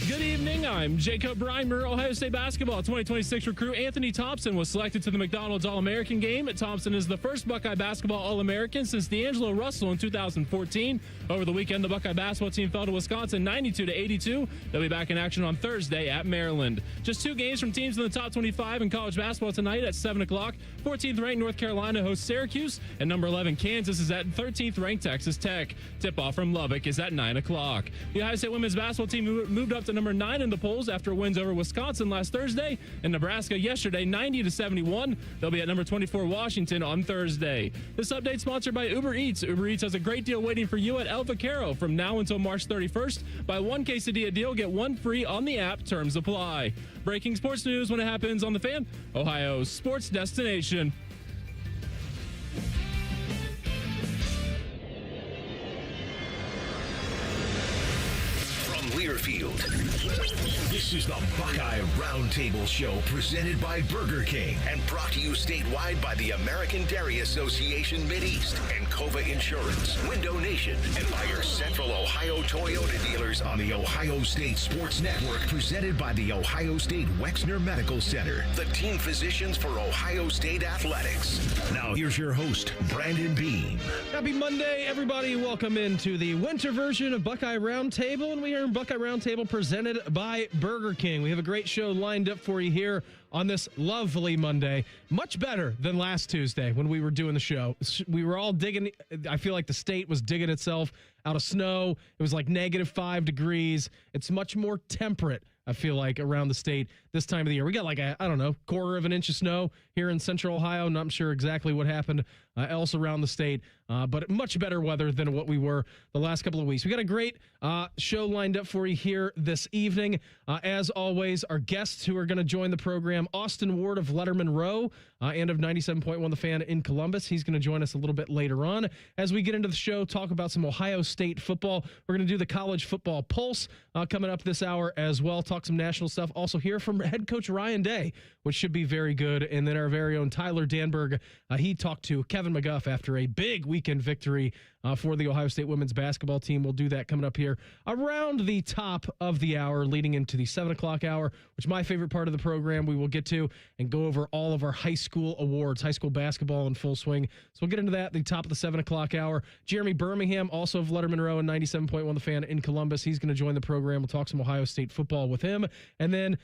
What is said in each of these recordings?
Good evening. I'm Jacob Reimer. Ohio State basketball 2026 recruit Anthony Thompson was selected to the McDonald's All-American game. Thompson is the first Buckeye basketball All-American since D'Angelo Russell in 2014. Over the weekend, the Buckeye basketball team fell to Wisconsin 92-82. They'll be back in action on Thursday at Maryland. Just two games from teams in the top 25 in college basketball tonight at 7 o'clock. 14th ranked North Carolina hosts Syracuse, and number 11 Kansas is at 13th ranked Texas Tech. Tip-off from Lubbock is at 9 o'clock. The Ohio State women's basketball team moved up to number 9 in the polls after wins over Wisconsin last Thursday and Nebraska yesterday 90-71. They'll be at number 24 Washington on Thursday. This update sponsored by Uber Eats. Uber Eats has a great deal waiting for you at El Vaquero from now until March 31st. Buy one quesadilla deal, get one free on the app. Terms apply. Breaking sports news when it happens on The Fan, Ohio's sports destination. Learfield. This is the Buckeye Roundtable Show presented by Burger King and brought to you statewide by the American Dairy Association Mideast and Cova Insurance, Window Nation, and by your Central Ohio Toyota dealers on the Ohio State Sports Network presented by the Ohio State Wexner Medical Center, the team physicians for Ohio State Athletics. Now here's your host, Brandon Beam. Happy Monday, everybody. Welcome into the winter version of Buckeye Roundtable, and we are in Buckeye Roundtable presented by Burger King. We have a great show lined up for you here on this lovely Monday. Much better than last Tuesday when we were doing the show. We were all digging. I feel like the state was digging itself out of snow. It was like -5 degrees. It's much more temperate, I feel like, around the state this time of the year. We got like a, quarter of an inch of snow here in central Ohio. Not sure exactly what happened else around the state, but much better weather than what we were the last couple of weeks. We got a great show lined up for you here this evening. As always, our guests who are going to join the program, Austin Ward of Letterman Row and of 97.1 The Fan in Columbus. He's going to join us a little bit later on. As we get into the show, talk about some Ohio State football. We're going to do the college football pulse coming up this hour as well. Talk some national stuff. Also hear from head coach Ryan Day, which should be very good. And then our very own Tyler Danberg, he talked to Kevin McGuff after a big weekend victory for the Ohio State women's basketball team. We'll do that coming up here around the top of the hour, leading into the 7 o'clock hour, which is my favorite part of the program. We will get to and go over all of our high school awards, high school basketball in full swing. So we'll get into that at the top of the 7 o'clock hour. Jeremy Birmingham, also of Letterman Row and 97.1 The Fan in Columbus. He's going to join the program. We'll talk some Ohio State football with him. And then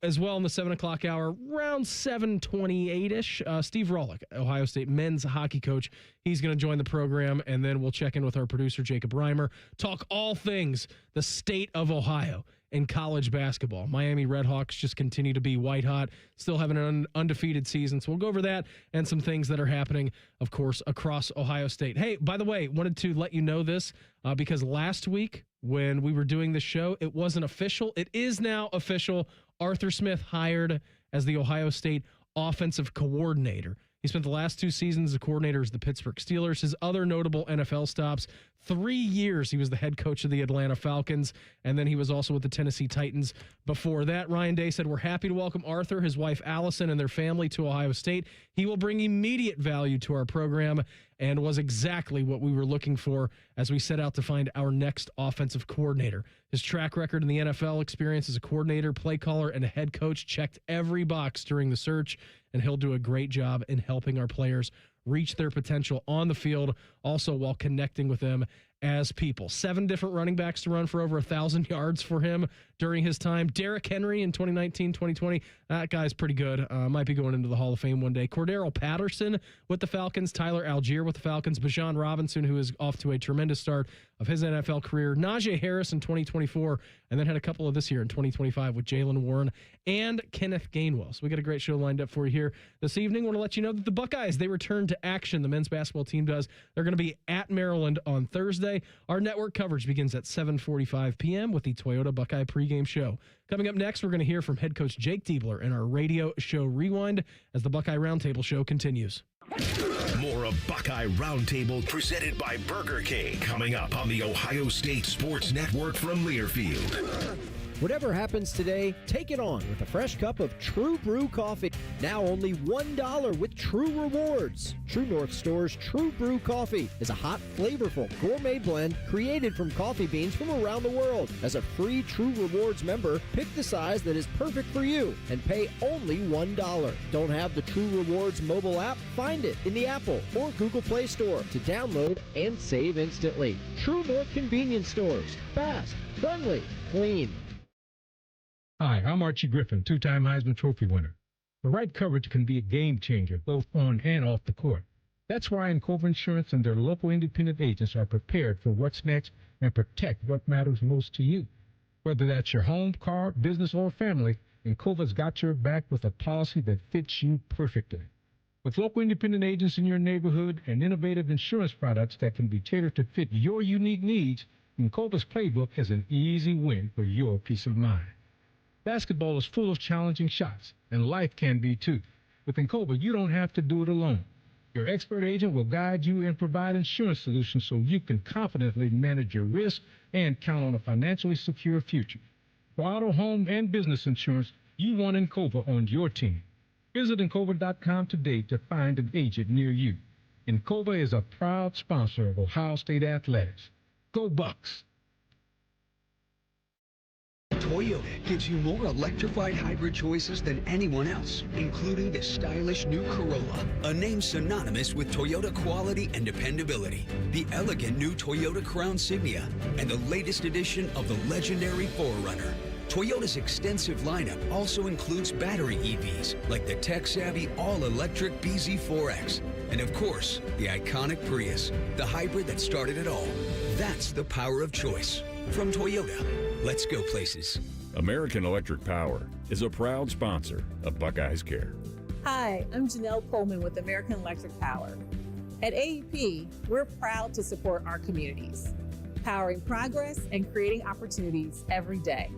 as well in the 7 o'clock hour, around 7:28-ish, Steve Rollick, Ohio State men's hockey coach. He's going to join the program, and then we'll check in with our producer, Jacob Reimer, talk all things the state of Ohio in college basketball. Miami Redhawks just continue to be white hot, still having an undefeated season. So we'll go over that and some things that are happening, of course, across Ohio State. Hey, by the way, wanted to let you know this because last week when we were doing the show, it wasn't official. It is now official. Arthur Smith hired as the Ohio State offensive coordinator. He spent the last 2 seasons as a coordinator as the Pittsburgh Steelers. His other notable NFL stops, 3 years he was the head coach of the Atlanta Falcons, and then he was also with the Tennessee Titans before that. Ryan Day said, "We're happy to welcome Arthur, his wife Allison, and their family to Ohio State. He will bring immediate value to our program," and was exactly what we were looking for as we set out to find our next offensive coordinator. His track record in the NFL, experience as a coordinator, play caller, and a head coach checked every box during the search, and he'll do a great job in helping our players reach their potential on the field, also while connecting with them as people. 7 different running backs to run for over 1,000 yards for him during his time. Derrick Henry in 2019, 2020. That guy's pretty good. Might be going into the Hall of Fame one day. Cordero Patterson with the Falcons. Tyler Algier with the Falcons. Bijan Robinson, who is off to a tremendous start of his NFL career. Najee Harris in 2024, and then had a couple of this year in 2025 with Jalen Warren and Kenneth Gainwell. So we got a great show lined up for you here this evening. I want to let you know that the Buckeyes, they return to action. The men's basketball team does. They're going to be at Maryland on Thursday. Our network coverage begins at 7:45 p.m. with the Toyota Buckeye pregame show. Coming up next, we're going to hear from head coach Jake Diebler in our radio show Rewind as the Buckeye Roundtable show continues. More of Buckeye Roundtable presented by Burger King coming up on the Ohio State Sports Network from Learfield. Whatever happens today, take it on with a fresh cup of True Brew coffee. Now only $1 with True Rewards. True North Store's True Brew coffee is a hot, flavorful gourmet blend created from coffee beans from around the world. As a free True Rewards member, pick the size that is perfect for you and pay only $1. Don't have the True Rewards mobile app? Find it in the Apple or Google Play Store to download and save instantly. True North convenience stores. Fast, friendly, clean. Hi, I'm Archie Griffin, two-time Heisman Trophy winner. The right coverage can be a game changer, both on and off the court. That's why Encova Insurance and their local independent agents are prepared for what's next and protect what matters most to you. Whether that's your home, car, business, or family, Encova's got your back with a policy that fits you perfectly. With local independent agents in your neighborhood and innovative insurance products that can be tailored to fit your unique needs, Encova's playbook is an easy win for your peace of mind. Basketball is full of challenging shots, and life can be too. With Encova, you don't have to do it alone. Your expert agent will guide you and provide insurance solutions so you can confidently manage your risk and count on a financially secure future. For auto, home, and business insurance, you want Encova on your team. Visit Encova.com today to find an agent near you. Encova is a proud sponsor of Ohio State Athletics. Go Bucks! Toyota gives you more electrified hybrid choices than anyone else, including the stylish new Corolla, a name synonymous with Toyota quality and dependability, the elegant new Toyota Crown Signia, and the latest edition of the legendary 4Runner. Toyota's extensive lineup also includes battery EVs like the tech-savvy all-electric BZ4X, and of course, the iconic Prius, the hybrid that started it all. That's the power of choice. From Toyota, let's go places. American Electric Power is a proud sponsor of Buckeyes Care. Hi, I'm Janelle Coleman with American Electric Power. At AEP, we're proud to support our communities, powering progress and creating opportunities every day.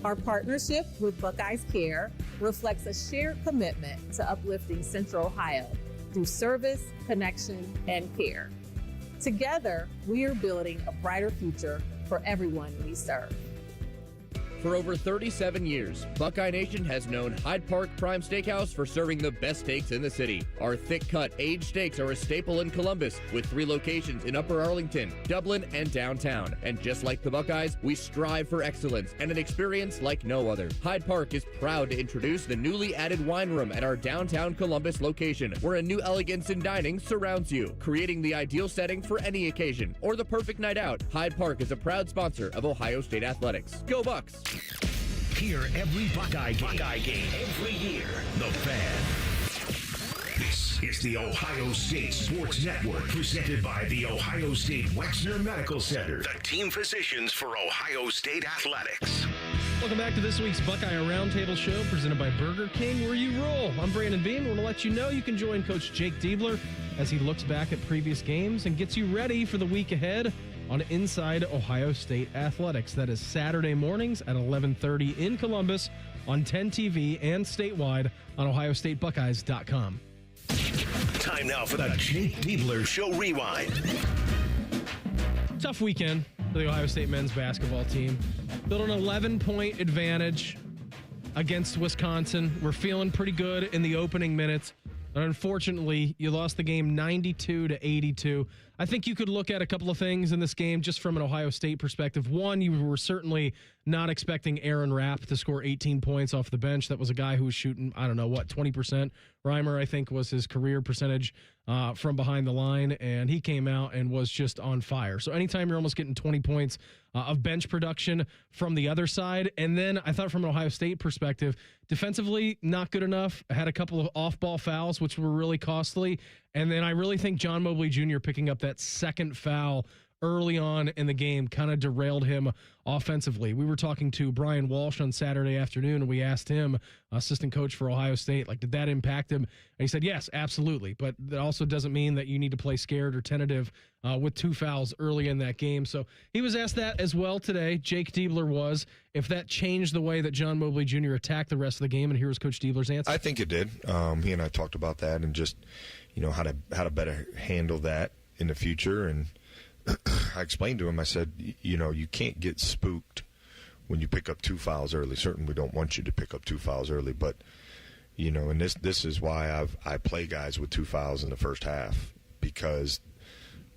Our partnership with Buckeyes Care reflects a shared commitment to uplifting Central Ohio through service, connection, and care. Together, we are building a brighter future for everyone we serve. For over 37 years, Buckeye Nation has known Hyde Park Prime Steakhouse for serving the best steaks in the city. Our thick-cut, aged steaks are a staple in Columbus, with 3 locations in Upper Arlington, Dublin, and downtown. And just like the Buckeyes, we strive for excellence and an experience like no other. Hyde Park is proud to introduce the newly added wine room at our downtown Columbus location, where a new elegance in dining surrounds you, creating the ideal setting for any occasion or the perfect night out. Hyde Park is a proud sponsor of Ohio State Athletics. Go Bucks! Hear every Buckeye game every year. The Fan. This is the Ohio State Sports Network, presented by the Ohio State Wexner Medical Center, the team physicians for Ohio State Athletics. Welcome back to this week's Buckeye Roundtable show, presented by Burger King, where you roll. I'm Brandon Beam. I want to let you know you can join Coach Jake Diebler as he looks back at previous games and gets you ready for the week ahead on Inside Ohio State Athletics. That is Saturday mornings at 11:30 in Columbus on 10 TV and statewide on ohiostatebuckeyes.com. Time now for the Jake Diebler Show Rewind. Tough weekend for the Ohio State men's basketball team. Built an 11-point advantage against Wisconsin. We're feeling pretty good in the opening minutes. And unfortunately, you lost the game 92-82. I think you could look at a couple of things in this game just from an Ohio State perspective. One, you were certainly not expecting Aaron Rapp to score 18 points off the bench. That was a guy who was shooting, 20%. Reimer, I think, was his career percentage from behind the line, and he came out and was just on fire. So anytime you're almost getting 20 points of bench production from the other side. And then I thought from an Ohio State perspective, defensively, not good enough. I had a couple of off-ball fouls, which were really costly. And then I really think John Mobley Jr. picking up that second foul early on in the game kind of derailed him offensively. We were talking to Brian Walsh on Saturday afternoon, and we asked him, assistant coach for Ohio State, did that impact him? And he said, yes, absolutely. But that also doesn't mean that you need to play scared or tentative with 2 fouls early in that game. So he was asked that as well today. Jake Diebler was, if that changed the way that John Mobley Jr. attacked the rest of the game. And here was Coach Diebler's answer. I think it did. He and I talked about that and just, how to better handle that in the future. And I explained to him, I said, you can't get spooked when you pick up 2 fouls early. Certainly we don't want you to pick up 2 fouls early, but, you know, and this is why I play guys with 2 fouls in the first half, because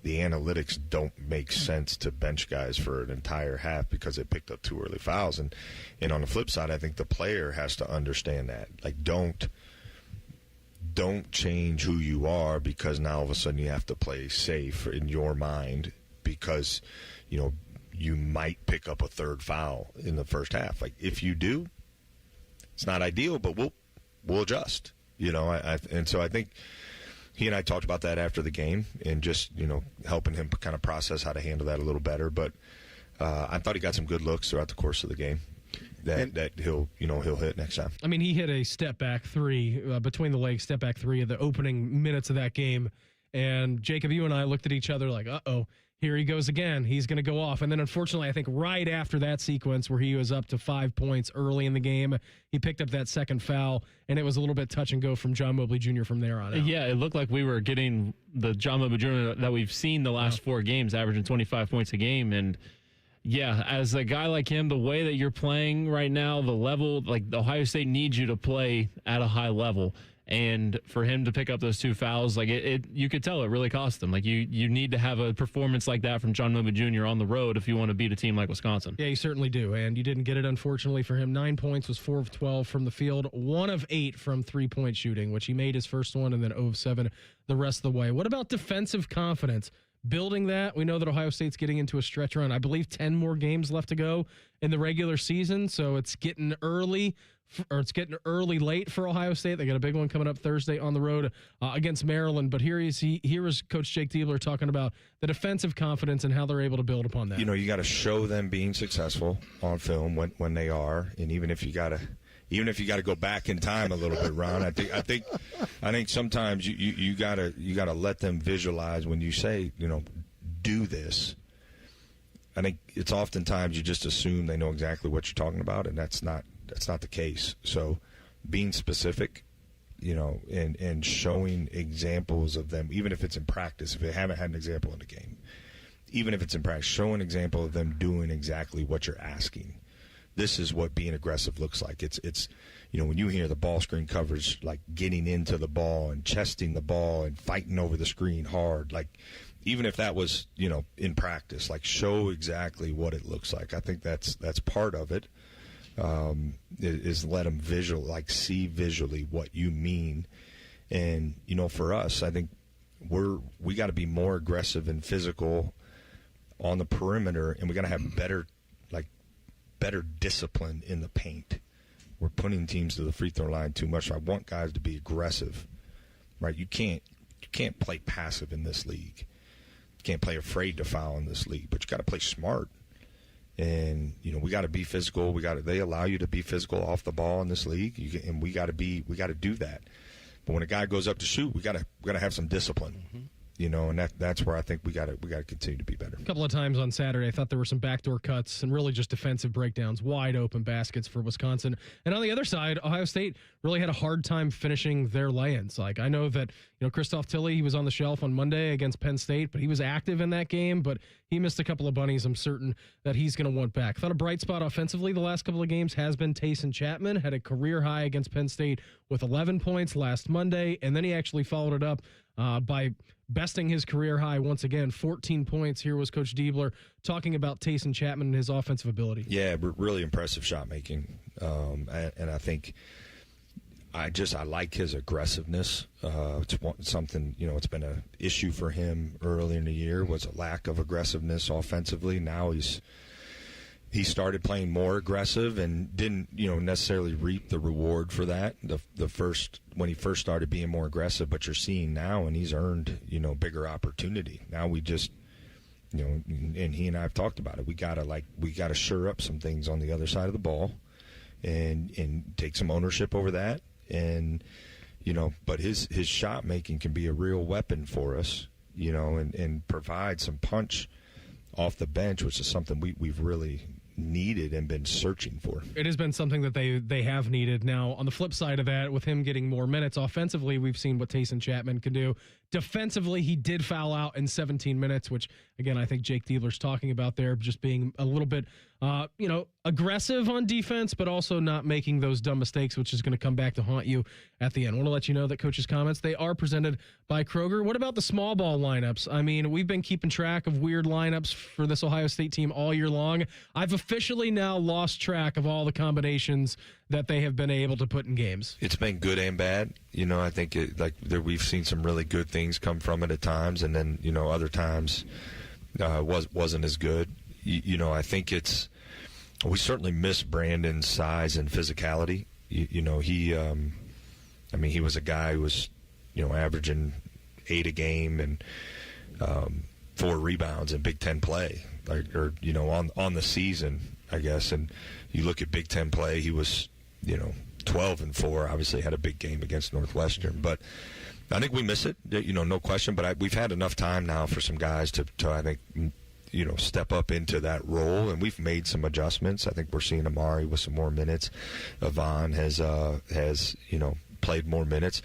the analytics don't make sense to bench guys for an entire half because they picked up 2 early fouls. And on the flip side, I think the player has to understand that. Like, don't change who you are because now all of a sudden you have to play safe in your mind because, you know, you might pick up a 3rd foul in the first half. Like, if you do, it's not ideal, but we'll adjust. You know, and so I think he and I talked about that after the game and just, you know, helping him kind of process how to handle that a little better. But I thought he got some good looks throughout the course of the game that he'll hit next time. I mean, he hit a step-back 3, between the legs, step-back 3 of the opening minutes of that game. And, Jacob, you and I looked at each other like, uh-oh, here he goes again. He's going to go off. And then, unfortunately, I think right after that sequence where he was up to 5 points early in the game, he picked up that second foul, and it was a little bit touch and go from John Mobley Jr. from there on out. Yeah, it looked like we were getting the John Mobley Jr. that we've seen the last 4 games, averaging 25 points a game. And, yeah, as a guy like him, the way that you're playing right now, the level, like Ohio State needs you to play at a high level. And for him to pick up those 2 fouls, like you could tell it really cost him. Like you need to have a performance like that from John Mobley Jr. on the road if you want to beat a team like Wisconsin. Yeah, you certainly do. And you didn't get it, unfortunately, for him. 9 points, was 4 of 12 from the field, 1 of 8 from 3-point shooting, which he made his first one, and then 0 of 7 the rest of the way. What about defensive confidence? Building that, we know that Ohio State's getting into a stretch run. I believe 10 more games left to go in the regular season, so it's getting early. Or it's getting late for Ohio State. They got a big one coming up Thursday on the road against Maryland. But here is Coach Jake Diebler talking about the defensive confidence and how they're able to build upon that. You know, you got to show them being successful on film when they are, and even if you got to go back in time a little bit, Ron, I think sometimes you gotta let them visualize when you say, you know, do this. I think it's oftentimes you just assume they know exactly what you're talking about, and that's not the case. So being specific, you know, and showing examples of them, even if it's in practice, if they haven't had an example in the game, even if it's in practice, show an example of them doing exactly what you're asking. This is what being aggressive looks like. It's you know, when you hear the ball screen coverage, like getting into the ball and chesting the ball and fighting over the screen hard, like even if that was, you know, in practice, like show exactly what it looks like. I think that's part of it. Is let them see visually what you mean. And, you know, for us, I think we got to be more aggressive and physical on the perimeter, and we got to have better discipline in the paint. We're putting teams to the free throw line too much. So I want guys to be aggressive, right? You can't play passive in this league. You can't play afraid to foul in this league, but you got to play smart. And, you know, we got to be physical. They allow you to be physical off the ball in this league, and we got to do that. But when a guy goes up to shoot, we got to have some discipline. Mm-hmm. You know, and that's where I think we got to continue to be better. A couple of times on Saturday, I thought there were some backdoor cuts and really just defensive breakdowns, wide open baskets for Wisconsin. And on the other side, Ohio State really had a hard time finishing their lay-ins. Like, I know that, you know, Christoph Tilley, he was on the shelf on Monday against Penn State, but he was active in that game, but he missed a couple of bunnies. I'm certain that he's going to want back. I thought a bright spot offensively the last couple of games has been Tayson Chapman, had a career high against Penn State with 11 points last Monday, and then he actually followed it up by besting his career high once again, 14 points. Here was Coach Diebler talking about Tayson Chapman and his offensive ability. Yeah, really impressive shot making, and I think I like his aggressiveness. It's something, you know, it's been an issue for him earlier in the year, was a lack of aggressiveness offensively. Now he started playing more aggressive and didn't, you know, necessarily reap the reward for that when he first started being more aggressive, but you're seeing now, and he's earned, you know, bigger opportunity. Now we just, you know, and he and I have talked about it. We gotta shore up some things on the other side of the ball and take some ownership over that. And, you know, but his shot making can be a real weapon for us, you know, and provide some punch off the bench, which is something we've really needed and been searching for. It has been something that they have needed. Now, on the flip side of that, with him getting more minutes offensively, we've seen what Tayson Chapman can do. Defensively, he did foul out in 17 minutes, which, again, I think Jake Diebler's talking about there, just being a little bit, aggressive on defense, but also not making those dumb mistakes, which is going to come back to haunt you at the end. I want to let you know that Coach's comments, they are presented by Kroger. What about the small ball lineups? I mean, we've been keeping track of weird lineups for this Ohio State team all year long. I've officially now lost track of all the combinations that they have been able to put in games. It's been good and bad. I think we've seen some really good things come from it at times, and then, other times wasn't as good. I think we certainly miss Brandon's size and physicality. He was a guy who was, averaging 8 a game and 4 rebounds in Big Ten play, on the season, I guess. And you look at Big Ten play, he was, 12-4. Obviously had a big game against Northwestern, but I think we miss it, no question. But we've had enough time now for some guys to I think, step up into that role, and we've made some adjustments. I think we're seeing Amari with some more minutes. Yvonne has played more minutes.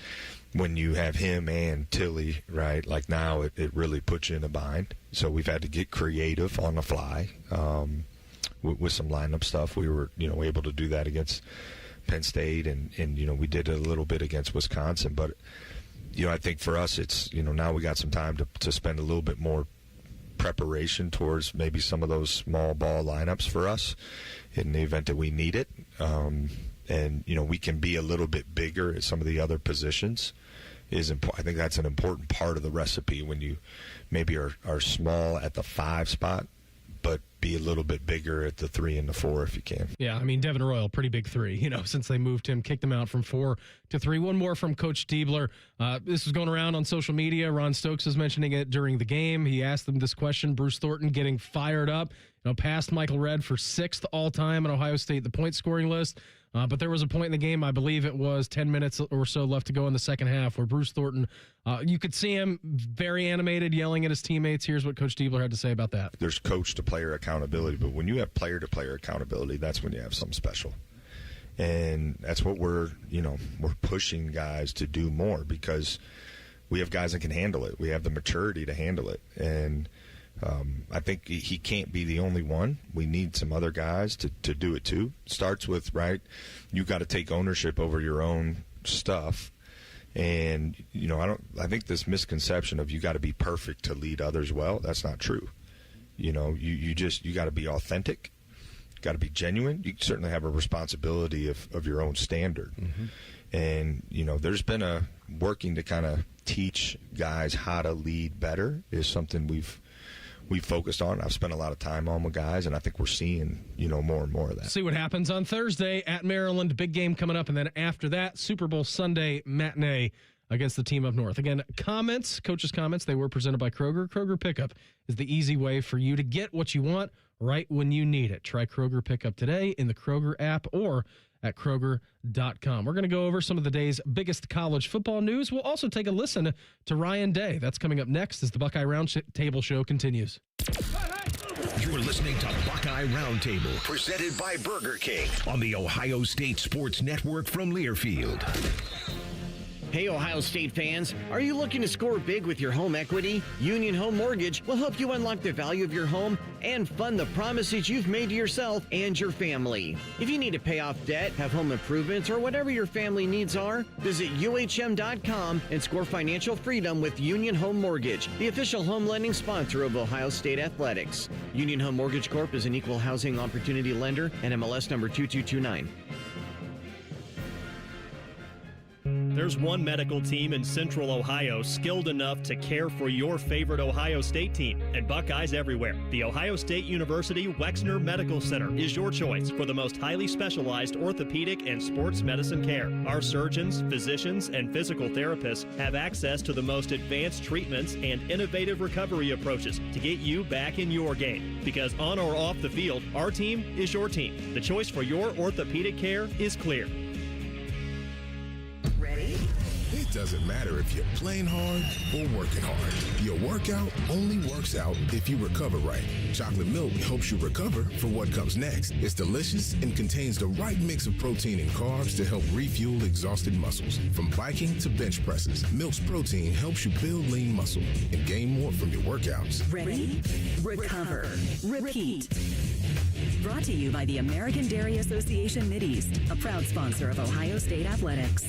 When you have him and Tilly, right, like now it really puts you in a bind. So we've had to get creative on the fly with some lineup stuff. We were, able to do that against Penn State, and we did it a little bit against Wisconsin. But, I think for us it's, now we got some time to spend a little bit more preparation towards maybe some of those small ball lineups for us in the event that we need it. And, we can be a little bit bigger at some of the other positions. I think that's an important part of the recipe when you maybe are small at the 5 spot, but be a little bit bigger at the 3 and the 4 if you can. Yeah, I mean, Devin Royal, pretty big 3, since they moved him, kicked him out from 4 to 3. One more from Coach Diebler. This was going around on social media. Ron Stokes was mentioning it during the game. He asked them this question. Bruce Thornton getting fired up, past Michael Redd for 6th all-time in Ohio State, the point-scoring list. But there was a point in the game, I believe it was 10 minutes or so left to go in the second half, where Bruce Thornton, you could see him very animated, yelling at his teammates. Here's what Coach Diebler had to say about that. There's coach-to-player accountability, but when you have player-to-player accountability, that's when you have something special. And that's what we're pushing guys to do more, because we have guys that can handle it. We have the maturity to handle it. And I think he can't be the only one. We need some other guys to do it too. Starts with, right, you got to take ownership over your own stuff. And, I think this misconception of you got to be perfect to lead others well, that's not true. You got to be authentic, got to be genuine. You certainly have a responsibility of your own standard. Mm-hmm. And, there's been a working to kind of teach guys how to lead better is something we've focused on. I've spent a lot of time on with guys, and I think we're seeing, more and more of that. See what happens on Thursday at Maryland. Big game coming up, and then after that, Super Bowl Sunday matinee against the team up north. Again, coaches' comments, they were presented by Kroger. Kroger Pickup is the easy way for you to get what you want right when you need it. Try Kroger Pickup today in the Kroger app or at Kroger.com. We're going to go over some of the day's biggest college football news. We'll also take a listen to Ryan Day. That's coming up next as the Buckeye Roundtable show continues. You're listening to Buckeye Roundtable, presented by Burger King on the Ohio State Sports Network from Learfield. Hey, Ohio State fans, are you looking to score big with your home equity? Union Home Mortgage will help you unlock the value of your home and fund the promises you've made to yourself and your family. If you need to pay off debt, have home improvements, or whatever your family needs are, visit UHM.com and score financial freedom with Union Home Mortgage, the official home lending sponsor of Ohio State Athletics. Union Home Mortgage Corp. is an equal housing opportunity lender and MLS number 2229. There's one medical team in Central Ohio skilled enough to care for your favorite Ohio State team, and Buckeyes everywhere. The Ohio State University Wexner Medical Center is your choice for the most highly specialized orthopedic and sports medicine care. Our surgeons, physicians, and physical therapists have access to the most advanced treatments and innovative recovery approaches to get you back in your game. Because on or off the field, our team is your team. The choice for your orthopedic care is clear. doesn't matter if you're playing hard or working hard. Your workout only works out if you recover right. Chocolate milk helps you recover for what comes next. It's delicious and contains the right mix of protein and carbs to help refuel exhausted muscles. From biking to bench presses, Milk's protein helps you build lean muscle and gain more from your workouts. Ready? Recover. Repeat. Brought to you by the American Dairy Association Mideast, a proud sponsor of Ohio State Athletics.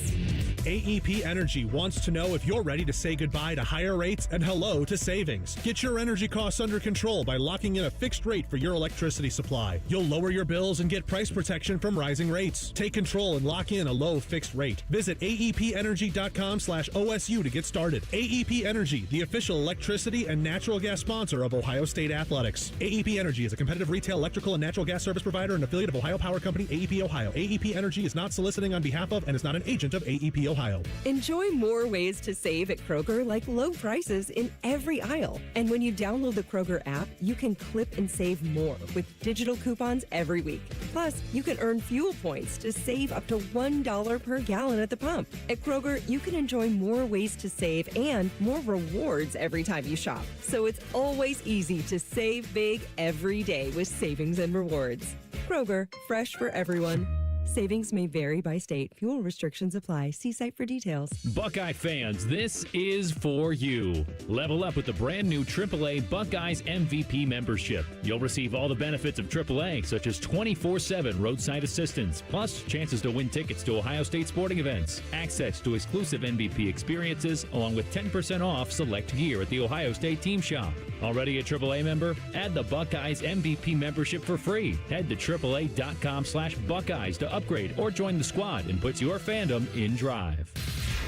AEP Energy wants to know if you're ready to say goodbye to higher rates and hello to savings. Get your energy costs under control by locking in a fixed rate for your electricity supply. You'll lower your bills and get price protection from rising rates. Take control and lock in a low fixed rate. Visit aepenergy.com/OSU to get started. AEP Energy, the official electricity and natural gas sponsor of Ohio State Athletics. AEP Energy is a competitive retail electrical and natural gas service provider and affiliate of Ohio Power Company, AEP Ohio. AEP Energy is not soliciting on behalf of and is not an agent of AEP Ohio. Enjoy more ways to save at Kroger, like low prices in every aisle. And when you download the Kroger app, you can clip and save more with digital coupons every week. Plus, you can earn fuel points to save up to $1 per gallon at the pump. At Kroger, you can enjoy more ways to save and more rewards every time you shop. So it's always easy to save big every day with savings and rewards. Kroger, fresh for everyone. Savings may vary by state. Fuel restrictions apply. See site for details. Buckeye fans, this is for you. Level up with the brand new AAA Buckeyes MVP membership. You'll receive all the benefits of AAA, such as 24/7 roadside assistance, plus chances to win tickets to Ohio State sporting events, access to exclusive MVP experiences, along with 10% off select gear at the Ohio State team shop. Already a AAA member? Add the Buckeyes MVP membership for free. Head to AAA.com/Buckeyes to upgrade or join the squad and put your fandom in drive.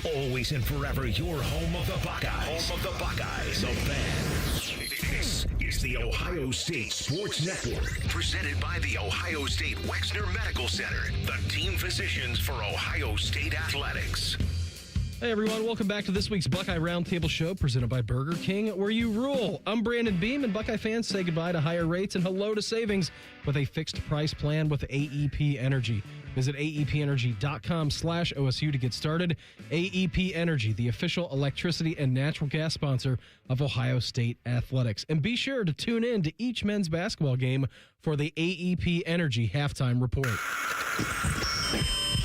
Always and forever your home of the Buckeyes. Home of the Buckeyes. The Fans. This is the Ohio State Sports Network, presented by the Ohio State Wexner Medical Center, the team physicians for Ohio State Athletics. Hey everyone, welcome back to this week's Buckeye Roundtable Show presented by Burger King, where you rule. I'm Brandon Beam, and Buckeye fans say goodbye to higher rates and hello to savings with a fixed price plan with AEP Energy. Visit aepenergy.com/OSU to get started. AEP Energy, the official electricity and natural gas sponsor of Ohio State Athletics. And be sure to tune in to each men's basketball game for the AEP Energy halftime report.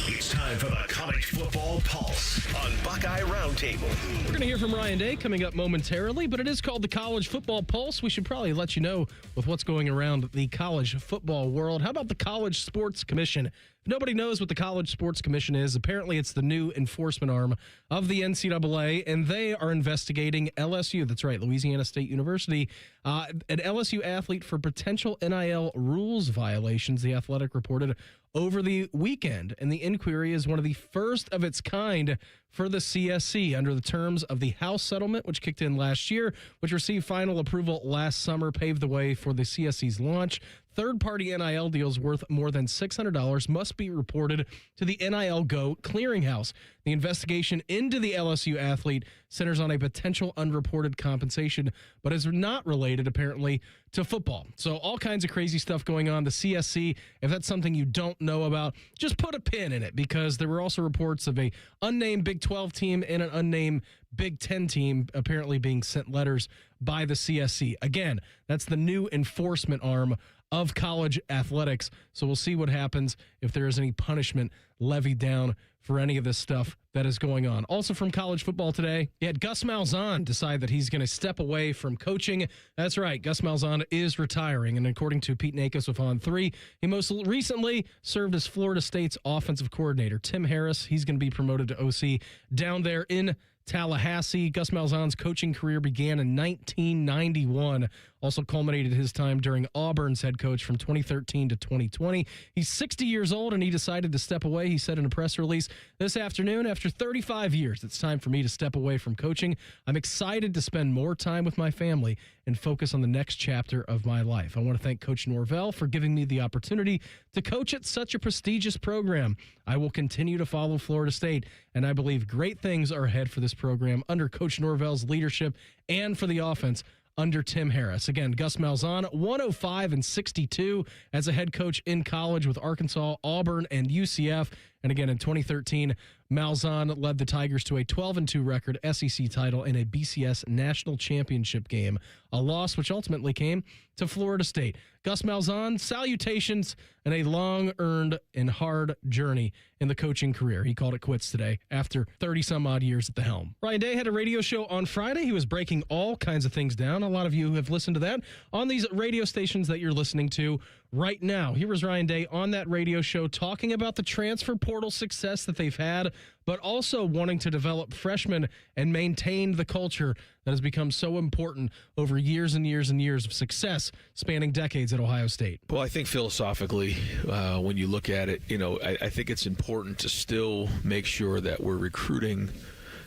It's time for the College Football Pulse on Buckeye Roundtable. We're going to hear from Ryan Day coming up momentarily, but it is called the College Football Pulse. We should probably let you know with what's going around the college football world. How about the College Sports Commission? If nobody knows what the College Sports Commission is, apparently it's the new enforcement arm of the NCAA, and they are investigating LSU. That's right, Louisiana State University, an LSU athlete for potential NIL rules violations, the Athletic reported over the weekend. And the inquiry is one of the first of its kind for the CSC under the terms of the House settlement, which kicked in last year, which received final approval last summer, paved the way for the CSC's launch. Third-party NIL deals worth more than $600 must be reported to the NIL Go clearinghouse. The investigation into the LSU athlete centers on a potential unreported compensation, but is not related, apparently, to football. So all kinds of crazy stuff going on. The CSC, if that's something you don't know about, just put a pin in it, because there were also reports of a unnamed Big 12 team and an unnamed Big 10 team apparently being sent letters by the CSC. Again, that's the new enforcement arm of college athletics. So we'll see what happens if there is any punishment levied down for any of this stuff that is going on. Also from college football today, you had Gus Malzahn decide that he's going to step away from coaching. That's right, Gus Malzahn is retiring, and according to Pete Nakos of On3, he most recently served as Florida State's offensive coordinator. Tim Harris, he's going to be promoted to OC down there in Tallahassee. Gus Malzahn's coaching career began in 1991, also culminated his time during Auburn's head coach from 2013 to 2020. He's 60 years old, and he decided to step away. He said in a press release this afternoon, after 35 years, it's time for me to step away from coaching. I'm excited to spend more time with my family and focus on the next chapter of my life. I want to thank Coach Norvell for giving me the opportunity to coach at such a prestigious program. I will continue to follow Florida State, and I believe great things are ahead for this program under Coach Norvell's leadership and for the offense under Tim Harris. Again, Gus Malzahn, 105-62 as a head coach in college with Arkansas, Auburn, and UCF. And again, in 2013, Malzahn led the Tigers to a 12-2 record, SEC title, in a BCS national championship game, a loss which ultimately came to Florida State. Gus Malzahn, salutations, and a long-earned and hard journey in the coaching career. He called it quits today after 30-some-odd years at the helm. Ryan Day had a radio show on Friday. He was breaking all kinds of things down. A lot of you have listened to that on these radio stations that you're listening to right now. Here was Ryan Day on that radio show talking about the transfer portal success that they've had, but also wanting to develop freshmen and maintain the culture that has become so important over years and years and years of success spanning decades at Ohio State. Well, I think philosophically, when you look at it, I think it's important to still make sure that we're recruiting,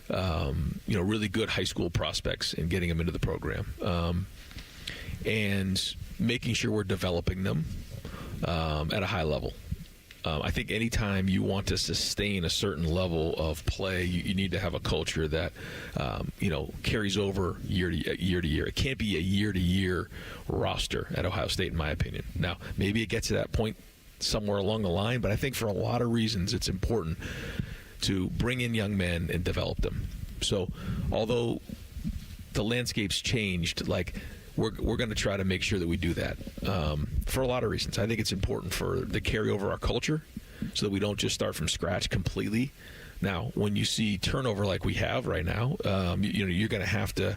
really good high school prospects and getting them into the program, and making sure we're developing them at a high level. I think anytime you want to sustain a certain level of play, you need to have a culture that, carries over year to year. It can't be a year-to-year roster at Ohio State, in my opinion. Now, maybe it gets to that point somewhere along the line, but I think for a lot of reasons it's important to bring in young men and develop them. So, although the landscape's changed, we're going to try to make sure that we do that for a lot of reasons. I think it's important to carry over our culture so that we don't just start from scratch completely. Now, when you see turnover like we have right now, you're going to have to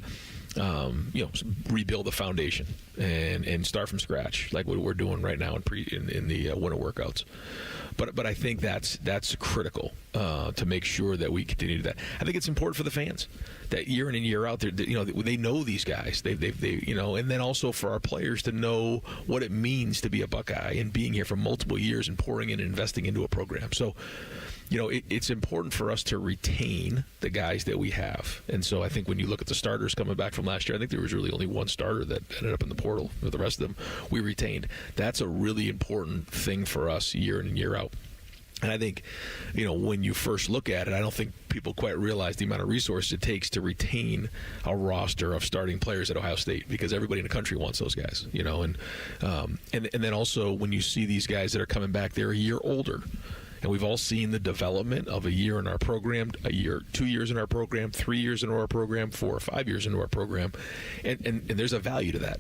rebuild the foundation and start from scratch like what we're doing right now in the winter workouts. But I think that's critical to make sure that we continue to do that. I think it's important for the fans that year in and year out, they know these guys. They and then also for our players to know what it means to be a Buckeye and being here for multiple years and pouring in and investing into a program. So, it's important for us to retain the guys that we have. And so I think when you look at the starters coming back from last year, I think there was really only one starter that ended up in the portal. The rest of them we retained. That's a really important thing for us year in and year out. And I think, when you first look at it, I don't think people quite realize the amount of resources it takes to retain a roster of starting players at Ohio State, because everybody in the country wants those guys, and then also when you see these guys that are coming back, they're a year older. And we've all seen the development of a year in our program, a year, 2 years in our program, 3 years into our program, 4 or 5 years into our program. And there's a value to that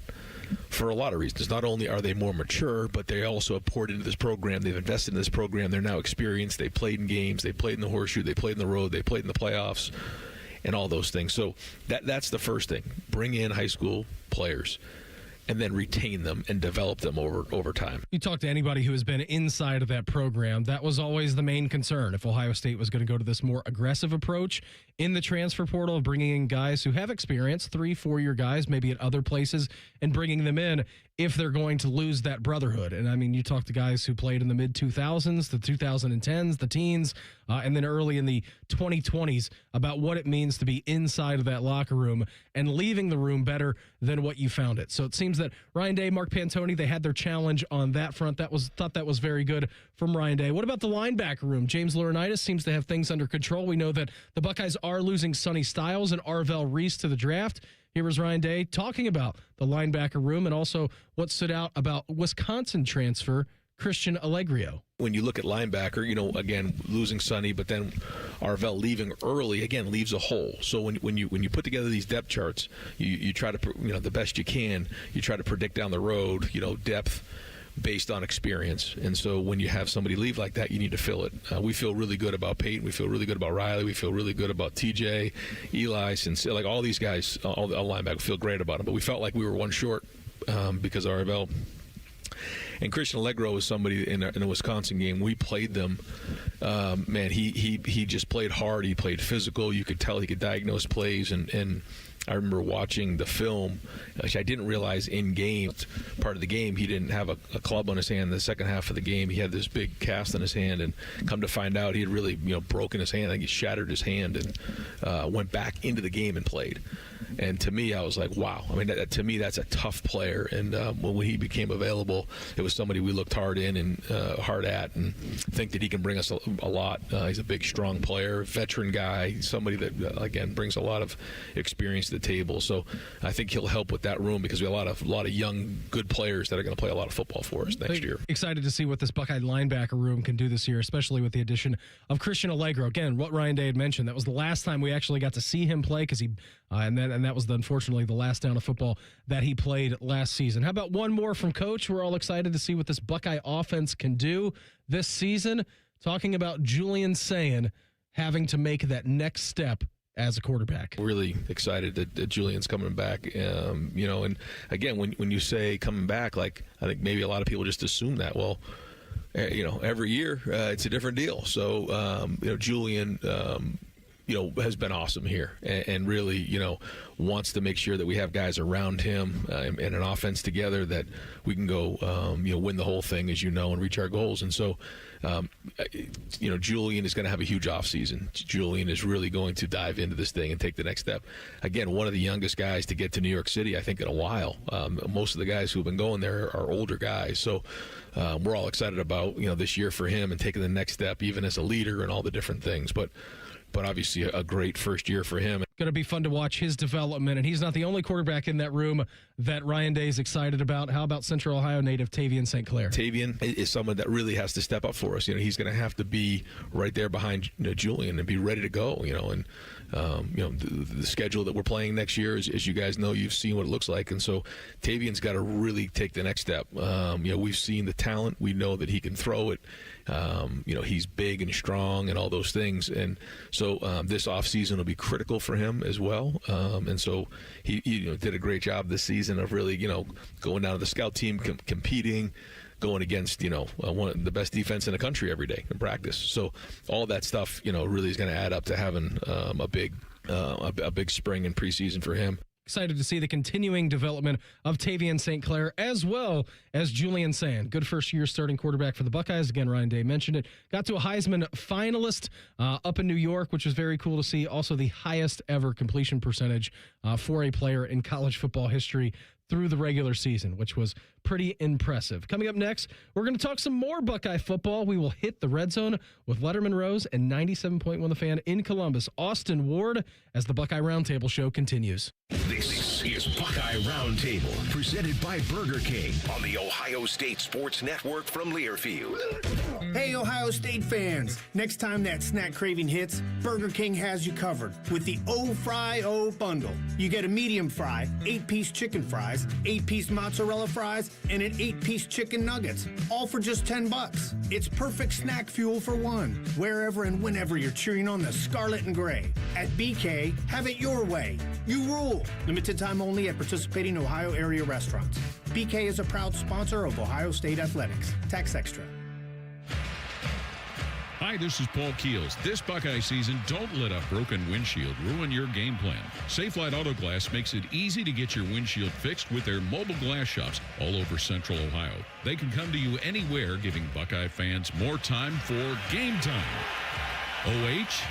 for a lot of reasons. Not only are they more mature, but they also have poured into this program. They've invested in this program. They're now experienced. They played in games. They played in the horseshoe. They played in the road. They played in the playoffs and all those things. So that's the first thing. Bring in high school players and then retain them and develop them over time. You talk to anybody who has been inside of that program, that was always the main concern. If Ohio State was going to go to this more aggressive approach in the transfer portal of bringing in guys who have experience, 3-4 year guys, maybe at other places, and bringing them in if they're going to lose that brotherhood. And I mean, you talk to guys who played in the mid-2000s, the 2010s, the teens, and then early in the 2020s about what it means to be inside of that locker room and leaving the room better than what you found it. So it seems that Ryan Day, Mark Pantoni, they had their challenge on that front. Thought that was very good from Ryan Day. What about the linebacker room? James Laurinaitis seems to have things under control. We know that the Buckeyes are losing Sonny Styles and Arvell Reese to the draft. Here was Ryan Day talking about the linebacker room and also what stood out about Wisconsin transfer Christian Allegrio. When you look at linebacker, again, losing Sonny, but then Arvell leaving early, again, leaves a hole. So when you put together these depth charts, you try to, the best you can, you try to predict down the road, depth based on experience. And so when you have somebody leave like that, you need to fill it. We feel really good about Peyton. We feel really good about Riley. We feel really good about TJ, Eli, like all these guys, all linebackers feel great about them. But we felt like we were one short because of Arvell. And Christian Allegro was somebody in a Wisconsin game. We played them. He just played hard. He played physical. You could tell he could diagnose plays. And I remember watching the film, which I didn't realize in game, part of the game, he didn't have a club on his hand in the second half of the game. He had this big cast on his hand, and come to find out he had really broken his hand. I think he shattered his hand and went back into the game and played. And to me, I was like, wow. I mean, to me, that's a tough player. And when he became available, it was somebody we looked hard at and think that he can bring us a lot. He's a big, strong player, veteran guy, somebody that, again, brings a lot of experience to the table. So I think he'll help with that room because we have a lot of young, good players that are going to play a lot of football for us next year. Excited to see what this Buckeye linebacker room can do this year, especially with the addition of Christian Allegro. Again, what Ryan Day had mentioned, that was the last time we actually got to see him play because and that was unfortunately the last down of football that he played last season. How about one more from Coach? We're all excited to see what this Buckeye offense can do this season. Talking about Julian Sayin having to make that next step as a quarterback. Really excited that Julian's coming back. And again, when you say coming back, like I think maybe a lot of people just assume that. Well, every year it's a different deal. So Julian, has been awesome here and really, wants to make sure that we have guys around him and an offense together that we can go, win the whole thing, as and reach our goals. And so, Julian is going to have a huge offseason. Julian is really going to dive into this thing and take the next step. Again, one of the youngest guys to get to New York City, I think, in a while. Most of the guys who have been going there are older guys. So we're all excited about, this year for him and taking the next step, even as a leader and all the different things. But obviously a great first year for him. Going to be fun to watch his development, and he's not the only quarterback in that room that Ryan Day is excited about. How about Central Ohio native Tavian St. Clair? Tavian is someone that really has to step up for us. He's going to have to be right there behind Julian and be ready to go. The schedule that we're playing next year, as you guys know, you've seen what it looks like, and so Tavian's got to really take the next step. We've seen the talent. We know that he can throw it. He's big and strong and all those things, and so this offseason will be critical for him as well. And so he did a great job this season of really going down to the scout team, competing, going against one of the best defense in the country every day in practice. So all that stuff really is going to add up to having a big spring and preseason for him. Excited to see the continuing development of Tavian St. Clair as well as Julian Sayin. Good first-year starting quarterback for the Buckeyes. Again, Ryan Day mentioned it. Got to a Heisman finalist up in New York, which was very cool to see. Also the highest ever completion percentage for a player in college football history through the regular season, which was pretty impressive. Coming up next, we're going to talk some more Buckeye football. We will hit the red zone with Letterman Rose and 97.1 The Fan in Columbus, Austin Ward, as the Buckeye Roundtable show continues. This is Buckeye Roundtable, presented by Burger King on the Ohio State Sports Network from Learfield. Hey, Ohio State fans. Next time that snack craving hits, Burger King has you covered with the O-Fry-O bundle. You get a medium fry, 8-piece chicken fries, 8-piece mozzarella fries, and an 8-piece chicken nuggets, all for just $10. It's perfect snack fuel for one, wherever and whenever you're cheering on the scarlet and gray. At BK, have it your way. You rule. Limited time only at participating Ohio area restaurants. BK is a proud sponsor of Ohio State Athletics. Tax extra. Hi, this is Paul Keels. This Buckeye season, don't let a broken windshield ruin your game plan. Safelite Auto Glass makes it easy to get your windshield fixed with their mobile glass shops all over Central Ohio. They can come to you anywhere, giving Buckeye fans more time for game time. OH?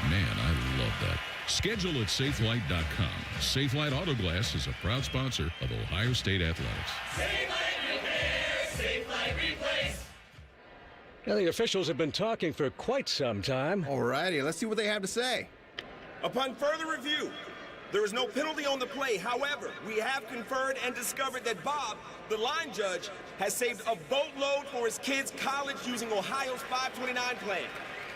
Man, I love that. Schedule at safelite.com. Safelite Auto Glass is a proud sponsor of Ohio State Athletics. Safelite Repair, Safelite Replace. Now, the officials have been talking for quite some time. All righty, let's see what they have to say. Upon further review, there is no penalty on the play. However, we have conferred and discovered that Bob, the line judge, has saved a boatload for his kids' college using Ohio's 529 plan.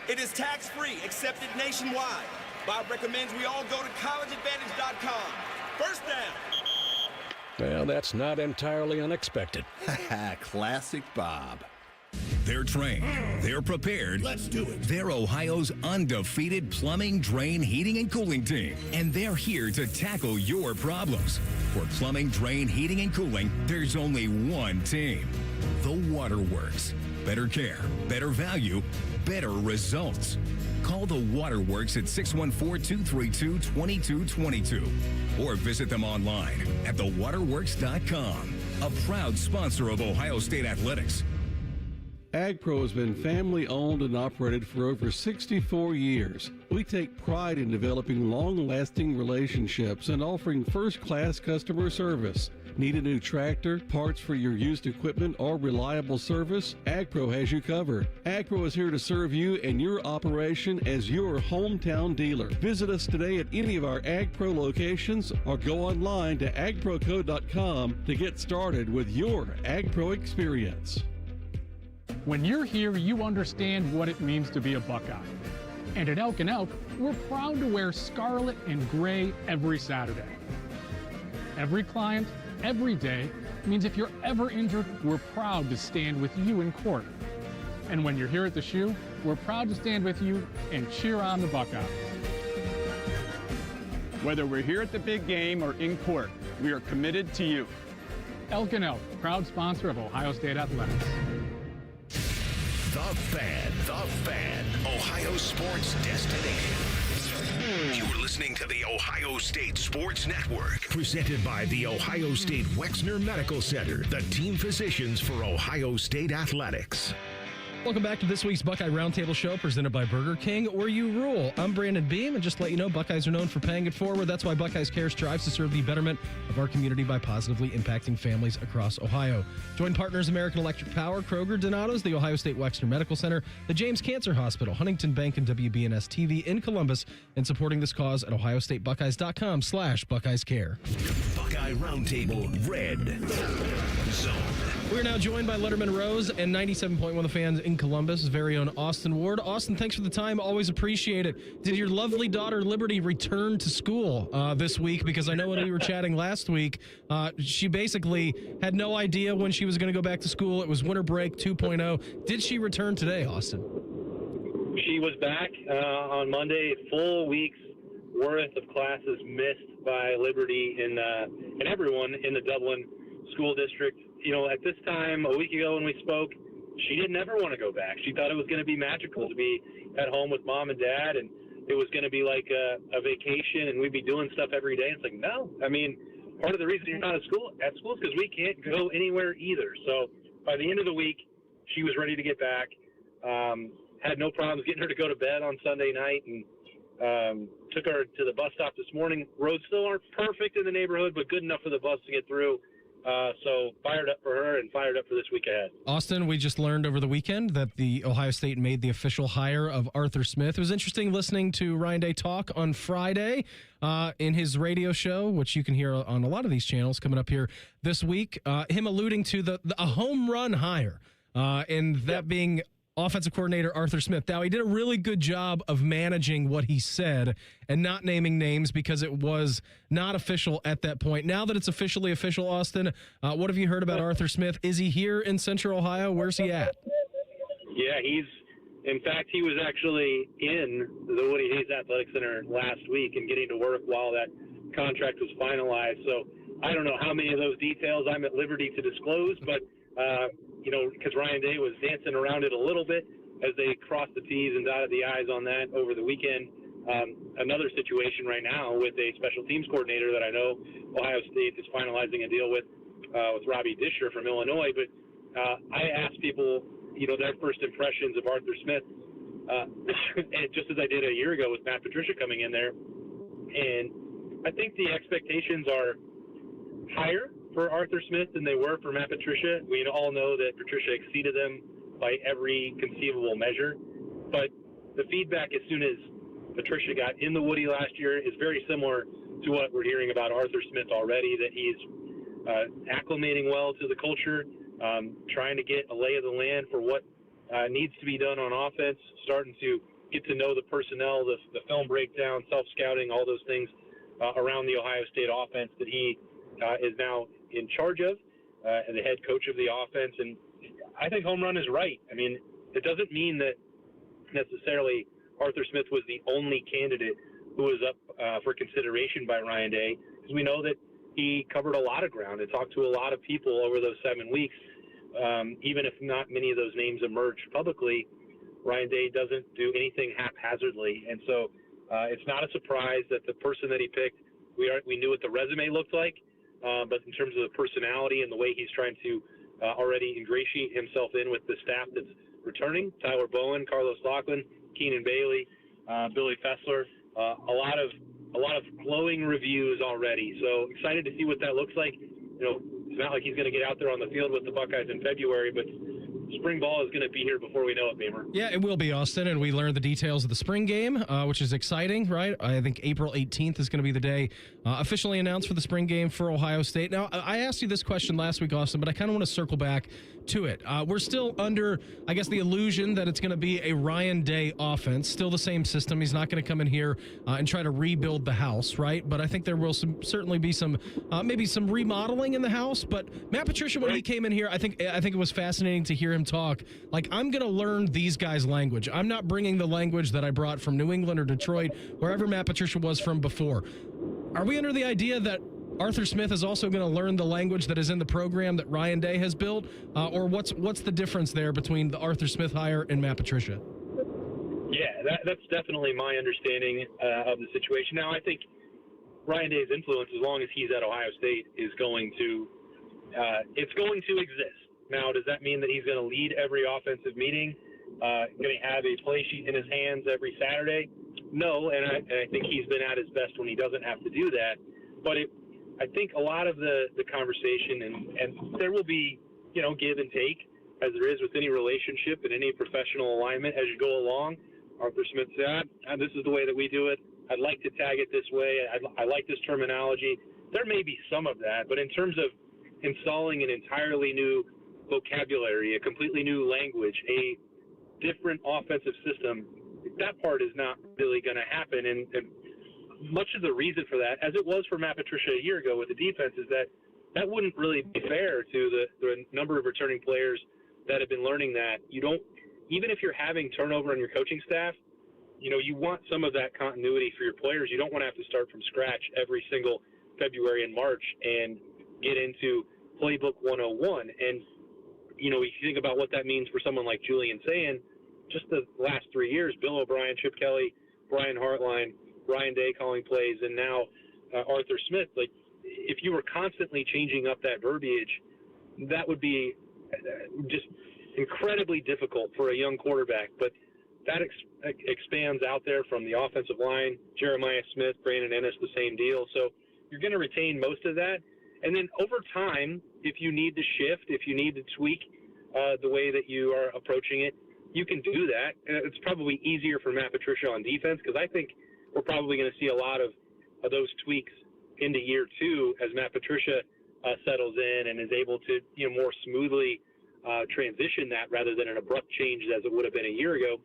It is tax-free, accepted nationwide. Bob recommends we all go to collegeadvantage.com. First down. Well, that's not entirely unexpected. Classic Bob. They're trained. They're prepared. Let's do it. They're Ohio's undefeated plumbing, drain, heating, and cooling team. And they're here to tackle your problems. For plumbing, drain, heating, and cooling, there's only one team. The Waterworks. Better care, better value, better results. Call the Waterworks at 614-232-2222 or visit them online at thewaterworks.com. A proud sponsor of Ohio State Athletics. AgPro has been family owned and operated for over 64 years. We take pride in developing long-lasting relationships and offering first-class customer service. Need a new tractor, parts for your used equipment, or reliable service? AgPro has you covered. AgPro is here to serve you and your operation as your hometown dealer. Visit us today at any of our AgPro locations or go online to agproco.com to get started with your AgPro experience. When you're here, you understand what it means to be a Buckeye. And at Elk & Elk, we're proud to wear scarlet and gray every Saturday. Every client, every day means if you're ever injured, we're proud to stand with you in court. And when you're here at the shoe, we're proud to stand with you and cheer on the Buckeyes. Whether we're here at the big game or in court, we are committed to you. Elk & Elk, proud sponsor of Ohio State Athletics. The Fan, Ohio sports destination. You're listening to the Ohio State Sports Network, presented by the Ohio State Wexner Medical Center, the team physicians for Ohio State Athletics. Welcome back to this week's Buckeye Roundtable Show, presented by Burger King, where you rule. I'm Brandon Beam, and just to let you know, Buckeyes are known for paying it forward. That's why Buckeyes Care strives to serve the betterment of our community by positively impacting families across Ohio. Join partners American Electric Power, Kroger, Donato's, the Ohio State Wexner Medical Center, the James Cancer Hospital, Huntington Bank, and WBNS TV in Columbus, and supporting this cause at ohiostatebuckeyes.com/BuckeyesCare. Buckeye Roundtable Red Zone. We're now joined by Letterman Rose and 97.1 The Fans in Columbus, very own Austin Ward. Austin, thanks for the time. Always appreciate it. Did your lovely daughter, Liberty, return to school this week? Because I know when we were chatting last week, she basically had no idea when she was going to go back to school. It was winter break 2.0. Did she return today, Austin? She was back on Monday, full week's worth of classes missed by Liberty and everyone in the Dublin school district. You know, at this time, a week ago when we spoke, she didn't ever want to go back. She thought it was going to be magical to be at home with mom and dad, and it was going to be like a vacation, and we'd be doing stuff every day. It's like, no. I mean, part of the reason you're not at school is because we can't go anywhere either. So by the end of the week, she was ready to get back. Had no problems getting her to go to bed on Sunday night, and took her to the bus stop this morning. Roads still aren't perfect in the neighborhood, but good enough for the bus to get through. So fired up for her and fired up for this week ahead. Austin, we just learned over the weekend that the Ohio State made the official hire of Arthur Smith. It was interesting listening to Ryan Day talk on Friday in his radio show, which you can hear on a lot of these channels coming up here this week, him alluding to a home run hire, and that being offensive coordinator Arthur Smith. Now, he did a really good job of managing what he said and not naming names because it was not official at that point. Now that it's officially official, Austin, what have you heard about Arthur Smith? Is he here in Central Ohio? Where's he at? Yeah, in fact, he was actually in the Woody Hayes Athletic Center last week and getting to work while that contract was finalized. So I don't know how many of those details I'm at liberty to disclose, but because Ryan Day was dancing around it a little bit as they crossed the T's and dotted the I's on that over the weekend. Another situation right now with a special teams coordinator that I know Ohio State is finalizing a deal with Robbie Disher from Illinois. But I asked people, their first impressions of Arthur Smith, and just as I did a year ago with Matt Patricia coming in there. And I think the expectations are higher for Arthur Smith than they were for Matt Patricia. We all know that Patricia exceeded them by every conceivable measure. But the feedback as soon as Patricia got in the Woody last year is very similar to what we're hearing about Arthur Smith already, that he's acclimating well to the culture, trying to get a lay of the land for what needs to be done on offense, starting to get to know the personnel, the film breakdown, self-scouting, all those things around the Ohio State offense that he is now in charge of, and the head coach of the offense. And I think home run is right. I mean, it doesn't mean that necessarily Arthur Smith was the only candidate who was up for consideration by Ryan Day, because we know that he covered a lot of ground and talked to a lot of people over those 7 weeks. Even if not many of those names emerged publicly, Ryan Day doesn't do anything haphazardly. And so it's not a surprise that the person that he picked, we knew what the resume looked like, but in terms of the personality and the way he's trying to already ingratiate himself in with the staff that's returning, Tyler Bowen, Carlos Lachlan, Keenan Bailey, Billy Fessler. A lot of glowing reviews already. So excited to see what that looks like. It's not like he's going to get out there on the field with the Buckeyes in February, but spring ball is going to be here before we know it, Beamer. Yeah, it will be, Austin, and we learned the details of the spring game, which is exciting, right? I think April 18th is going to be the day officially announced for the spring game for Ohio State. Now, I asked you this question last week, Austin, but I kind of want to circle back to it. We're still under, I guess, the illusion that it's going to be a Ryan Day offense, still the same system. He's not going to come in here and try to rebuild the house, right? But I think there will certainly be some, maybe some remodeling in the house. But Matt Patricia, when he came in here, I think it was fascinating to hear him talk. Like, I'm going to learn these guys' language. I'm not bringing the language that I brought from New England or Detroit, wherever Matt Patricia was from before. Are we under the idea that Arthur Smith is also going to learn the language that is in the program that Ryan Day has built? Or what's the difference there between the Arthur Smith hire and Matt Patricia? Yeah, that's definitely my understanding of the situation. Now, I think Ryan Day's influence, as long as he's at Ohio State, is going to exist. Now, does that mean that he's going to lead every offensive meeting, going to have a play sheet in his hands every Saturday? No, and I think he's been at his best when he doesn't have to do that. But I think a lot of the conversation, and there will be, give and take, as there is with any relationship and any professional alignment as you go along. Arthur Smith said, this is the way that we do it. I'd like to tag it this way. I like this terminology. There may be some of that, but in terms of installing an entirely new vocabulary, a completely new language, a different offensive system, that part is not really going to happen. And much of the reason for that, as it was for Matt Patricia a year ago with the defense, is that wouldn't really be fair to the number of returning players that have been learning that. You don't, even if you're having turnover on your coaching staff, you want some of that continuity for your players. You don't want to have to start from scratch every single February and March and get into playbook 101. And if you think about what that means for someone like Julian Sayin, just the last 3 years, Bill O'Brien, Chip Kelly, Brian Hartline, Ryan Day calling plays, and now Arthur Smith, like, if you were constantly changing up that verbiage, that would be just incredibly difficult for a young quarterback. But that expands out there from the offensive line. Jeremiah Smith, Brandon Ennis, the same deal. So you're going to retain most of that. And then over time, if you need to shift, if you need to tweak the way that you are approaching it, you can do that. It's probably easier for Matt Patricia on defense, because I think we're probably going to see a lot of those tweaks into year two as Matt Patricia settles in and is able to more smoothly transition that rather than an abrupt change as it would have been a year ago.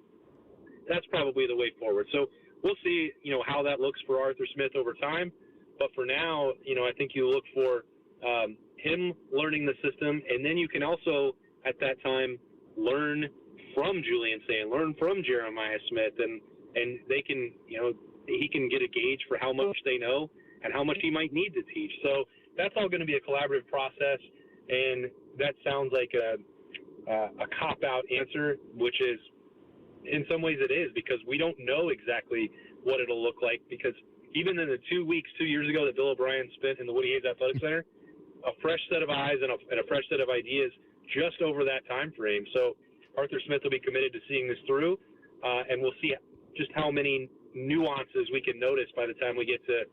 That's probably the way forward. So we'll see how that looks for Arthur Smith over time. But for now, I think you look for him learning the system, and then you can also at that time learn from Julian Sayin, learn from Jeremiah Smith, and they can he can get a gauge for how much they know and how much he might need to teach. So that's all going to be a collaborative process, and that sounds like a cop-out answer, which is in some ways it is, because we don't know exactly what it'll look like, because even in the 2 weeks 2 years ago that Bill O'Brien spent in the Woody Hayes Athletic Center, a fresh set of eyes and a fresh set of ideas just over that time frame. So Arthur Smith will be committed to seeing this through, and we'll see just how many nuances we can notice by the time we get to,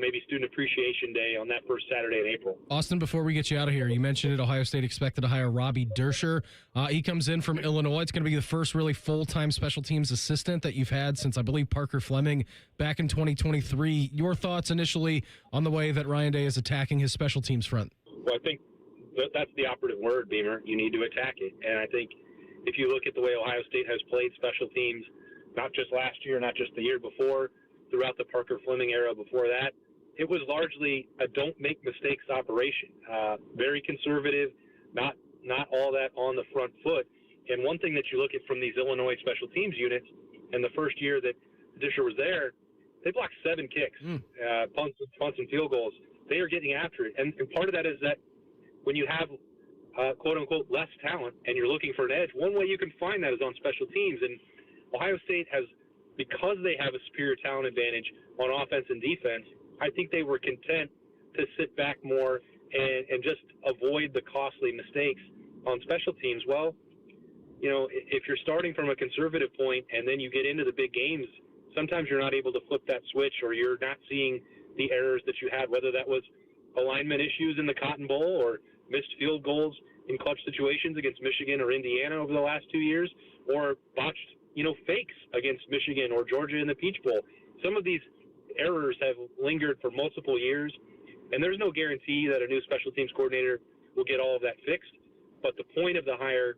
maybe Student Appreciation Day on that first Saturday in April. Austin, before we get you out of here, you mentioned it, Ohio State expected to hire Robbie Dersher. He comes in from Illinois. It's going to be the first really full-time special teams assistant that you've had since, I believe, Parker Fleming back in 2023. Your thoughts initially on the way that Ryan Day is attacking his special teams front? Well, I think that's the operative word, Beamer. You need to attack it. And I think if you look at the way Ohio State has played special teams, not just last year, not just the year before, throughout the Parker Fleming era before that, it was largely a don't make mistakes operation. Very conservative, not all that on the front foot. And one thing that you look at from these Illinois special teams units, in the first year that Disher was there, they blocked 7 kicks, punts and field goals. They are getting after it. And part of that is that when you have, quote-unquote, less talent and you're looking for an edge, one way you can find that is on special teams. And Ohio State has, because they have a superior talent advantage on offense and defense, I think they were content to sit back more and just avoid the costly mistakes on special teams. Well, if you're starting from a conservative point and then you get into the big games sometimes you're not able to flip that switch, or you're not seeing the errors that you had, whether that was alignment issues in the Cotton Bowl or missed field goals in clutch situations against Michigan or Indiana over the last 2 years, or botched, fakes against Michigan or Georgia in the Peach Bowl. Some of these errors have lingered for multiple years, and there's no guarantee that a new special teams coordinator will get all of that fixed. But the point of the hire,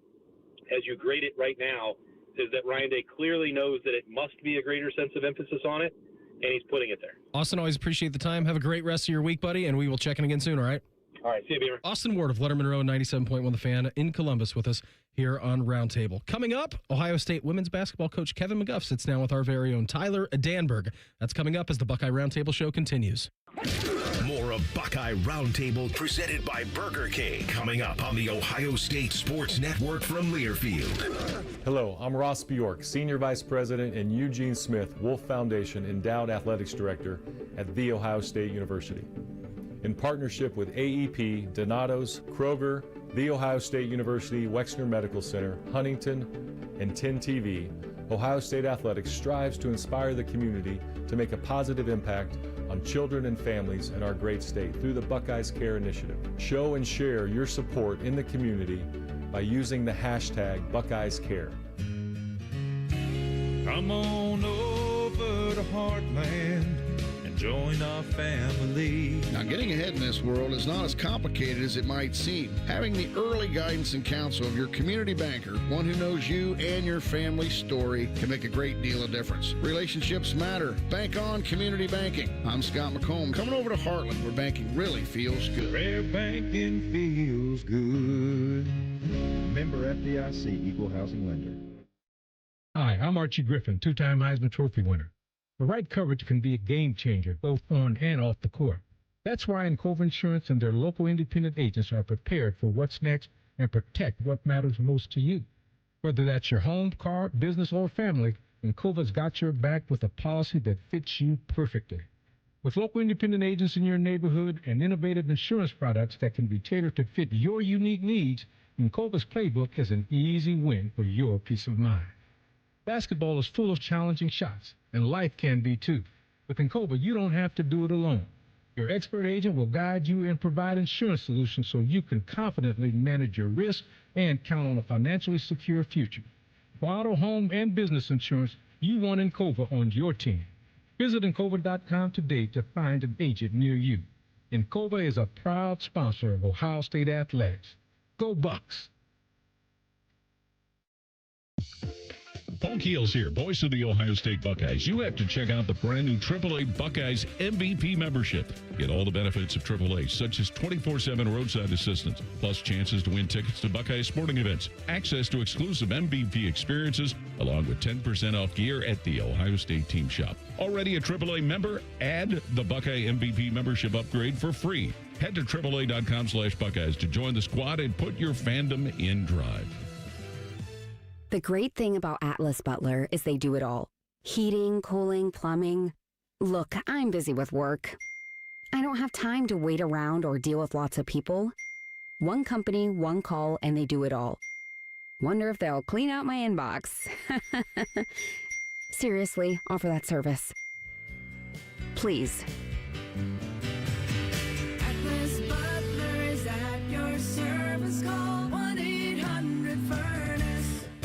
as you grade it right now, is that Ryan Day clearly knows that it must be a greater sense of emphasis on it, and he's putting it there. Austin, always appreciate the time. Have a great rest of your week, buddy, and we will check in again soon, all right? All right, see you, Beamer. Austin Ward of Letterman Row, 97.1 The Fan in Columbus with us here on Roundtable. Coming up, Ohio State women's basketball coach Kevin McGuff sits down with our very own Tyler Danberg. That's coming up as the Buckeye Roundtable show continues. More of Buckeye Roundtable presented by Burger King coming up on the Ohio State Sports Network from Learfield. Hello, I'm Ross Bjork, Senior Vice President and Eugene Smith Wolf Foundation Endowed Athletics Director at The Ohio State University. In partnership with AEP, Donato's, Kroger, The Ohio State University Wexner Medical Center, Huntington, and 10 TV, Ohio State Athletics strives to inspire the community to make a positive impact on children and families in our great state through the Buckeyes Care Initiative. Show and share your support in the community by using the hashtag BuckeyesCare. Come on over to Heartland and join our family. Now, getting ahead in this world is not as complicated as it might seem. Having the early guidance and counsel of your community banker, one who knows you and your family's story, can make a great deal of difference. Relationships matter. Bank on community banking. I'm Scott McComb, coming over to Heartland, where banking really feels good. Where banking feels good. Member FDIC, Equal Housing Lender. Hi, I'm Archie Griffin, two-time Heisman Trophy winner. The right coverage can be a game changer, both on and off the court. That's why Encova Insurance and their local independent agents are prepared for what's next and protect what matters most to you. Whether that's your home, car, business, or family, Encova's got your back with a policy that fits you perfectly. With local independent agents in your neighborhood and innovative insurance products that can be tailored to fit your unique needs, Encova's playbook is an easy win for your peace of mind. Basketball is full of challenging shots, and life can be too. With Encova, you don't have to do it alone. Your expert agent will guide you and provide insurance solutions so you can confidently manage your risk and count on a financially secure future. For auto, home, and business insurance, you want Encova on your team. Visit Encova.com today to find an agent near you. Encova is a proud sponsor of Ohio State Athletics. Go Bucks! Paul Keels here, voice of the Ohio State Buckeyes. You have to check out the brand new AAA Buckeyes MVP membership. Get all the benefits of AAA, such as 24/7 roadside assistance, plus chances to win tickets to Buckeye sporting events, access to exclusive MVP experiences, along with 10% off gear at the Ohio State Team Shop. Already a AAA member? Add the Buckeye MVP membership upgrade for free. Head to AAA.com/Buckeyes to join the squad and put your fandom in drive. The great thing about Atlas Butler is they do it all. Heating, cooling, plumbing. Look, I'm busy with work. I don't have time to wait around or deal with lots of people. One company, one call, and they do it all. Wonder if they'll clean out my inbox. Seriously, offer that service. Please. Atlas Butler is at your service. Call 1-800-FURNACE.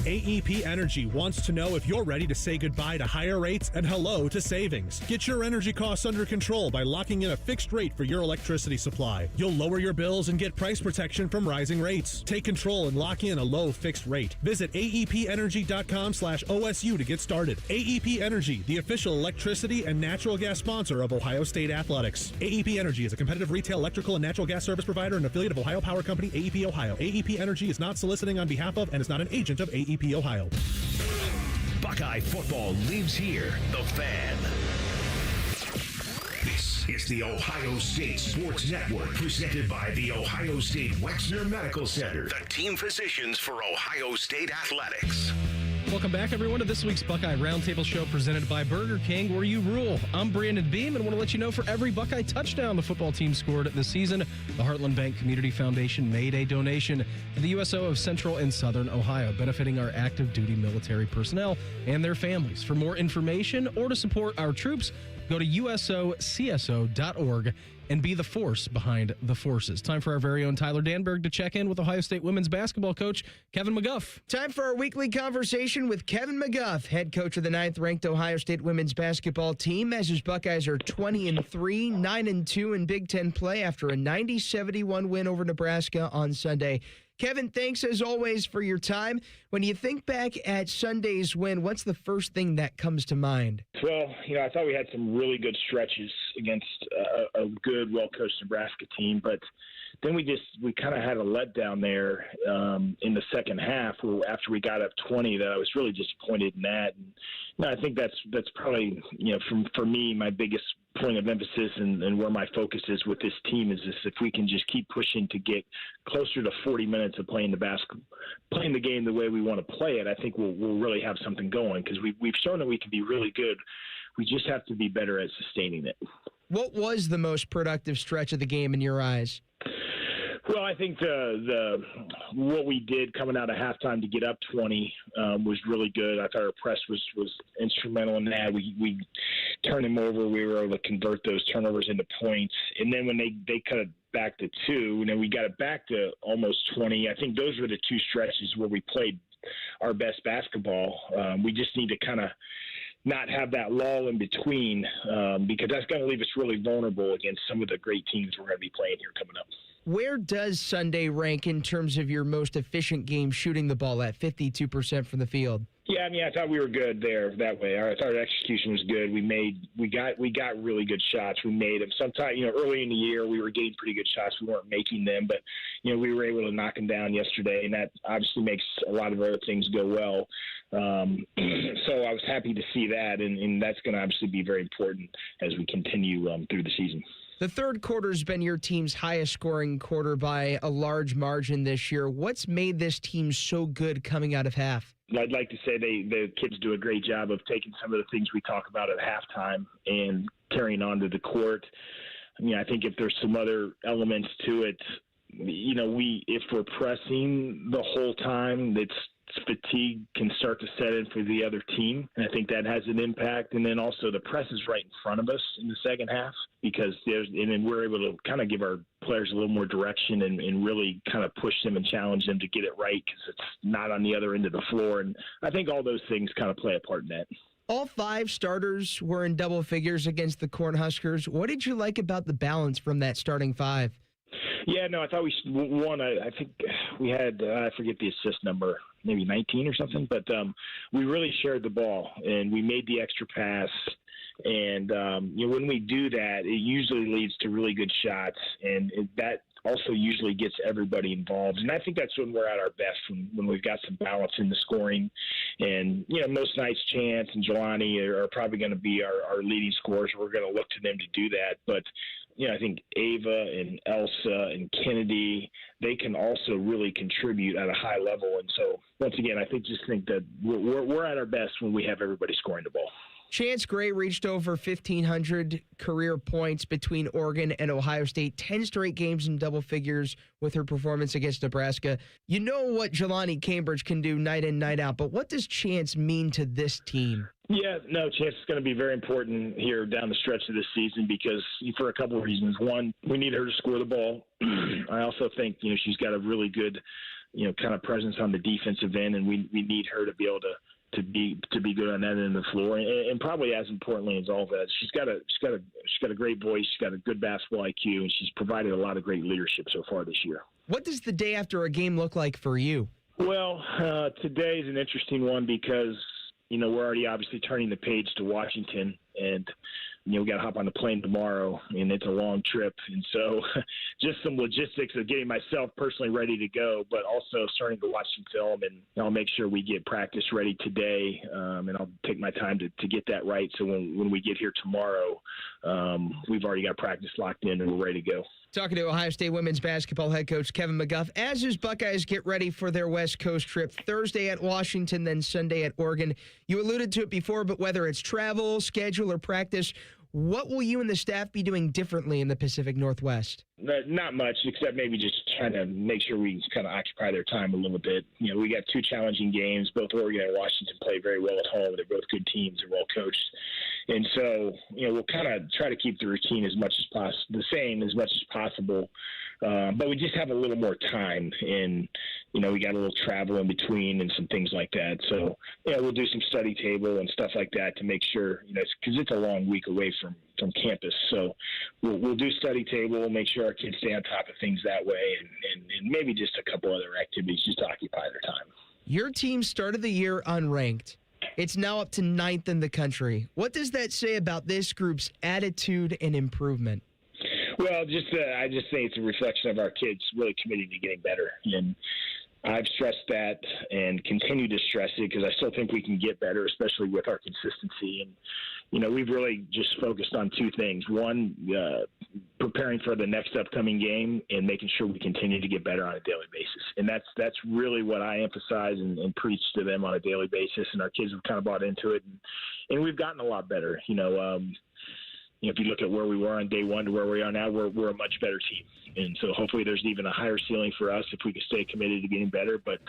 AEP Energy wants to know if you're ready to say goodbye to higher rates and hello to savings. Get your energy costs under control by locking in a fixed rate for your electricity supply. You'll lower your bills and get price protection from rising rates. Take control and lock in a low fixed rate. Visit aepenergy.com/OSU to get started. AEP Energy, the official electricity and natural gas sponsor of Ohio State Athletics. AEP Energy is a competitive retail electrical and natural gas service provider and affiliate of Ohio Power Company, AEP Ohio. AEP Energy is not soliciting on behalf of and is not an agent of AEP Ohio. Buckeye football lives here. The Fan. This is the Ohio State Sports Network, presented by the Ohio State Wexner Medical Center, the team physicians for Ohio State Athletics. Welcome back, everyone, to this week's Buckeye Roundtable show presented by Burger King, where you rule. I'm Brandon Beam, and want to let you know for every Buckeye touchdown the football team scored this season, the Heartland Bank Community Foundation made a donation to the USO of Central and Southern Ohio, benefiting our active duty military personnel and their families. For more information or to support our troops, go to usocso.org and be the force behind the forces. Time for our very own Tyler Danberg to check in with Ohio State women's basketball coach Kevin McGuff. Time for our weekly conversation with Kevin McGuff, head coach of the 9th-ranked Ohio State women's basketball team, as his Buckeyes are 20-3, 9-2 in Big Ten play after a 90-71 win over Nebraska on Sunday. Kevin, thanks as always for your time. When you think back at Sunday's win, what's the first thing that comes to mind? Well, I thought we had some really good stretches against a good, well-coached Nebraska team, but then we kind of had a letdown there in the second half after we got up 20 that I was really disappointed in that. And I think that's probably, for me, my biggest point of emphasis and where my focus is with this team is if we can just keep pushing to get closer to 40 minutes of playing the game the way we want to play it, I think we'll really have something going because we've shown that we can be really good. We just have to be better at sustaining it. What was the most productive stretch of the game in your eyes? Well, I think the what we did coming out of halftime to get up 20 was really good. I thought our press was instrumental in that. We turned them over. We were able to convert those turnovers into points. And then when they cut it back to 2, we got it back to almost 20. I think those were the two stretches where we played our best basketball. We just need to kind of not have that lull in between because that's going to leave us really vulnerable against some of the great teams we're going to be playing here coming up. Where does Sunday rank in terms of your most efficient game shooting the ball at 52% from the field? Yeah, I thought we were good there that way. I thought our execution was good. We got really good shots. We made them. Sometimes, early in the year we were getting pretty good shots. We weren't making them, but we were able to knock them down yesterday, and that obviously makes a lot of other things go well. So I was happy to see that, and that's going to obviously be very important as we continue through the season. The third quarter has been your team's highest scoring quarter by a large margin this year. What's made this team so good coming out of half? I'd like to say the kids do a great job of taking some of the things we talk about at halftime and carrying on to the court. I think if there's some other elements to it, if we're pressing the whole time, fatigue can start to set in for the other team, and I think that has an impact. And then also the press is right in front of us in the second half because then we're able to kind of give our players a little more direction and really kind of push them and challenge them to get it right because it's not on the other end of the floor. And I think all those things kind of play a part in that. All 5 starters were in double figures against the Cornhuskers. What did you like about the balance from that starting 5? Yeah, no, I thought I think we had, I forget the assist number, maybe 19 or something, but we really shared the ball and we made the extra pass. And, when we do that, it usually leads to really good shots, and that also usually gets everybody involved. And I think that's when we're at our best, when we've got some balance in the scoring. And, most nights Chance and Jelani are probably going to be our leading scorers. We're going to look to them to do that. But, I think Ava and Elsa and Kennedy, they can also really contribute at a high level. And so, once again, I think that we're at our best when we have everybody scoring the ball. Chance Gray reached over 1,500 career points between Oregon and Ohio State, 10 straight games in double figures with her performance against Nebraska. You know what Jelani Cambridge can do night in, night out, but what does Chance mean to this team? Yeah, no, Chance is going to be very important here down the stretch of this season because for a couple of reasons. One, we need her to score the ball. I also think, she's got a really good, kind of presence on the defensive end, and we need her to be able to be good on that end of the floor, and probably as importantly as all that, she's got a great voice, she's got a good basketball IQ, and she's provided a lot of great leadership so far this year. What does the day after a game look like for you? Well, today is an interesting one because we're already obviously turning the page to Washington, and we got to hop on the plane tomorrow, and it's a long trip. And so just some logistics of getting myself personally ready to go, but also starting to watch some film, and I'll make sure we get practice ready today, and I'll take my time to get that right. So when we get here tomorrow, we've already got practice locked in and we're ready to go. Talking to Ohio State women's basketball head coach Kevin McGuff as his Buckeyes get ready for their West Coast trip Thursday at Washington, then Sunday at Oregon. You alluded to it before, but whether it's travel, schedule, or practice, what will you and the staff be doing differently in the Pacific Northwest? Not much, except maybe just trying to make sure we kind of occupy their time a little bit. You know, we got two challenging games. Both Oregon and Washington play very well at home. They're both good teams. They're well coached. And so, you know, we'll kind of try to keep the routine as much as possible, the same as much as possible. But we just have a little more time, and, you know, we got a little travel in between and some things like that. So, yeah, we'll do some study table and stuff like that to make sure, you know, because it's a long week away from campus. So we'll do study table, make sure our kids stay on top of things that way, and maybe just a couple other activities just to occupy their time. Your team started the year unranked. It's now up to 9th in the country. What does that say about this group's attitude and improvement? Well, I just think it's a reflection of our kids really committing to getting better. And I've stressed that and continue to stress it because I still think we can get better, especially with our consistency. And, you know, we've really just focused on two things. One, preparing for the next upcoming game and making sure we continue to get better on a daily basis. And that's really what I emphasize and preach to them on a daily basis. And our kids have kind of bought into it. And we've gotten a lot better. You know, if you look at where we were on day one to where we are now, we're a much better team. And so hopefully there's even a higher ceiling for us if we can stay committed to getting better. But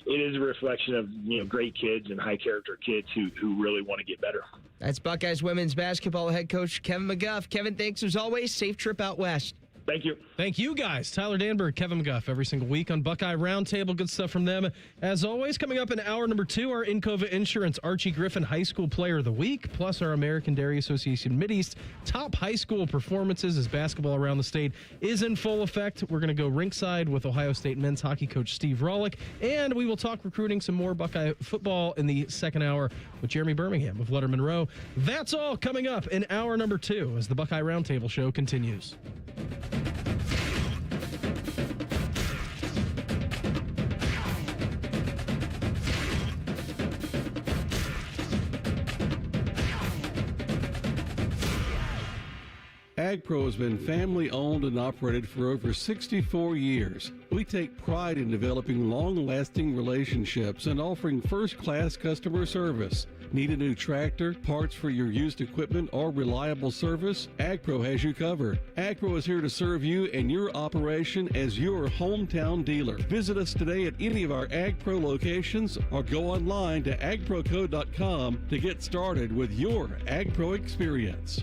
it is a reflection of, you know, great kids and high character kids who really want to get better. That's Buckeyes women's basketball head coach Kevin McGuff. Kevin, thanks as always. Safe trip out west. Thank you. Thank you, guys. Tyler Danberg, Kevin McGuff, every single week on Buckeye Roundtable. Good stuff from them. As always, coming up in hour number 2, our Encova Insurance Archie Griffin High School Player of the Week, plus our American Dairy Association Mideast top high school performances as basketball around the state is in full effect. We're going to go rinkside with Ohio State men's hockey coach Steve Rawlick, and we will talk recruiting, some more Buckeye football in the second hour with Jeremy Birmingham of Letterman Row. That's all coming up in hour number 2 as the Buckeye Roundtable show continues. AgPro has been family owned and operated for over 64 years. We take pride in developing long-lasting relationships and offering first-class customer service. Need a new tractor, parts for your used equipment, or reliable service? AgPro has you covered. AgPro is here to serve you and your operation as your hometown dealer. Visit us today at any of our AgPro locations or go online to agproco.com to get started with your AgPro experience.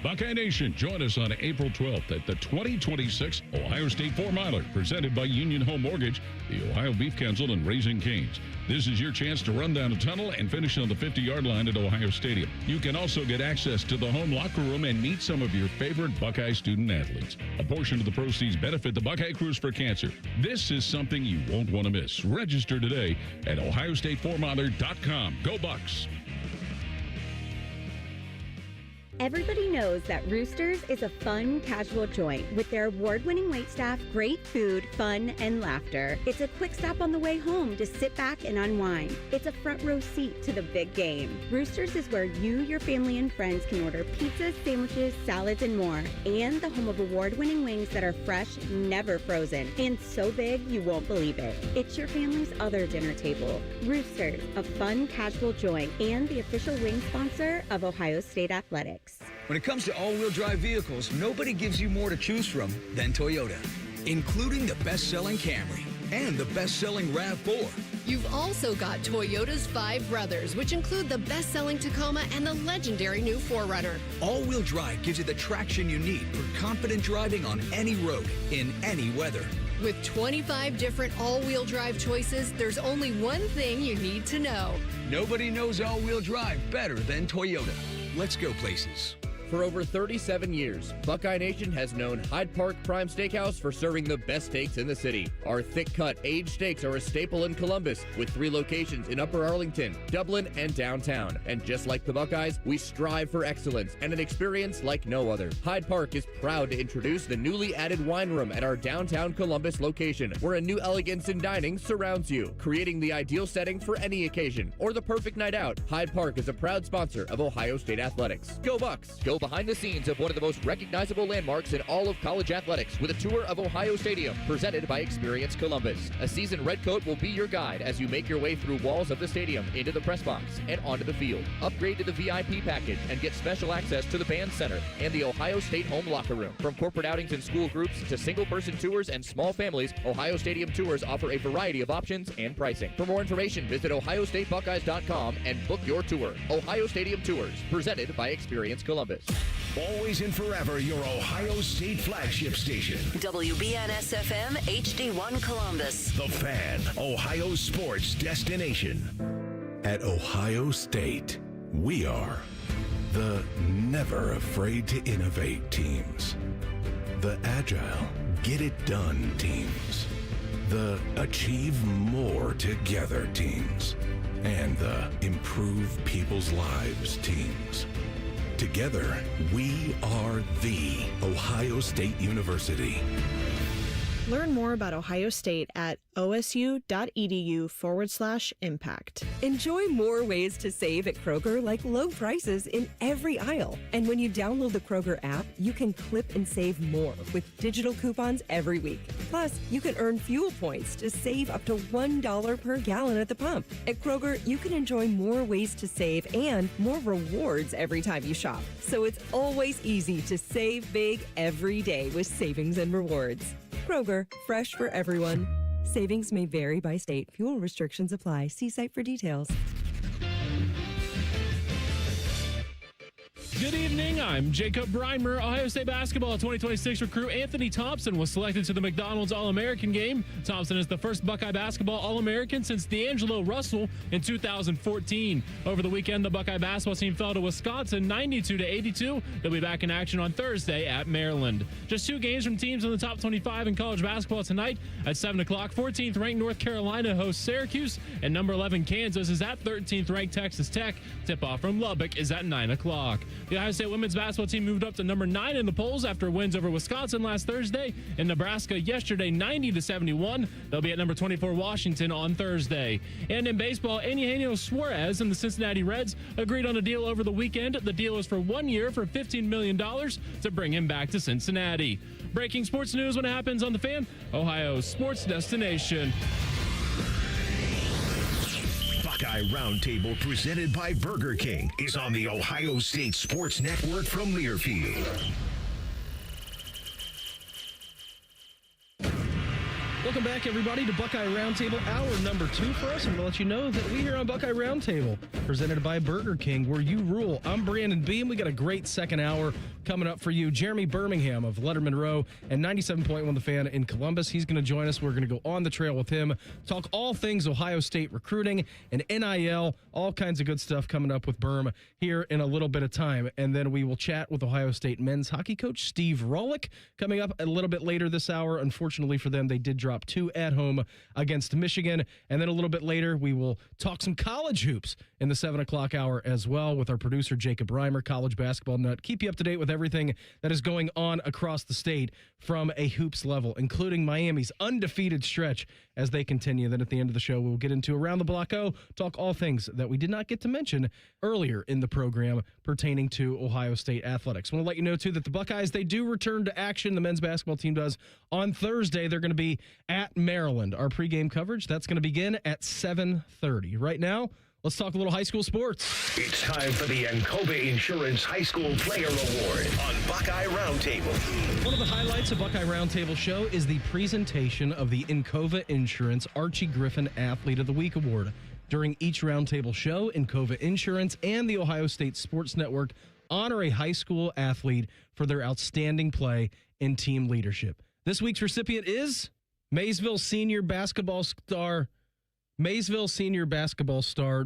Buckeye Nation, join us on April 12th at the 2026 Ohio State 4-Miler, presented by Union Home Mortgage, the Ohio Beef Council, and Raising Cane's. This is your chance to run down a tunnel and finish on the 50-yard line at Ohio Stadium. You can also get access to the home locker room and meet some of your favorite Buckeye student athletes. A portion of the proceeds benefit the Buckeye Cruise for Cancer. This is something you won't want to miss. Register today at OhioStateForMiler.com. Go Bucks! Everybody knows that Roosters is a fun, casual joint with their award-winning waitstaff, great food, fun, and laughter. It's a quick stop on the way home to sit back and unwind. It's a front row seat to the big game. Roosters is where you, your family, and friends can order pizzas, sandwiches, salads, and more. And the home of award-winning wings that are fresh, never frozen, and so big you won't believe it. It's your family's other dinner table. Roosters, a fun, casual joint, and the official wing sponsor of Ohio State Athletics. When it comes to all-wheel drive vehicles, nobody gives you more to choose from than Toyota, including the best-selling Camry and the best-selling RAV4. You've also got Toyota's 5 Brothers, which include the best-selling Tacoma and the legendary new 4Runner. All-wheel drive gives you the traction you need for confident driving on any road, in any weather. With 25 different all-wheel drive choices, there's only one thing you need to know. Nobody knows all-wheel drive better than Toyota. Let's go places. For over 37 years, Buckeye Nation has known Hyde Park Prime Steakhouse for serving the best steaks in the city. Our thick-cut, aged steaks are a staple in Columbus, with 3 locations in Upper Arlington, Dublin, and downtown. And just like the Buckeyes, we strive for excellence and an experience like no other. Hyde Park is proud to introduce the newly added wine room at our downtown Columbus location, where a new elegance in dining surrounds you, creating the ideal setting for any occasion or the perfect night out. Hyde Park is a proud sponsor of Ohio State Athletics. Go Bucks! Go Go behind the scenes of one of the most recognizable landmarks in all of college athletics with a tour of Ohio Stadium presented by Experience Columbus. A seasoned redcoat will be your guide as you make your way through walls of the stadium, into the press box, and onto the field. Upgrade to the VIP package and get special access to the band center and the Ohio State home locker room. From corporate outings and school groups to single-person tours and small families, Ohio Stadium Tours offer a variety of options and pricing. For more information, visit ohiostatebuckeyes.com and book your tour. Ohio Stadium Tours, presented by Experience Columbus. Always and forever your Ohio State flagship station. WBNS FM HD1 Columbus. The Fan, Ohio's sports destination. At Ohio State, we are the never afraid to innovate teams. The agile, get it done teams. The achieve more together teams. And the improve people's lives teams. Together, we are the Ohio State University. Learn more about Ohio State at osu.edu/impact. Enjoy more ways to save at Kroger, like low prices in every aisle. And when you download the Kroger app, you can clip and save more with digital coupons every week. Plus, you can earn fuel points to save up to $1 per gallon at the pump. At Kroger, you can enjoy more ways to save and more rewards every time you shop. So it's always easy to save big every day with savings and rewards. Kroger, fresh for everyone. Savings may vary by state. Fuel restrictions apply. See site for details. Good evening. I'm Jacob Breimer. Ohio State basketball 2026 recruit Anthony Thompson was selected to the McDonald's All-American game. Thompson is the first Buckeye basketball All-American since D'Angelo Russell in 2014. Over the weekend, the Buckeye basketball team fell to Wisconsin 92-82. They'll be back in action on Thursday at Maryland. Just two games from teams in the top 25 in college basketball tonight at 7 o'clock. 14th ranked North Carolina hosts Syracuse, and number 11 Kansas is at 13th ranked Texas Tech. Tip-off from Lubbock is at 9 o'clock. The Ohio State women's basketball team moved up to number 9 in the polls after wins over Wisconsin last Thursday and Nebraska yesterday 90-71. They'll be at number 24 Washington on Thursday. And in baseball, Eugenio Suarez and the Cincinnati Reds agreed on a deal over the weekend. The deal is for 1 year for $15 million to bring him back to Cincinnati. Breaking sports news when it happens on The Fan, Ohio's sports destination. Buckeye Roundtable, presented by Burger King, is on the Ohio State Sports Network from Learfield. Welcome back, everybody, to Buckeye Roundtable, hour number 2 for us. I'm going to let you know that we here on Buckeye Roundtable, presented by Burger King, where you rule. I'm Brandon Beam. We got a great second hour coming up for you. Jeremy Birmingham of Letterman Row and 97.1 The Fan in Columbus. He's going to join us. We're going to go on the trail with him, talk all things Ohio State recruiting and NIL, all kinds of good stuff coming up with Berm here in a little bit of time. And then we will chat with Ohio State men's hockey coach Steve Rolick coming up a little bit later this hour. Unfortunately for them, they did drop 2 at home against Michigan. And then a little bit later, we will talk some college hoops in the 7 o'clock hour as well with our producer, Jacob Reimer, college basketball nut. Keep you up to date with everything that is going on across the state from a hoops level, including Miami's undefeated stretch as they continue. Then at the end of the show, we'll get into Around the Block O, talk all things that we did not get to mention earlier in the program pertaining to Ohio State athletics. I want to let you know, too, that the Buckeyes, they do return to action. The men's basketball team does on Thursday. They're going to be at Maryland. Our pregame coverage, that's going to begin at 7:30. Right now, let's talk a little high school sports. It's time for the Encova Insurance High School Player Award on Buckeye Roundtable. One of the highlights of Buckeye Roundtable show is the presentation of the Encova Insurance Archie Griffin Athlete of the Week Award. During each Roundtable show, Encova Insurance and the Ohio State Sports Network honor a high school athlete for their outstanding play in team leadership. This week's recipient is Maysville senior basketball star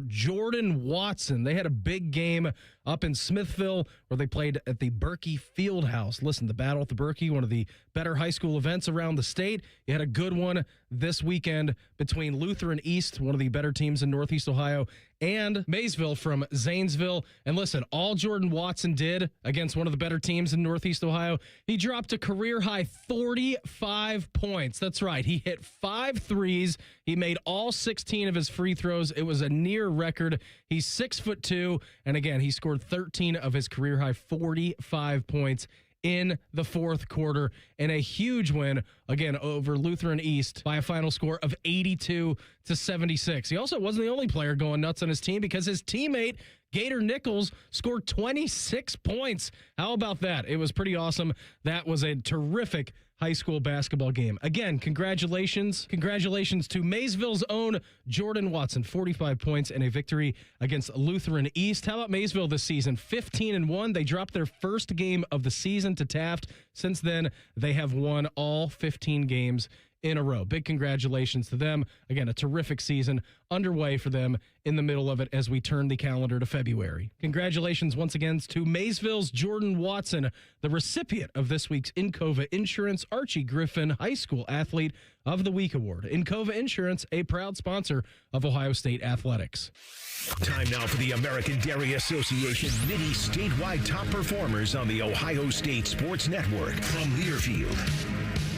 Jordan Watson. They had a big game up in Smithville where they played at the Berkey Fieldhouse. Listen, the Battle at the Berkey, one of the better high school events around the state. You had a good one this weekend between Lutheran East, one of the better teams in Northeast Ohio, and Maysville from Zanesville. And listen, all Jordan Watson did against one of the better teams in Northeast Ohio, he dropped a career-high 45 points. That's right. He hit 5 threes. He made all 16 of his free throws. It was a near record. He's 6'2", and again, he scored scored 13 of his career-high 45 points in the fourth quarter, and a huge win, again, over Lutheran East by a final score of 82-76. He also wasn't the only player going nuts on his team because his teammate, Gator Nichols, scored 26 points. How about that? It was pretty awesome. That was a terrific high school basketball game. Again, congratulations. Congratulations to Maysville's own Jordan Watson, 45 points and a victory against Lutheran East. How about Maysville this season? 15-1. They dropped their first game of the season to Taft. Since then, they have won all 15 games in a row. Big congratulations to them. Again, a terrific season underway for them in the middle of it as we turn the calendar to February. Congratulations once again to Maysville's Jordan Watson, the recipient of this week's Encova Insurance Archie Griffin High School Athlete of the Week Award. Encova Insurance, a proud sponsor of Ohio State Athletics. Time now for the American Dairy Association Mini statewide top performers on the Ohio State Sports Network from Learfield.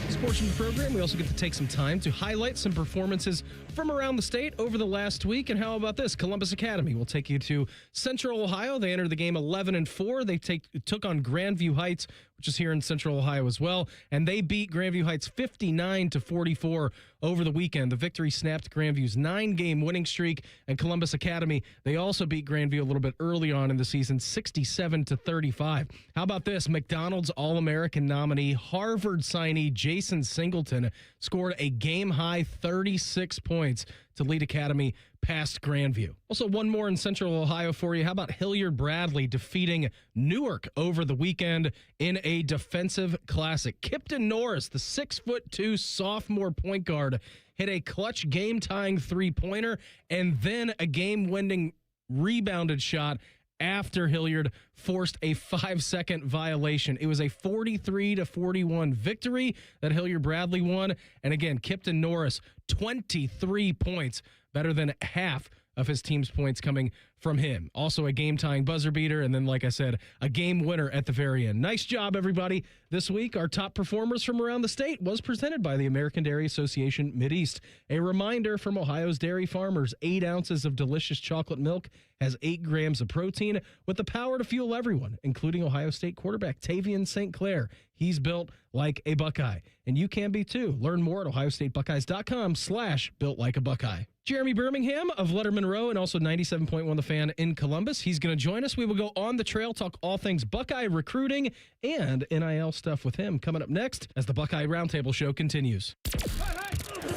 This portion of the program, we also get to take some time to highlight some performances from around the state over the last week. And how about this? Columbus Academy will take you to Central Ohio. They entered the game 11-4. They took on Grandview Heights, which is here in Central Ohio as well. And they beat Grandview Heights 59-44 over the weekend. The victory snapped Grandview's 9-game winning streak. And Columbus Academy, they also beat Grandview a little bit early on in the season, 67-35. How about this? McDonald's All-American nominee, Harvard signee Jason Singleton scored a game-high 36 points to lead Academy past Grandview. Also, one more in Central Ohio for you. How about Hilliard Bradley defeating Newark over the weekend in a defensive classic? Kipton Norris, the 6'2" sophomore point guard, hit a clutch game-tying three-pointer and then a game-winning rebounded shot after Hilliard forced a 5-second violation. It was a 43-41 victory that Hilliard Bradley won. And again, Kipton Norris, 23 points, better than half of his team's points coming from him. Also a game-tying buzzer beater, and then, like I said, a game winner at the very end. Nice job, everybody. This week, our top performers from around the state was presented by the American Dairy Association Mideast. A reminder from Ohio's dairy farmers, 8 ounces of delicious chocolate milk has 8 grams of protein with the power to fuel everyone, including Ohio State quarterback Tavian St. Clair. He's built like a Buckeye, and you can be too. Learn more at ohiostatebuckeyes.com/built-like-a-Buckeye. Jeremy Birmingham of Letterman Row and also 97.1 The Fan in Columbus. He's going to join us. We will go on the trail, talk all things Buckeye recruiting and NIL stuff with him coming up next as the Buckeye Roundtable show continues.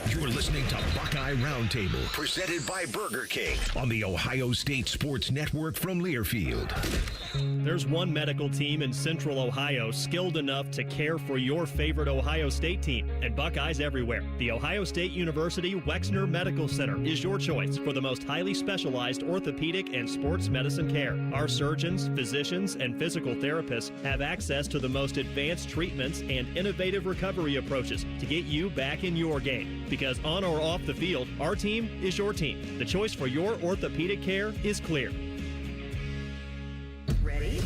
You're listening to Buckeye Roundtable, presented by Burger King on the Ohio State Sports Network from Learfield. There's one medical team in Central Ohio skilled enough to care for your favorite Ohio State team, and Buckeyes everywhere. The Ohio State University Wexner Medical Center is your choice for the most highly specialized orthopedic and sports medicine care. Our surgeons, physicians, and physical therapists have access to the most advanced treatments and innovative recovery approaches to get you back in your game. Because on or off the field, our team is your team. The choice for your orthopedic care is clear. Ready?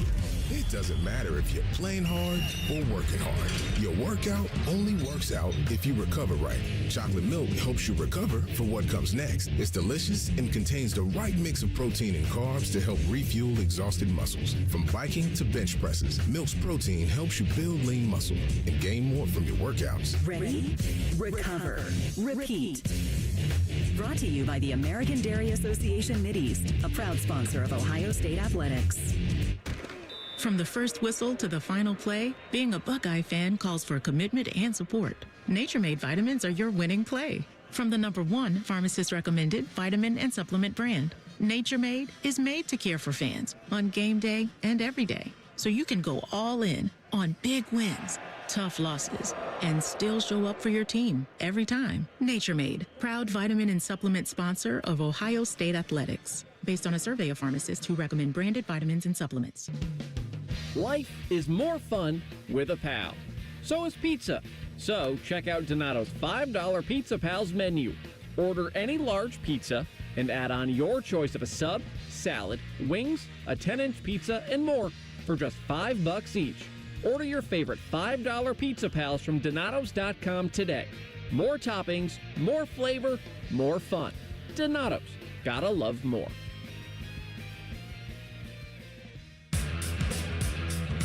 It doesn't matter if you're playing hard or working hard. Your workout only works out if you recover right. Chocolate milk helps you recover for what comes next. It's delicious and contains the right mix of protein and carbs to help refuel exhausted muscles. From biking to bench presses, Milk's protein helps you build lean muscle and gain more from your workouts. Ready? Recover. Repeat. Brought to you by the American Dairy Association Mideast, a proud sponsor of Ohio State Athletics. From the first whistle to the final play, being a Buckeye fan calls for commitment and support. Nature Made vitamins are your winning play. From the #1 pharmacist-recommended vitamin and supplement brand, Nature Made is made to care for fans on game day and every day, so you can go all in on big wins, tough losses, and still show up for your team every time. Nature Made, proud vitamin and supplement sponsor of Ohio State Athletics, based on a survey of pharmacists who recommend branded vitamins and supplements. Life is more fun with a pal. So is pizza. So check out Donato's $5 Pizza Pals menu. Order any large pizza and add on your choice of a sub, salad, wings, a 10-inch pizza, and more for just $5 each. Order your favorite $5 Pizza Pals from Donatos.com today. More toppings, more flavor, more fun. Donatos. Gotta love more.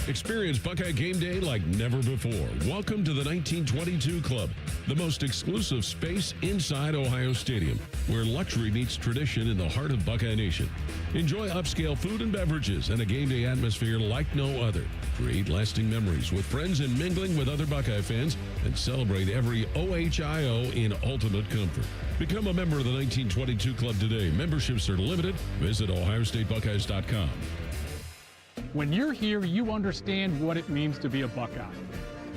Experience Buckeye game day like never before. Welcome to the 1922 Club, the most exclusive space inside Ohio Stadium, where luxury meets tradition in the heart of Buckeye Nation. Enjoy upscale food and beverages and a game day atmosphere like no other. Create lasting memories with friends and mingling with other Buckeye fans, and celebrate every OHIO in ultimate comfort. Become a member of the 1922 Club today. Memberships are limited. Visit OhioStateBuckeyes.com. When you're here, you understand what it means to be a Buckeye.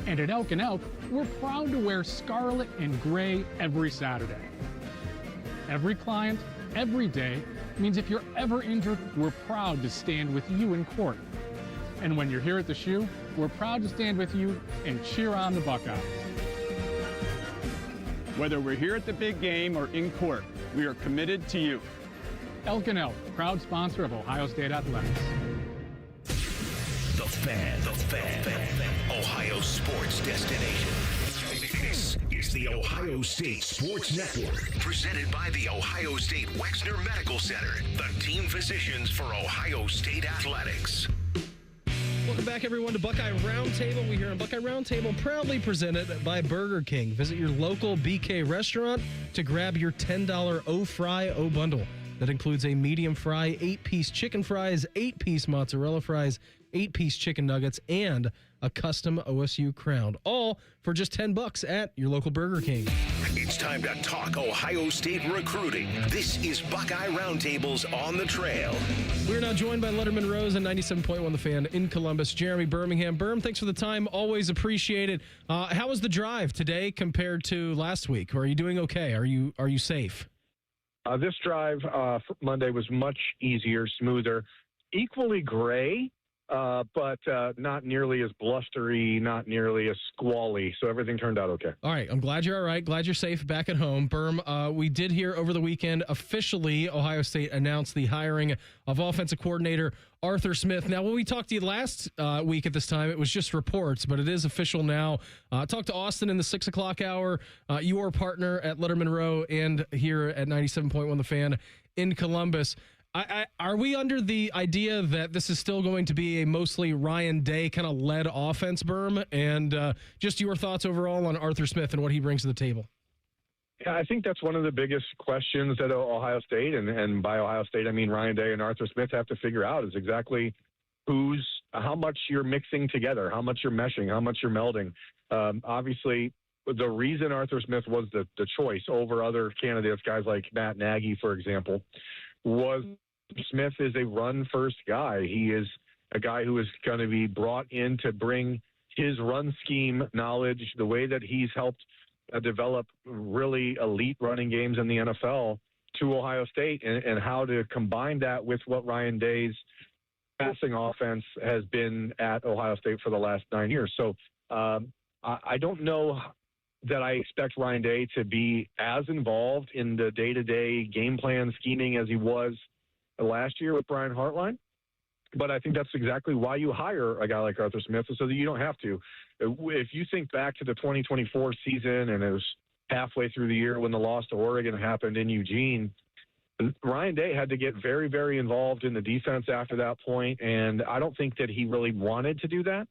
And at Elk & Elk, we're proud to wear scarlet and gray every Saturday. Every client, every day, means if you're ever injured, we're proud to stand with you in court. And when you're here at the shoe, we're proud to stand with you and cheer on the Buckeyes. Whether we're here at the big game or in court, we are committed to you. Elk & Elk, proud sponsor of Ohio State Athletics. The Fan. Ohio sports destination. This is the Ohio State Sports Network, presented by the Ohio State Wexner Medical Center, the team physicians for Ohio State Athletics. Welcome back, everyone, to Buckeye Roundtable. We here on Buckeye Roundtable, proudly presented by Burger King. Visit your local BK restaurant to grab your $10 O-Fry O-Bundle. That includes a medium fry, 8-piece chicken fries, 8-piece mozzarella fries, 8-piece chicken nuggets, and a custom OSU crown. All for just $10 at your local Burger King. It's time to talk Ohio State recruiting. This is Buckeye Roundtable's On the Trail. We're now joined by Letterman Rose and 97.1 The Fan in Columbus, Jeremy Birmingham. Berm, thanks for the time. Always appreciate it. How was the drive today compared to last week? Are you doing okay? Are you safe? This drive Monday was much easier, smoother, equally gray, but not nearly as blustery, not nearly as squally. So everything turned out okay. All right. I'm glad you're all right. Glad you're safe back at home. Berm, we did hear over the weekend, officially, Ohio State announced the hiring of offensive coordinator Arthur Smith. Now, when we talked to you last week at this time, it was just reports, but it is official now. Talked to Austin in the 6 o'clock hour, your partner at Letterman Row and here at 97.1 The Fan in Columbus. Are we under the idea that this is still going to be a mostly Ryan Day kind of led offense, Berm? And just your thoughts overall on Arthur Smith and what he brings to the table? Yeah, I think that's one of the biggest questions that Ohio State, and by Ohio State, I mean Ryan Day and Arthur Smith, have to figure out is exactly how much you're mixing together, how much you're meshing, how much you're melding. Obviously, the reason Arthur Smith was the choice over other candidates, guys like Matt Nagy, for example, was Smith is a run-first guy. He is a guy who is going to be brought in to bring his run scheme knowledge, the way that he's helped develop really elite running games in the NFL to Ohio State, and how to combine that with what Ryan Day's passing offense has been at Ohio State for the last 9 years. So I don't know that I expect Ryan Day to be as involved in the day-to-day game plan scheming as he was last year with Brian Hartline. But I think that's exactly why you hire a guy like Arthur Smith, so that you don't have to. If you think back to the 2024 season, and it was halfway through the year when the loss to Oregon happened in Eugene, Ryan Day had to get very, very involved in the defense after that point, and I don't think that he really wanted to do that.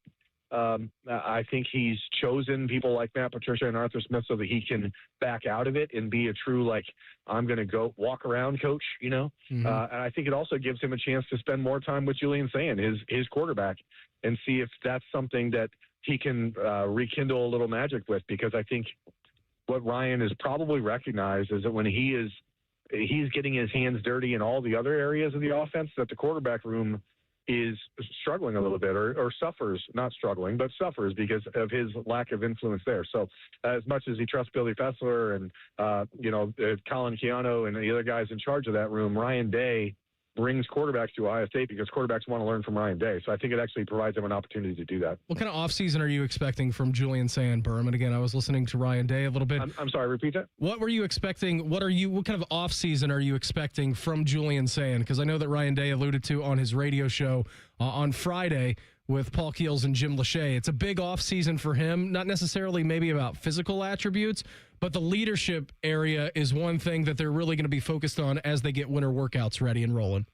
I think he's chosen people like Matt Patricia and Arthur Smith so that he can back out of it and be a true, like, I'm going to go walk around coach, you know? Mm-hmm. And I think it also gives him a chance to spend more time with Julian Sand, his quarterback, and see if that's something that he can rekindle a little magic with, because I think what Ryan has probably recognized is that when he's getting his hands dirty in all the other areas of the offense, that the quarterback room is struggling a little bit, or suffers, not struggling, but suffers because of his lack of influence there. So as much as he trusts Billy Fessler and, Colin Keanu and the other guys in charge of that room, Ryan Day brings quarterbacks to Ohio State because quarterbacks want to learn from Ryan Day. So I think it actually provides them an opportunity to do that. What kind of offseason are you expecting from Julian Sand, Berm? And again, I was listening to Ryan Day a little bit. I'm sorry, repeat that? What were you expecting? What kind of offseason are you expecting from Julian Sand? Because I know that Ryan Day alluded to on his radio show on Friday with Paul Keels and Jim Lachey. It's a big offseason for him, not necessarily maybe about physical attributes, but the leadership area is one thing that they're really going to be focused on as they get winter workouts ready and rolling.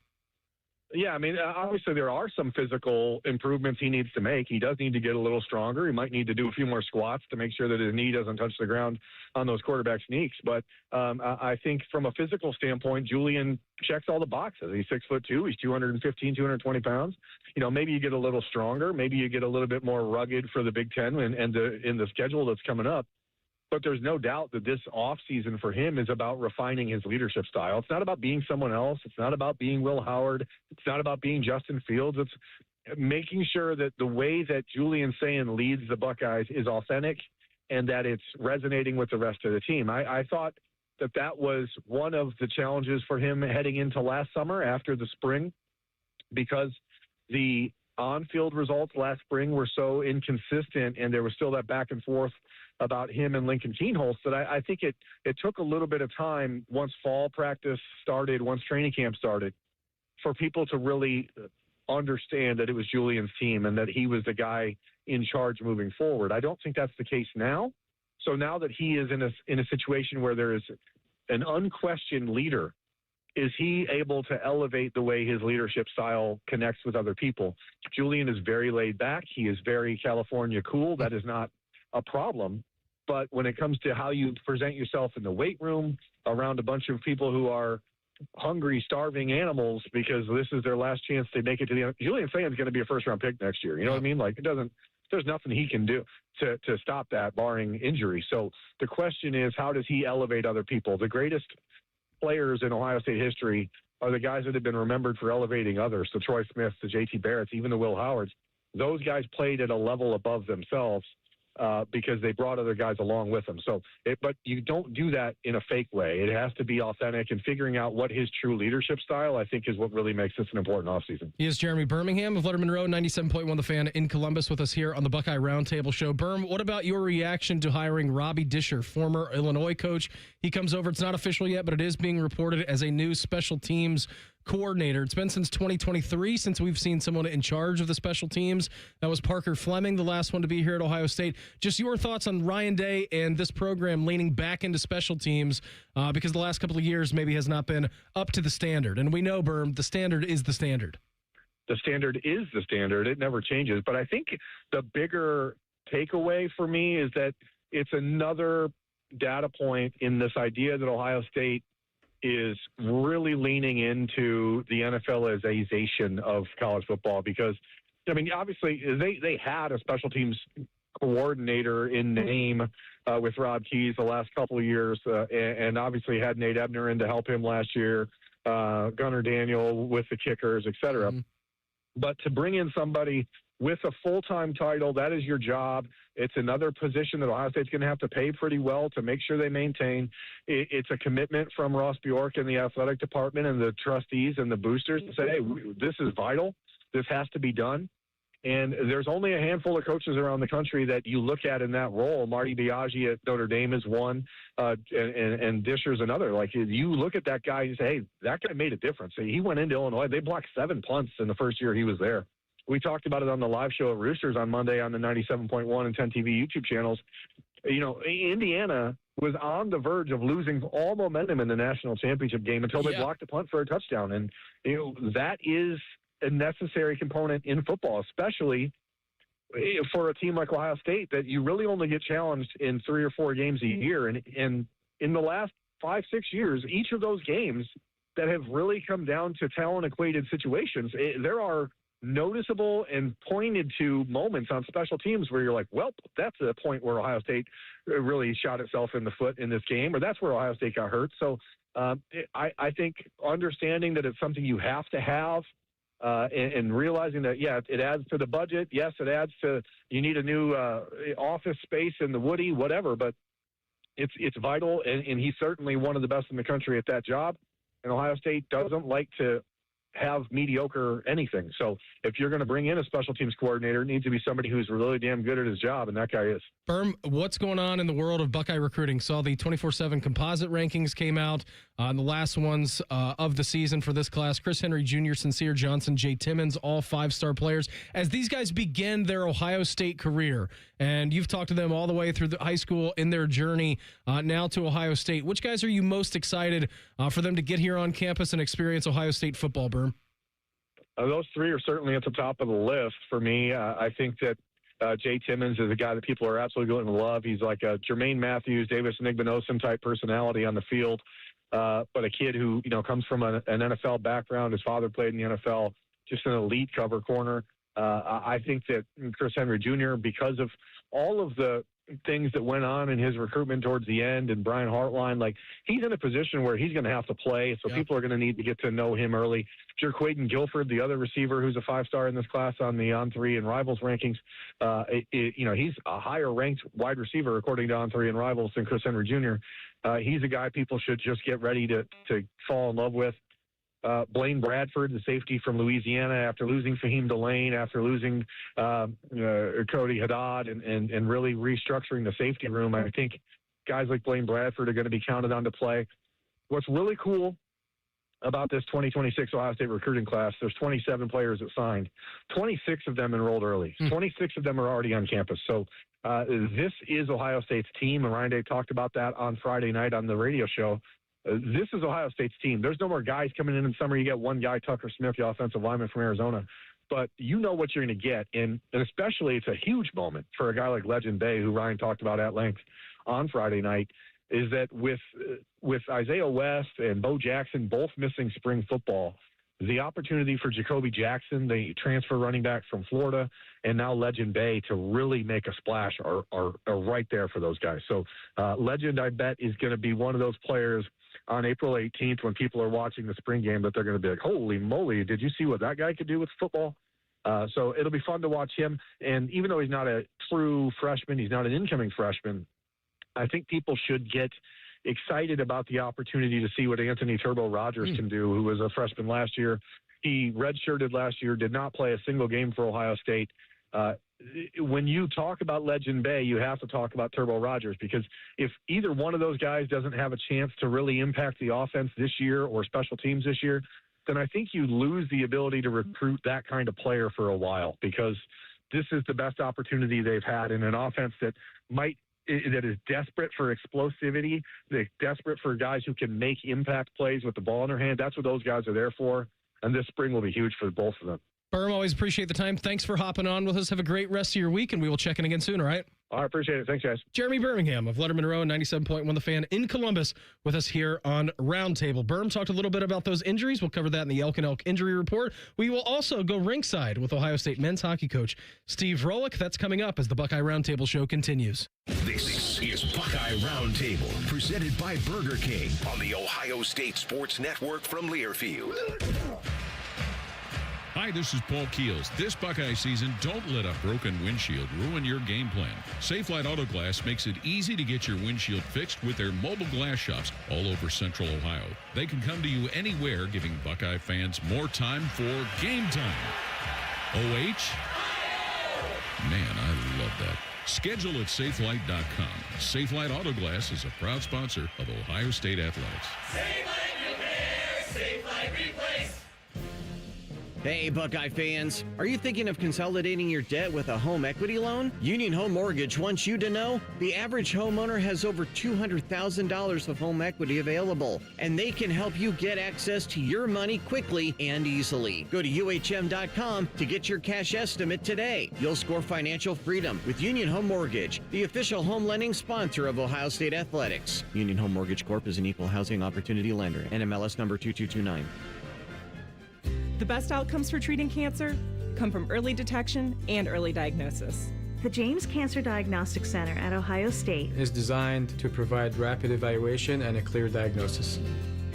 Yeah, I mean, obviously there are some physical improvements he needs to make. He does need to get a little stronger. He might need to do a few more squats to make sure that his knee doesn't touch the ground on those quarterback sneaks. But I think from a physical standpoint, Julian checks all the boxes. He's 6'2". He's 215, 220 pounds. Maybe you get a little stronger. Maybe you get a little bit more rugged for the Big Ten and in the schedule that's coming up. But there's no doubt that this offseason for him is about refining his leadership style. It's not about being someone else. It's not about being Will Howard. It's not about being Justin Fields. It's making sure that the way that Julian Sayin leads the Buckeyes is authentic and that it's resonating with the rest of the team. I thought that was one of the challenges for him heading into last summer after the spring, because the on-field results last spring were so inconsistent and there was still that back and forth about him and Lincoln Kienholz that I think it took a little bit of time once fall practice started, once training camp started, for people to really understand that it was Julian's team and that he was the guy in charge moving forward. I don't think that's the case now. So now that he is in a situation where there is an unquestioned leader, is he able to elevate the way his leadership style connects with other people? Julian is very laid back. He is very California cool. That is not a problem. But when it comes to how you present yourself in the weight room around a bunch of people who are hungry, starving animals because this is their last chance to make it to the end. Julian Sayin is going to be a first-round pick next year. You know what I mean? Like, there's nothing he can do to stop that, barring injury. So the question is, how does he elevate other people? The greatest players in Ohio State history are the guys that have been remembered for elevating others. The Troy Smiths, the J.T. Barretts, even the Will Howards. Those guys played at a level above themselves because they brought other guys along with them. But you don't do that in a fake way. It has to be authentic, and figuring out what his true leadership style, I think, is what really makes this an important offseason. He is Jeremy Birmingham of Letterman Row, 97.1 The Fan in Columbus, with us here on the Buckeye Roundtable Show. Birm, what about your reaction to hiring Robbie Disher, former Illinois coach? He comes over. It's not official yet, but it is being reported as a new special teams coordinator. It's been since 2023 since we've seen someone in charge of the special teams. That was Parker Fleming, the last one to be here at Ohio State. Just your thoughts on Ryan Day and this program leaning back into special teams because the last couple of years maybe has not been up to the standard. And we know, Berm, the standard is the standard. The standard is the standard. It never changes. But I think the bigger takeaway for me is that it's another data point in this idea that Ohio State is really leaning into the NFLization of college football, because, I mean, obviously they had a special teams coordinator in name with Rob Keyes the last couple of years, and obviously had Nate Ebner in to help him last year, Gunnar Daniel with the kickers, et cetera. Mm-hmm. But to bring in somebody with a full-time title, that is your job. It's another position that Ohio State's going to have to pay pretty well to make sure they maintain. It's a commitment from Ross Bjork and the athletic department and the trustees and the boosters to say, hey, this is vital. This has to be done. And there's only a handful of coaches around the country that you look at in that role. Marty Biaggi at Notre Dame is one, and Disher's another. Like, you look at that guy, you say, hey, that guy made a difference. He went into Illinois. They blocked 7 punts in the first year he was there. We talked about it on the live show at Roosters on Monday on the 97.1 and 10 TV YouTube channels. You know, Indiana was on the verge of losing all momentum in the national championship game until they blocked a punt for a touchdown. And, you know, that is a necessary component in football, especially for a team like Ohio State, that you really only get challenged in 3 or 4 games a year. And in the last 5-6 years, each of those games that have really come down to talent-equated situations, there are noticeable and pointed to moments on special teams where you're like, well, that's a point where Ohio State really shot itself in the foot in this game, or that's where Ohio State got hurt. So I think understanding that it's something you have to have, and realizing that, yeah, it adds to the budget. Yes, it adds to, you need a new office space in the Woody, whatever, but it's vital, and he's certainly one of the best in the country at that job. And Ohio State doesn't like to have mediocre anything. So if you're going to bring in a special teams coordinator, it needs to be somebody who's really damn good at his job, and that guy is. Berm, what's going on in the world of Buckeye recruiting? Saw the 24/7 composite rankings came out, the last ones of the season for this class. Chris Henry Jr., Sincere Johnson, Jay Timmons, all 5-star players. As these guys begin their Ohio State career, and you've talked to them all the way through the high school in their journey now to Ohio State, which guys are you most excited for them to get here on campus and experience Ohio State football, Berm? Those three are certainly at the top of the list for me. I think that Jay Timmons is a guy that people are absolutely going to love. He's like a Jermaine Matthews, Davis Nigbanosin type personality on the field, but a kid who comes from an NFL background. His father played in the NFL, just an elite cover corner. I think that Chris Henry Jr., because of all of the things that went on in his recruitment towards the end, and Brian Hartline, like, he's in a position where he's going to have to play, so people are going to need to get to know him early. Jerquaden Guilford, the other receiver who's a 5-star in this class on the On3 and Rivals rankings, he's a higher ranked wide receiver according to On3 and Rivals than Chris Henry Jr. He's a guy people should just get ready to fall in love with. Blaine Bradford, the safety from Louisiana, after losing Fahim Delane, after losing Cody Haddad, and really restructuring the safety room, I think guys like Blaine Bradford are going to be counted on to play. What's really cool about this 2026 Ohio State recruiting class, there's 27 players that signed. 26 of them enrolled early. 26 of them are already on campus. So this is Ohio State's team, and Ryan Day talked about that on Friday night on the radio show. This is Ohio State's team. There's no more guys coming in summer. You get one guy, Tucker Smith, the offensive lineman from Arizona. But you know what you're going to get. And especially it's a huge moment for a guy like Legend Bay, who Ryan talked about at length on Friday night, is that with Isaiah West and Bo Jackson both missing spring football, the opportunity for Jacoby Jackson, the transfer running back from Florida, and now Legend Bay to really make a splash are right there for those guys. So Legend, I bet, is going to be one of those players on April 18th when people are watching the spring game that they're going to be like, holy moly, did you see what that guy could do with football? So it'll be fun to watch him. And even though he's not a true freshman, he's not an incoming freshman, I think people should get excited about the opportunity to see what Anthony Turbo Rogers can do, who was a freshman last year. He redshirted last year, did not play a single game for Ohio State. When you talk about Legend Bay, you have to talk about Turbo Rogers, because if either one of those guys doesn't have a chance to really impact the offense this year or special teams this year, then I think you lose the ability to recruit that kind of player for a while, because this is the best opportunity they've had in an offense that is desperate for explosivity, they're desperate for guys who can make impact plays with the ball in their hand. That's what those guys are there for, and this spring will be huge for both of them. Berm, always appreciate the time. Thanks for hopping on with us. Have a great rest of your week, and we will check in again soon, all right? I appreciate it. Thanks, guys. Jeremy Birmingham of Letterman Row and 97.1 The Fan in Columbus with us here on Roundtable. Berm talked a little bit about those injuries. We'll cover that in the Elk and Elk injury report. We will also go ringside with Ohio State men's hockey coach Steve Rolick. That's coming up as the Buckeye Roundtable show continues. This is Buckeye Roundtable, presented by Burger King on the Ohio State Sports Network from Learfield. Hi, this is Paul Keels. This Buckeye season, don't let a broken windshield ruin your game plan. Safelite Auto Glass makes it easy to get your windshield fixed with their mobile glass shops all over Central Ohio. They can come to you anywhere, giving Buckeye fans more time for game time. OH? Man, I love that. Schedule at Safelite.com. Safelite Auto Glass is a proud sponsor of Ohio State Athletics. Safelite repair, Safelite replace. Hey, Buckeye fans. Are you thinking of consolidating your debt with a home equity loan? Union Home Mortgage wants you to know the average homeowner has over $200,000 of home equity available, and they can help you get access to your money quickly and easily. Go to UHM.com to get your cash estimate today. You'll score financial freedom with Union Home Mortgage, the official home lending sponsor of Ohio State Athletics. Union Home Mortgage Corp is an equal housing opportunity lender. NMLS number 2229. The best outcomes for treating cancer come from early detection and early diagnosis. The James Cancer Diagnostic Center at Ohio State is designed to provide rapid evaluation and a clear diagnosis.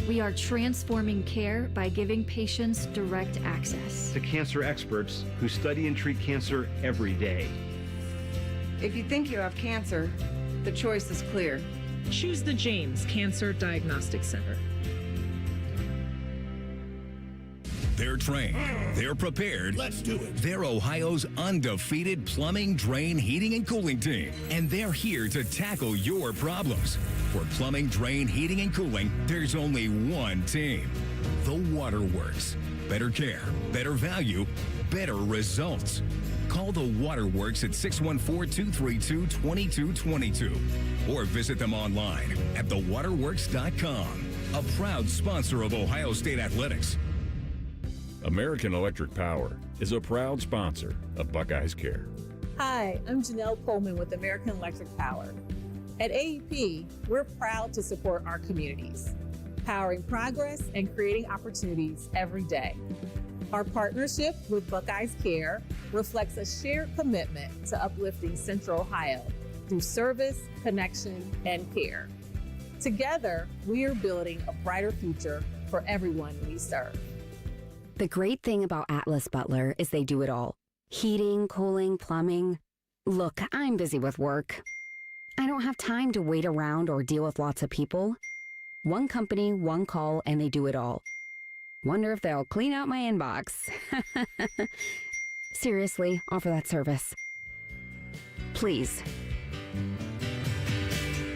We are transforming care by giving patients direct access to cancer experts who study and treat cancer every day. If you think you have cancer, the choice is clear. Choose the James Cancer Diagnostic Center. They're trained. They're prepared. Let's do it. They're Ohio's undefeated plumbing, drain, heating, and cooling team. And they're here to tackle your problems. For plumbing, drain, heating, and cooling, there's only one team. The Waterworks. Better care, better value, better results. Call the Waterworks at 614-232-2222 or visit them online at thewaterworks.com. A proud sponsor of Ohio State Athletics. American Electric Power is a proud sponsor of Buckeyes Care. Hi, I'm Janelle Coleman with American Electric Power. At AEP, we're proud to support our communities, powering progress and creating opportunities every day. Our partnership with Buckeyes Care reflects a shared commitment to uplifting Central Ohio through service, connection, and care. Together, we are building a brighter future for everyone we serve. The great thing about Atlas Butler is they do it all. Heating, cooling, plumbing. Look, I'm busy with work. I don't have time to wait around or deal with lots of people. One company, one call, and they do it all. Wonder if they'll clean out my inbox. Seriously, offer that service. Please.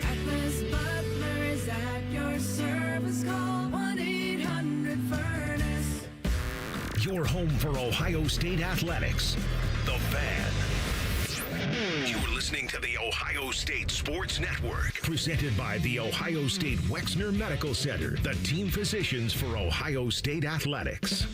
Atlas Butler is at your service. Call 1-800-FURNACE. Your home for Ohio State athletics. The Fan. You're listening to the Ohio State Sports Network, presented by the Ohio State Wexner Medical Center, the team physicians for Ohio State athletics.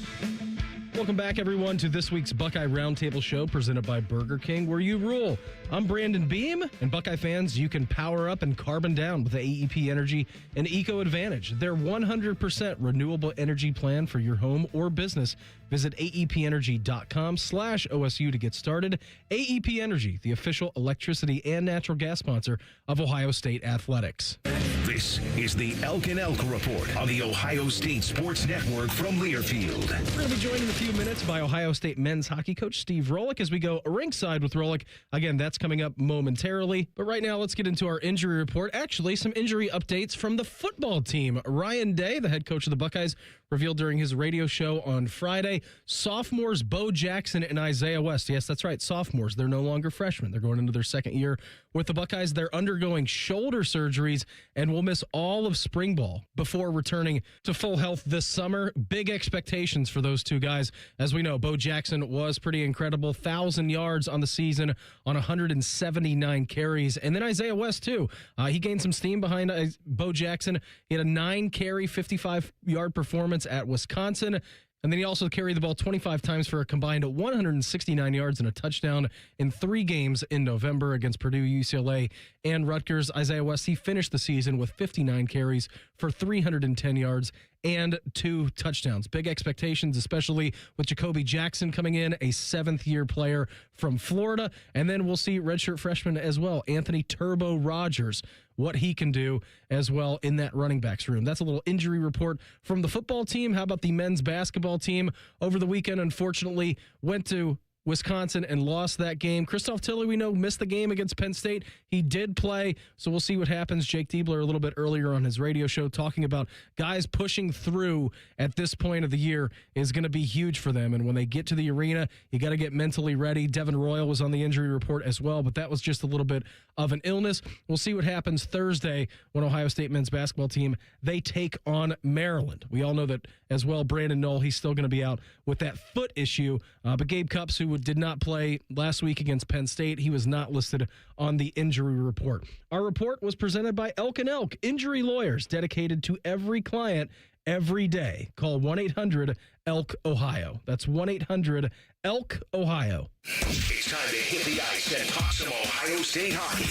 Welcome back, everyone, to this week's Buckeye Roundtable show presented by Burger King, where you rule. I'm Brandon Beam, and Buckeye fans, you can power up and carbon down with the AEP Energy and Eco Advantage, their 100% renewable energy plan for your home or business. Visit aepenergy.com/OSU to get started. AEP Energy, the official electricity and natural gas sponsor of Ohio State Athletics. This is the Elk and Elk Report on the Ohio State Sports Network from Learfield. We're going to be joined in a few minutes by Ohio State men's hockey coach Steve Rolick as we go ringside with Rolick. Again, that's coming up momentarily. But right now, let's get into our injury report. Actually, some injury updates from the football team. Ryan Day, the head coach of the Buckeyes, revealed during his radio show on Friday, sophomores Bo Jackson and Isaiah West. Yes, that's right, sophomores. They're no longer freshmen. They're going into their second year with the Buckeyes. They're undergoing shoulder surgeries and will miss all of spring ball before returning to full health this summer. Big expectations for those two guys. As we know, Bo Jackson was pretty incredible, 1,000 yards on the season on 179 carries. And then Isaiah West, too. He gained some steam behind Bo Jackson. He had a 9-carry, 55-yard performance at Wisconsin. And then he also carried the ball 25 times for a combined 169 yards and a touchdown in 3 games in November against Purdue, UCLA, and Rutgers. Isaiah West, he finished the season with 59 carries for 310 yards and 2 touchdowns. Big expectations, especially with Jacoby Jackson coming in, a 7th-year player from Florida. And then we'll see redshirt freshman as well, Anthony Turbo Rogers, what he can do as well in that running backs room. That's a little injury report from the football team. How about the men's basketball team? Over the weekend, unfortunately, went to Wisconsin and lost that game. Christoph Tilley, we know, missed the game against Penn State. He did play, so we'll see what happens. Jake Diebler a little bit earlier on his radio show talking about guys pushing through at this point of the year is going to be huge for them. And when they get to the arena, you got to get mentally ready. Devin Royal was on the injury report as well, but that was just a little bit of an illness. We'll see what happens Thursday when Ohio State men's basketball team, they take on Maryland. We all know that as well. Brandon Knoll, he's still going to be out with that foot issue. But Gabe Cupps, who did not play last week against Penn State, he was not listed on the injury report. Our report was presented by Elk and Elk, injury lawyers dedicated to every client every day. Call 1-800-ELK-OHIO. That's 1-800-ELK-OHIO. It's time to hit the ice and talk some Ohio State hockey.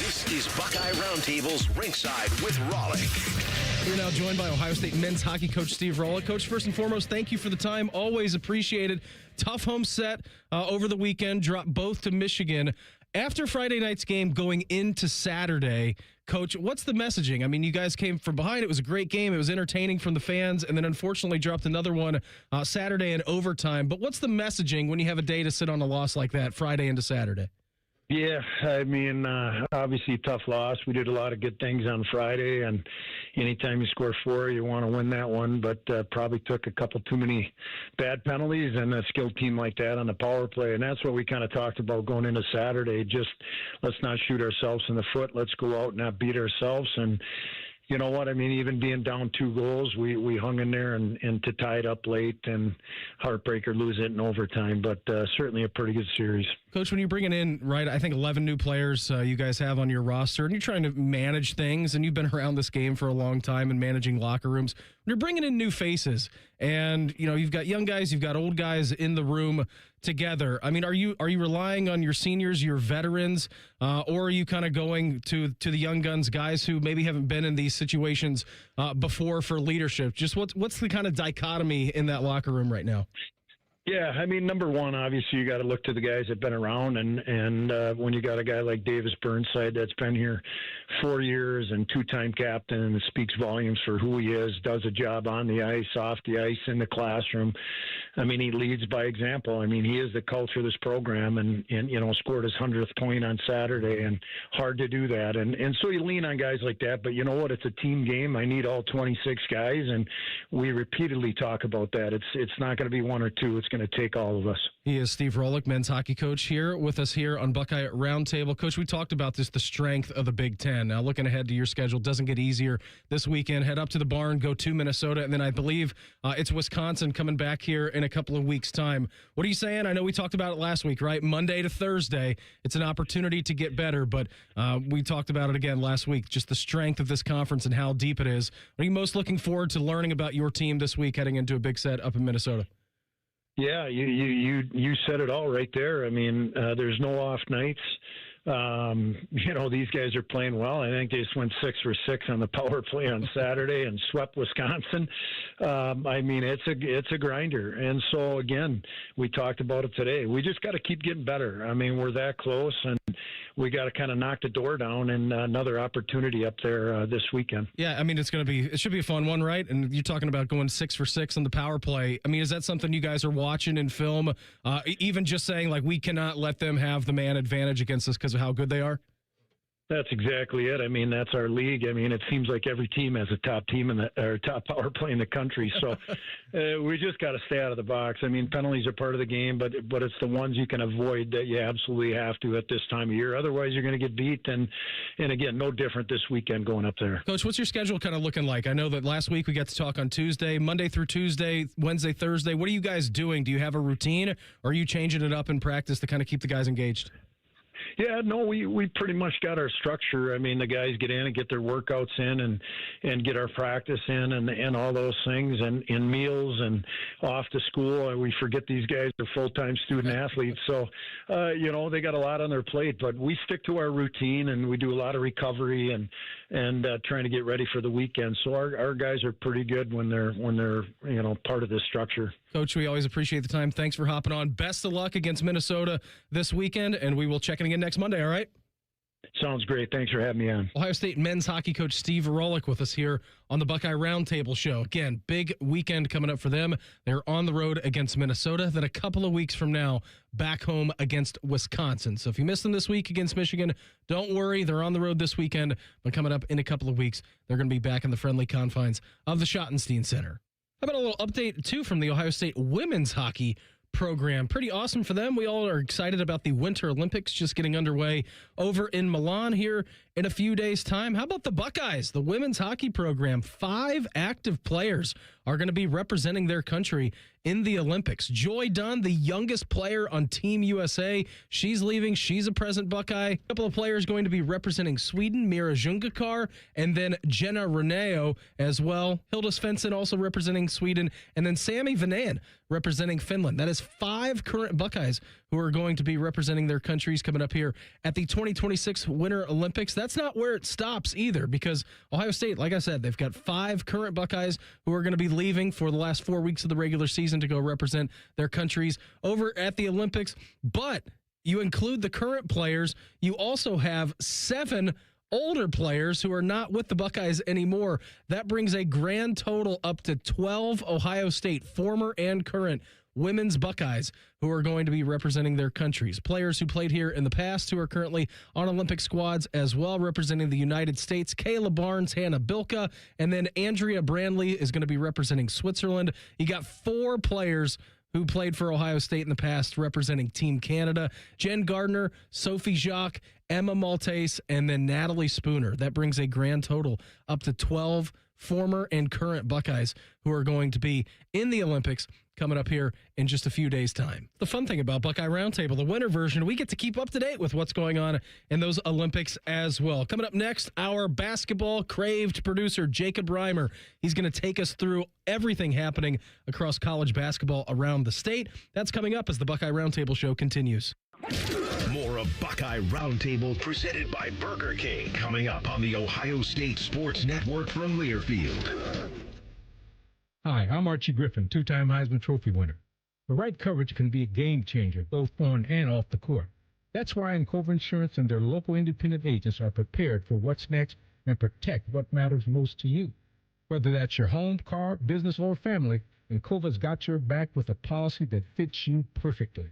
This is Buckeye Roundtable's Ringside with Rolick. We're now joined by Ohio State men's hockey coach Steve Rolick. Coach, first and foremost, thank you for the time. Always appreciated. Tough home set over the weekend. Dropped both to Michigan. After Friday night's game going into Saturday, Coach, what's the messaging? I mean, you guys came from behind. It was a great game. It was entertaining from the fans, and then unfortunately dropped another one Saturday in overtime. But what's the messaging when you have a day to sit on a loss like that, Friday into Saturday? Yeah, I mean, obviously a tough loss. We did a lot of good things on Friday, and anytime you score 4, you want to win that one, but probably took a couple too many bad penalties and a skilled team like that on the power play, and that's what we kind of talked about going into Saturday. Just let's not shoot ourselves in the foot. Let's go out and not beat ourselves, and you know what? I mean, even being down 2 goals, we hung in there and to tie it up late and heartbreaker lose it in overtime, but certainly a pretty good series. Coach, when you're bringing in, right, I think 11 new players you guys have on your roster, and you're trying to manage things, and you've been around this game for a long time and managing locker rooms. you're bringing in new faces, and you've got young guys, you've got old guys in the room together. I mean, are you relying on your seniors, your veterans, or are you kind of going to the young guns, guys who maybe haven't been in these situations before for leadership? Just what's the kind of dichotomy in that locker room right now? Yeah, I mean, number one, obviously, you got to look to the guys that've been around, and when you got a guy like Davis Burnside that's been here 4 years and two-time captain and speaks volumes for who he is, does a job on the ice, off the ice, in the classroom. I mean, he leads by example. I mean, he is the culture of this program, and scored his 100th point on Saturday, and hard to do that. And so you lean on guys like that, but you know what? It's a team game. I need all 26 guys, and we repeatedly talk about that. It's not going to be one or two. It's going to take all of us. He is Steve Rolick, men's hockey coach, here with us here on Buckeye Roundtable. Coach, we talked about this, the strength of the Big Ten. Now, looking ahead to your schedule, doesn't get easier this weekend. Head up to the barn, go to Minnesota, and then I believe it's Wisconsin coming back here in a couple of weeks' time. What are you saying? I know we talked about it last week, right? Monday to Thursday, it's an opportunity to get better, but we talked about it again last week, just the strength of this conference and how deep it is. What are you most looking forward to learning about your team this week heading into a big set up in Minnesota? Yeah, you said it all right there. I mean, there's no off nights. These guys are playing well. I think they just went 6 for 6 on the power play on Saturday and swept Wisconsin. I mean, it's a grinder. And so, again, we talked about it today. We just got to keep getting better. I mean, we're that close, and we got to kind of knock the door down, and another opportunity up there this weekend. Yeah, I mean, it should be a fun one, right? And you're talking about going 6 for 6 on the power play. I mean, is that something you guys are watching in film? Even just saying, like, we cannot let them have the man advantage against us because of how good they are? That's exactly it. I mean, that's our league. I mean, it seems like every team has a top team or top power play in the country. So we just got to stay out of the box. I mean, penalties are part of the game, but it's the ones you can avoid that you absolutely have to at this time of year. Otherwise, you're going to get beat. And again, no different this weekend going up there. Coach, what's your schedule kind of looking like? I know that last week we got to talk on Tuesday, Monday through Tuesday, Wednesday, Thursday. What are you guys doing? Do you have a routine, or are you changing it up in practice to kind of keep the guys engaged? Yeah, no, we pretty much got our structure. I mean, the guys get in and get their workouts in and get our practice in and all those things and meals and off to school. We forget these guys are full-time student athletes. So, they got a lot on their plate, but we stick to our routine and we do a lot of recovery and trying to get ready for the weekend. So our guys are pretty good when they're part of this structure. Coach, we always appreciate the time. Thanks for hopping on. Best of luck against Minnesota this weekend, and we will check in again next Monday, all right? Sounds great. Thanks for having me on. Ohio State men's hockey coach Steve Rolick with us here on the Buckeye Roundtable Show. Again, big weekend coming up for them. They're on the road against Minnesota. Then a couple of weeks from now, back home against Wisconsin. So if you missed them this week against Michigan, don't worry. They're on the road this weekend. But coming up in a couple of weeks, they're going to be back in the friendly confines of the Schottenstein Center. How about a little update, too, from the Ohio State women's hockey program? Pretty awesome for them. We all are excited about the Winter Olympics just getting underway over in Milan here in a few days' time. How about the Buckeyes, the women's hockey program? 5 active players are going to be representing their country in the Olympics. Joy Dunn, the youngest player on Team USA, she's leaving. She's a present Buckeye. A couple of players going to be representing Sweden, Mira Ljungakar, and then Jenna Reneo as well. Hilda Svensson also representing Sweden, and then Sami Vananen representing Finland. That is 5 current Buckeyes who are going to be representing their countries coming up here at the 2026 Winter Olympics. That's not where it stops either, because Ohio State, like I said, they've got 5 current Buckeyes who are going to be leaving for the last 4 weeks of the regular season to go represent their countries over at the Olympics. But you include the current players, you also have 7 older players who are not with the Buckeyes anymore. That brings a grand total up to 12 Ohio State former and current women's Buckeyes who are going to be representing their countries. Players who played here in the past who are currently on Olympic squads as well, representing the United States. Kayla Barnes, Hannah Bilka, and then Andrea Brandley is going to be representing Switzerland. You got 4 players who played for Ohio State in the past representing Team Canada. Jen Gardner, Sophie Jacques, Emma Maltese, and then Natalie Spooner. That brings a grand total up to 12 former and current Buckeyes who are going to be in the Olympics coming up here in just a few days' time. The fun thing about Buckeye Roundtable, the winter version, we get to keep up to date with what's going on in those Olympics as well. Coming up next, our basketball craved producer, Jacob Reimer. He's going to take us through everything happening across college basketball around the state. That's coming up as the Buckeye Roundtable show continues. More of Buckeye Roundtable presented by Burger King coming up on the Ohio State Sports Network from Learfield. Hi, I'm Archie Griffin, two-time Heisman Trophy winner. The right coverage can be a game changer, both on and off the court. That's why Encova Insurance and their local independent agents are prepared for what's next and protect what matters most to you. Whether that's your home, car, business, or family, Encova's got your back with a policy that fits you perfectly.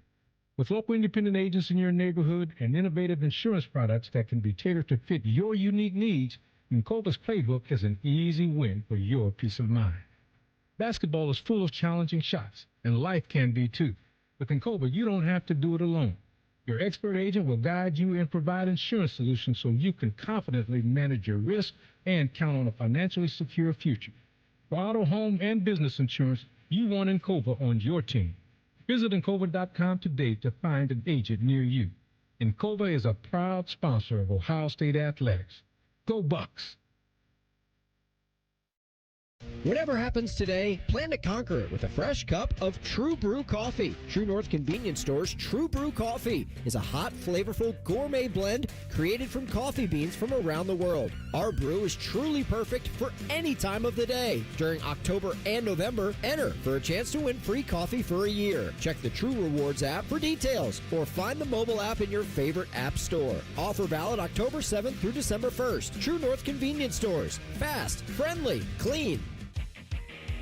With local independent agents in your neighborhood and innovative insurance products that can be tailored to fit your unique needs, Encova's playbook is an easy win for your peace of mind. Basketball is full of challenging shots, and life can be too. With Encova, you don't have to do it alone. Your expert agent will guide you and provide insurance solutions so you can confidently manage your risk and count on a financially secure future. For auto, home, and business insurance, you want Encova on your team. Visit Encova.com today to find an agent near you. Encova is a proud sponsor of Ohio State Athletics. Go Bucks! Whatever happens today, plan to conquer it with a fresh cup of True Brew coffee. True North Convenience Store's True Brew coffee is a hot, flavorful gourmet blend created from coffee beans from around the world. Our brew is truly perfect for any time of the day. During October and November, enter for a chance to win free coffee for a year. Check the True Rewards app for details or find the mobile app in your favorite app store. Offer valid October 7th through December 1st. True North Convenience Stores. Fast, friendly, clean.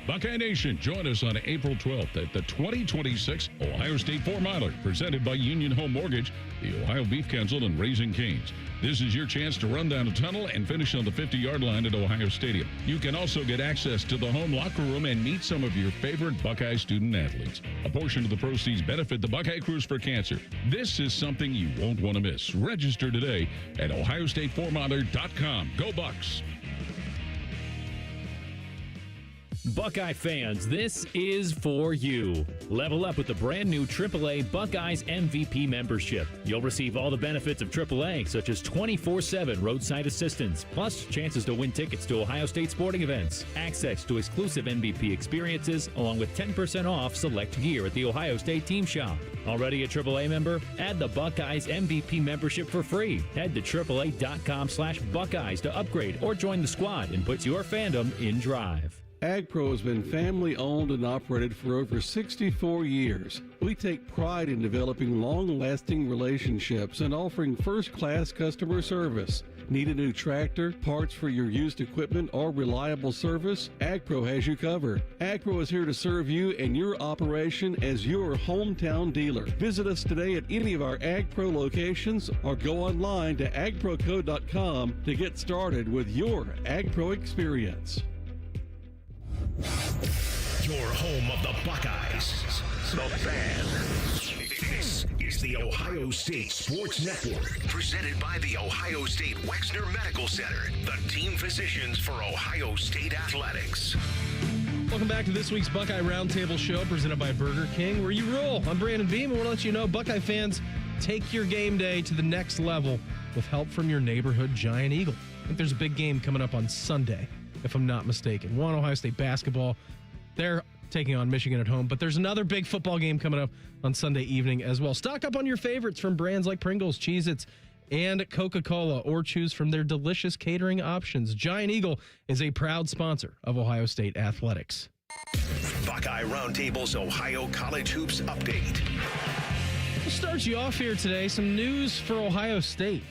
Buckeye Nation, join us on April 12th at the 2026 Ohio State 4-Miler, presented by Union Home Mortgage, the Ohio Beef Council, and Raising Cane's. This is your chance to run down a tunnel and finish on the 50-yard line at Ohio Stadium. You can also get access to the home locker room and meet some of your favorite Buckeye student athletes. A portion of the proceeds benefit the Buckeye Cruise for Cancer. This is something you won't want to miss. Register today at ohiostateformiler.com. Go Bucks! Buckeye fans, this is for you. Level up with the brand new AAA Buckeyes MVP membership. You'll receive all the benefits of AAA, such as 24/7 roadside assistance, plus chances to win tickets to Ohio State sporting events, access to exclusive MVP experiences, along with 10% off select gear at the Ohio State team shop. Already a AAA member? Add the Buckeyes MVP membership for free. Head to AAA.com/Buckeyes to upgrade or join the squad and put your fandom in drive. AgPro has been family owned and operated for over 64 years. We take pride in developing long-lasting relationships and offering first-class customer service. Need a new tractor, parts for your used equipment, or reliable service? AgPro has you covered. AgPro is here to serve you and your operation as your hometown dealer. Visit us today at any of our AgPro locations or go online to agproco.com to get started with your AgPro experience. Your home of the Buckeyes, the Fan. This is the Ohio State Sports Network, presented by the Ohio State Wexner Medical Center, the team physicians for Ohio State Athletics. Welcome back to this week's Buckeye Roundtable show, presented by Burger King, where you roll. I'm Brandon Beam, and I want to let you know, Buckeye fans, take your game day to the next level with help from your neighborhood Giant Eagle. I think there's a big game coming up on Sunday, if I'm not mistaken. One, Ohio State basketball. They're taking on Michigan at home, but there's another big football game coming up on Sunday evening as well. Stock up on your favorites from brands like Pringles, Cheez-Its, and Coca-Cola, or choose from their delicious catering options. Giant Eagle is a proud sponsor of Ohio State Athletics. Buckeye Roundtable's Ohio College Hoops Update. We'll start you off here today. Some news for Ohio State.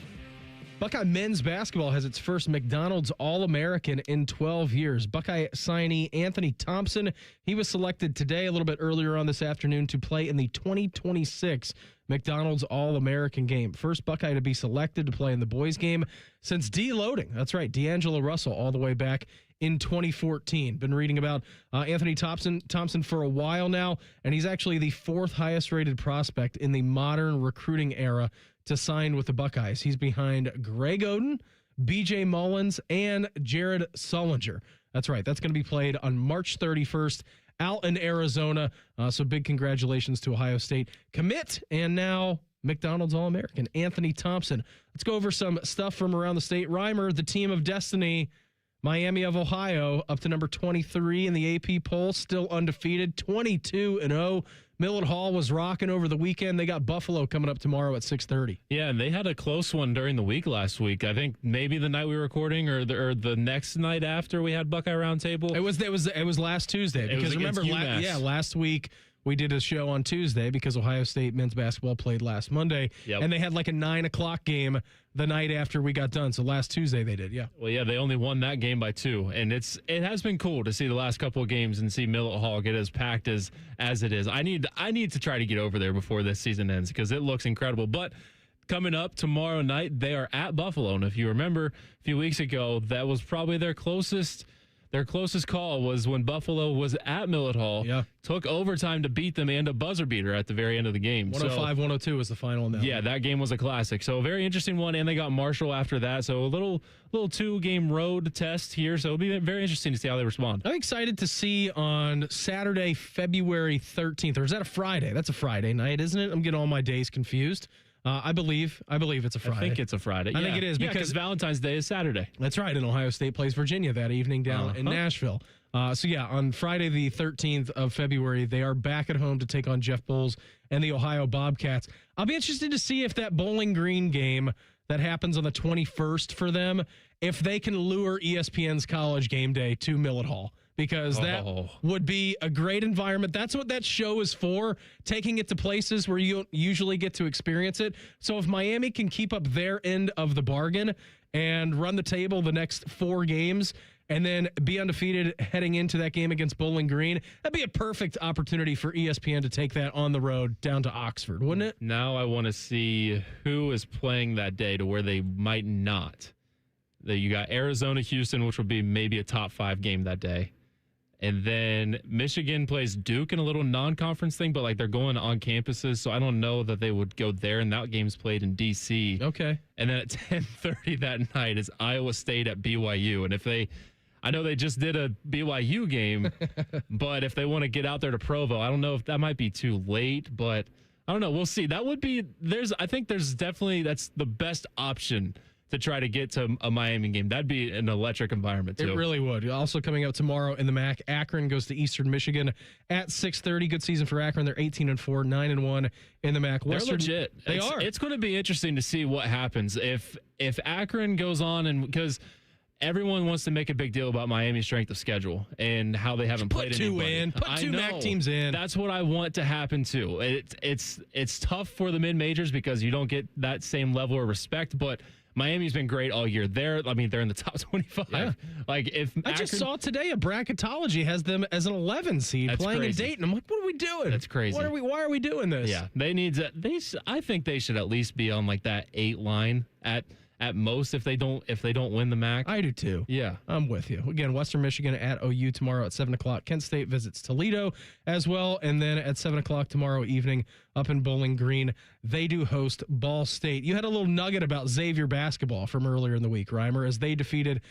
Buckeye men's basketball has its first McDonald's All-American in 12 years. Buckeye signee Anthony Thompson, he was selected today, a little bit earlier on this afternoon, to play in the 2026 McDonald's All-American game. First Buckeye to be selected to play in the boys game since deloading. That's right, D'Angelo Russell all the way back in 2014. Been reading about Anthony Thompson for a while now, and he's actually the fourth highest rated prospect in the modern recruiting era to sign with the Buckeyes. He's behind Greg Oden, B.J. Mullins, and Jared Sullinger. That's right. That's going to be played on March 31st out in Arizona. So big congratulations to Ohio State commit and now McDonald's All-American Anthony Thompson. Let's go over some stuff from around the state. Reimer, the team of destiny, Miami of Ohio, up to number 23 in the AP poll, still undefeated, 22-0. Millett Hall was rocking over the weekend. They got Buffalo coming up tomorrow at 6:30. Yeah, and they had a close one during the week last week. I think maybe the night we were recording or the next night after we had Buckeye Roundtable. It was last Tuesday because remember last week we did a show on Tuesday because Ohio State men's basketball played last Monday, and they had like a 9:00 game the night after we got done. So last Tuesday they did, yeah. Well, yeah, they only won that game by 2, and it has been cool to see the last couple of games and see Millett Hall get as packed as it is. I need to try to get over there before this season ends because it looks incredible. But coming up tomorrow night, they are at Buffalo, and if you remember a few weeks ago, that was probably their closest call was when Buffalo was at Millett Hall. Yeah. Took overtime to beat them and a buzzer beater at the very end of the game. 105-102 was the final. That game was a classic. So a very interesting one, and they got Marshall after that. So a little 2-game road test here. So it'll be very interesting to see how they respond. I'm excited to see on Saturday, February 13th, or is that a Friday? That's a Friday night, isn't it? I'm getting all my days confused. I believe it's a Friday. I think it's a Friday. I think it is because Valentine's Day is Saturday. That's right, and Ohio State plays Virginia that evening down in Nashville. On Friday the 13th of February, they are back at home to take on Jeff Bowles and the Ohio Bobcats. I'll be interested to see if that Bowling Green game that happens on the 21st for them, if they can lure ESPN's College Game Day to Millett Hall. Because that would be a great environment. That's what that show is for, taking it to places where you don't usually get to experience it. So if Miami can keep up their end of the bargain and run the table the next 4 games and then be undefeated heading into that game against Bowling Green, that'd be a perfect opportunity for ESPN to take that on the road down to Oxford, wouldn't it? Now I want to see who is playing that day to where they might not. You got Arizona, Houston, which will be maybe a top 5 game that day. And then Michigan plays Duke in a little non-conference thing, but like they're going on campuses, so I don't know that they would go there. And that game's played in D.C. Okay. And then at 10:30 that night is Iowa State at BYU. And I know they just did a BYU game, but if they want to get out there to Provo, I don't know if that might be too late, but I don't know. We'll see. That would be I think there's definitely that's the best option to try to get to a Miami game. That'd be an electric environment, too. It really would. Also coming out tomorrow in the MAC, Akron goes to Eastern Michigan at 6:30. Good season for Akron. They're 18-4, 9-1 in the MAC. They're legit. They are. It's going to be interesting to see what happens. If Akron goes on, and because everyone wants to make a big deal about Miami's strength of schedule and how they haven't played anybody. Put two MAC teams in. That's what I want to happen, too. It's tough for the mid-majors because you don't get that same level of respect, but Miami's been great all year. They're in the top 25. Yeah. Like if I just saw today a bracketology has them as an 11 seed playing crazy. in Dayton. I'm like, what are we doing? That's crazy. Why are we doing this? Yeah, I think they should at least be on like that 8 line at most if they don't win the MAC. I do too. Yeah, I'm with you. Again, Western Michigan at OU tomorrow at 7:00. Kent State visits Toledo as well, and then at 7:00 tomorrow evening up in Bowling Green, they do host Ball State. You had a little nugget about Xavier basketball from earlier in the week, Reimer, as they defeated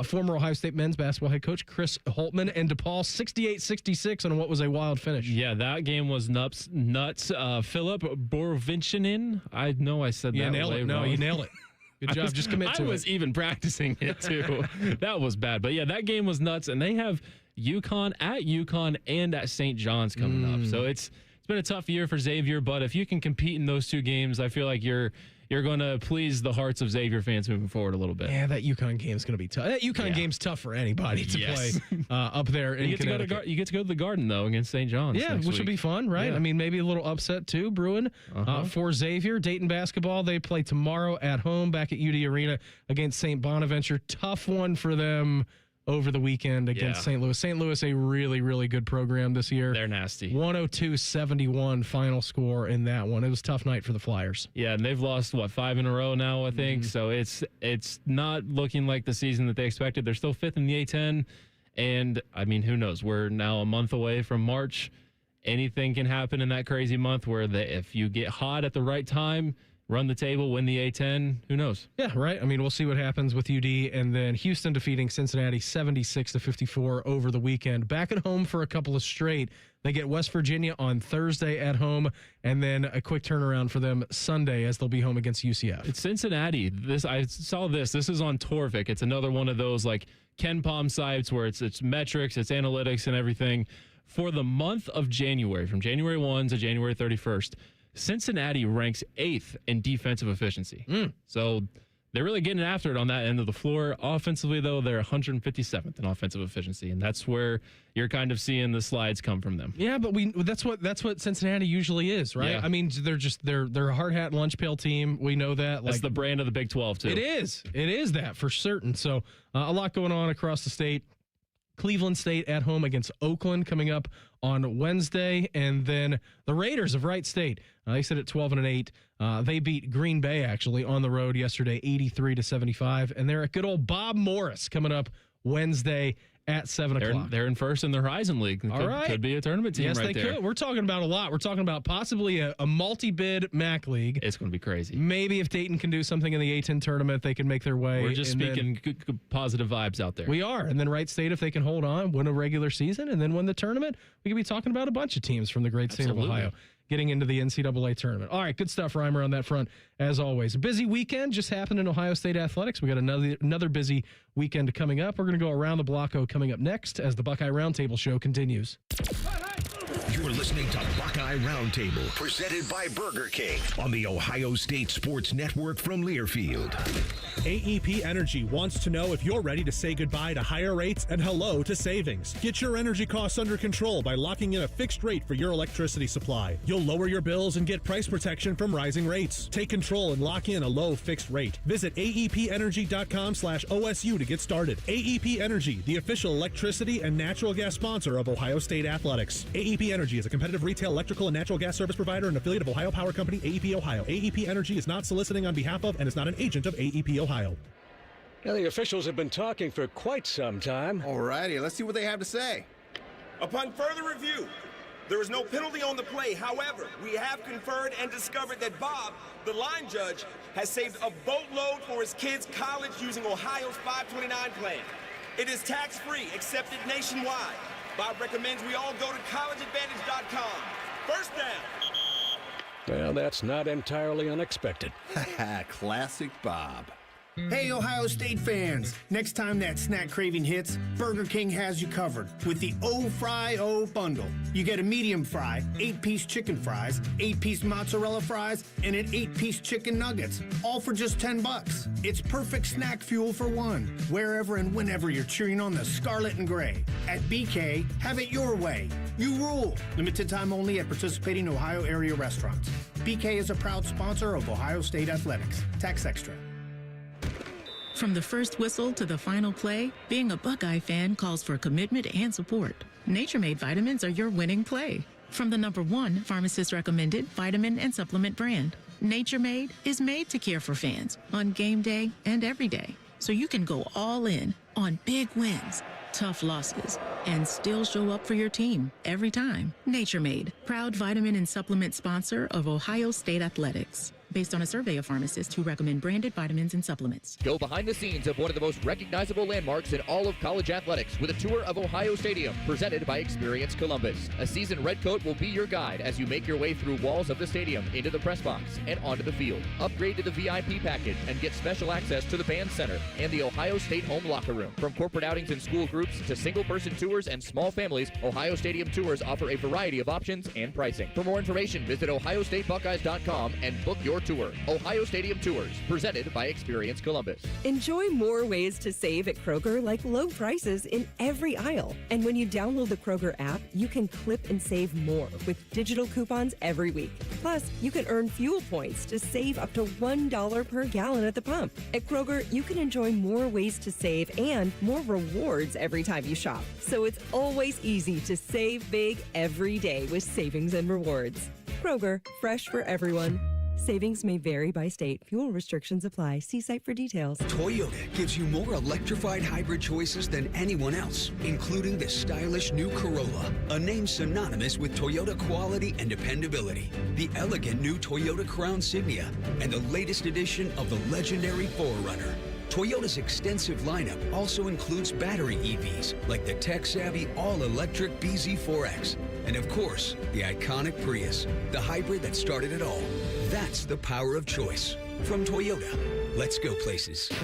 former Ohio State men's basketball head coach Chris Holtman and DePaul 68-66 on what was a wild finish. Yeah, that game was nuts. Philip Borovichinin. I know I said that. You nailed it. No, you nailed it. Good job. Just commit to it. I was even practicing it, too. That was bad. But, yeah, that game was nuts. And they have UConn and at St. John's coming up. So it's been a tough year for Xavier. But if you can compete in those 2 games, I feel like you're going to please the hearts of Xavier fans moving forward a little bit. Yeah, that UConn game is going to be tough. That UConn game's tough for anybody to play up there in Connecticut. You get to go to the Garden, though, against St. John's. Yeah, which will be fun, right? Yeah. I mean, maybe a little upset, too, brewing for Xavier. Dayton basketball, they play tomorrow at home back at UD Arena against St. Bonaventure. Tough one for them over the weekend against St. Louis. St. Louis, a really, really good program this year. They're nasty. 102-71 final score in that one. It was a tough night for the Flyers. Yeah, and they've lost, 5 in a row now, I think. So it's not looking like the season that they expected. They're still 5th in the A-10. And, I mean, who knows? We're now a month away from March. Anything can happen in that crazy month where if you get hot at the right time, run the table, win the A-10. Who knows? Yeah, right. I mean, we'll see what happens with UD, and then Houston defeating Cincinnati 76-54 over the weekend. Back at home for a couple of straight. They get West Virginia on Thursday at home, and then a quick turnaround for them Sunday as they'll be home against UCF. It's Cincinnati. I saw this. This is on Torvik. It's another one of those like Ken Palm sites where it's metrics, it's analytics, and everything. For the month of January, from January 1 to January 31st, Cincinnati ranks 8th in defensive efficiency. So they're really getting after it on that end of the floor. Offensively, though, they're 157th in offensive efficiency, and that's where you're kind of seeing the slides come from them. Yeah, but that's what Cincinnati usually is, right? Yeah. I mean, they're a hard hat and lunch pail team. We know that. That's the brand of the Big 12 too. It is that for certain. So a lot going on across the state. Cleveland State at home against Oakland coming up on Wednesday, and then the Raiders of Wright State. They sit at 12-8. They beat Green Bay actually on the road yesterday, 83-75, and they're at good old Bob Morris coming up Wednesday at 7 o'clock. They're in first in the Horizon League. Could be a tournament team. Yes, right they there. could. We're talking about a lot. We're talking about possibly a multi-bid MAC League. It's going to be crazy. Maybe if Dayton can do something in the A-10 tournament, they can make their way. We're just speaking good positive vibes out there. We are. And then Wright State, if they can hold on, win a regular season, and then win the tournament, we could be talking about a bunch of teams from the great state of Ohio getting into the NCAA tournament. All right, good stuff, Reimer, on that front, as always. A busy weekend just happened in Ohio State athletics. We got another busy weekend coming up. We're going to go around the block coming up next as the Buckeye Roundtable show continues. You're listening to Buckeye Roundtable, presented by Burger King on the Ohio State Sports Network from Learfield. AEP Energy wants to know if you're ready to say goodbye to higher rates and hello to savings. Get your energy costs under control by locking in a fixed rate for your electricity supply. You'll lower your bills and get price protection from rising rates. Take control and lock in a low fixed rate. Visit aepenergy.com/OSU to get started. AEP Energy, the official electricity and natural gas sponsor of Ohio State Athletics. AEP Energy is a competitive retail electrical and natural gas service provider and affiliate of Ohio Power Company, AEP Ohio. AEP Energy is not soliciting on behalf of and is not an agent of AEP Ohio. Now, the officials have been talking for quite some time. All righty, let's see what they have to say. Upon further review, there is no penalty on the play. However, we have conferred and discovered that Bob, the line judge, has saved a boatload for his kids' college using Ohio's 529 plan. It is tax-free, accepted nationwide. Bob recommends we all go to collegeadvantage.com. First down. Well, that's not entirely unexpected. Classic Bob. Hey, Ohio State fans! Next time that snack craving hits, Burger King has you covered with the O-Fry-O bundle. You get a medium fry, 8-piece chicken fries, 8-piece mozzarella fries, and an 8-piece chicken nuggets, all for just $10. It's perfect snack fuel for one, wherever and whenever you're cheering on the Scarlet and Gray. At BK, have it your way. You rule! Limited time only at participating Ohio area restaurants. BK is a proud sponsor of Ohio State Athletics. Tax extra. From the first whistle to the final play, being a Buckeye fan calls for commitment and support. Nature Made vitamins are your winning play. From the #1 pharmacist-recommended vitamin and supplement brand, Nature Made is made to care for fans on game day and every day, so you can go all in on big wins, tough losses, and still show up for your team every time. Nature Made, proud vitamin and supplement sponsor of Ohio State Athletics. Based on a survey of pharmacists who recommend branded vitamins and supplements. Go behind the scenes of one of the most recognizable landmarks in all of college athletics with a tour of Ohio Stadium, presented by Experience Columbus. A seasoned redcoat will be your guide as you make your way through walls of the stadium, into the press box, and onto the field. Upgrade to the VIP package and get special access to the band center and the Ohio State home locker room. From corporate outings and school groups to single-person tours and small families, Ohio Stadium tours offer a variety of options and pricing. For more information, visit ohiostatebuckeyes.com and book your tour. Ohio Stadium Tours, presented by Experience Columbus. Enjoy more ways to save at Kroger, like low prices in every aisle. And when you download the Kroger app, you can clip and save more with digital coupons every week. Plus, you can earn fuel points to save up to $1 per gallon at the pump. At Kroger, you can enjoy more ways to save and more rewards every time you shop. So it's always easy to save big every day with savings and rewards. Kroger, fresh for everyone. Savings may vary by state. Fuel restrictions apply. See site for details. Toyota gives you more electrified hybrid choices than anyone else, including the stylish new Corolla, a name synonymous with Toyota quality and dependability, the elegant new Toyota Crown Signia, and the latest edition of the legendary 4Runner. Toyota's extensive lineup also includes battery EVs like the tech-savvy all-electric BZ4X, and of course, the iconic Prius, the hybrid that started it all. That's the power of choice. From Toyota, let's go places. The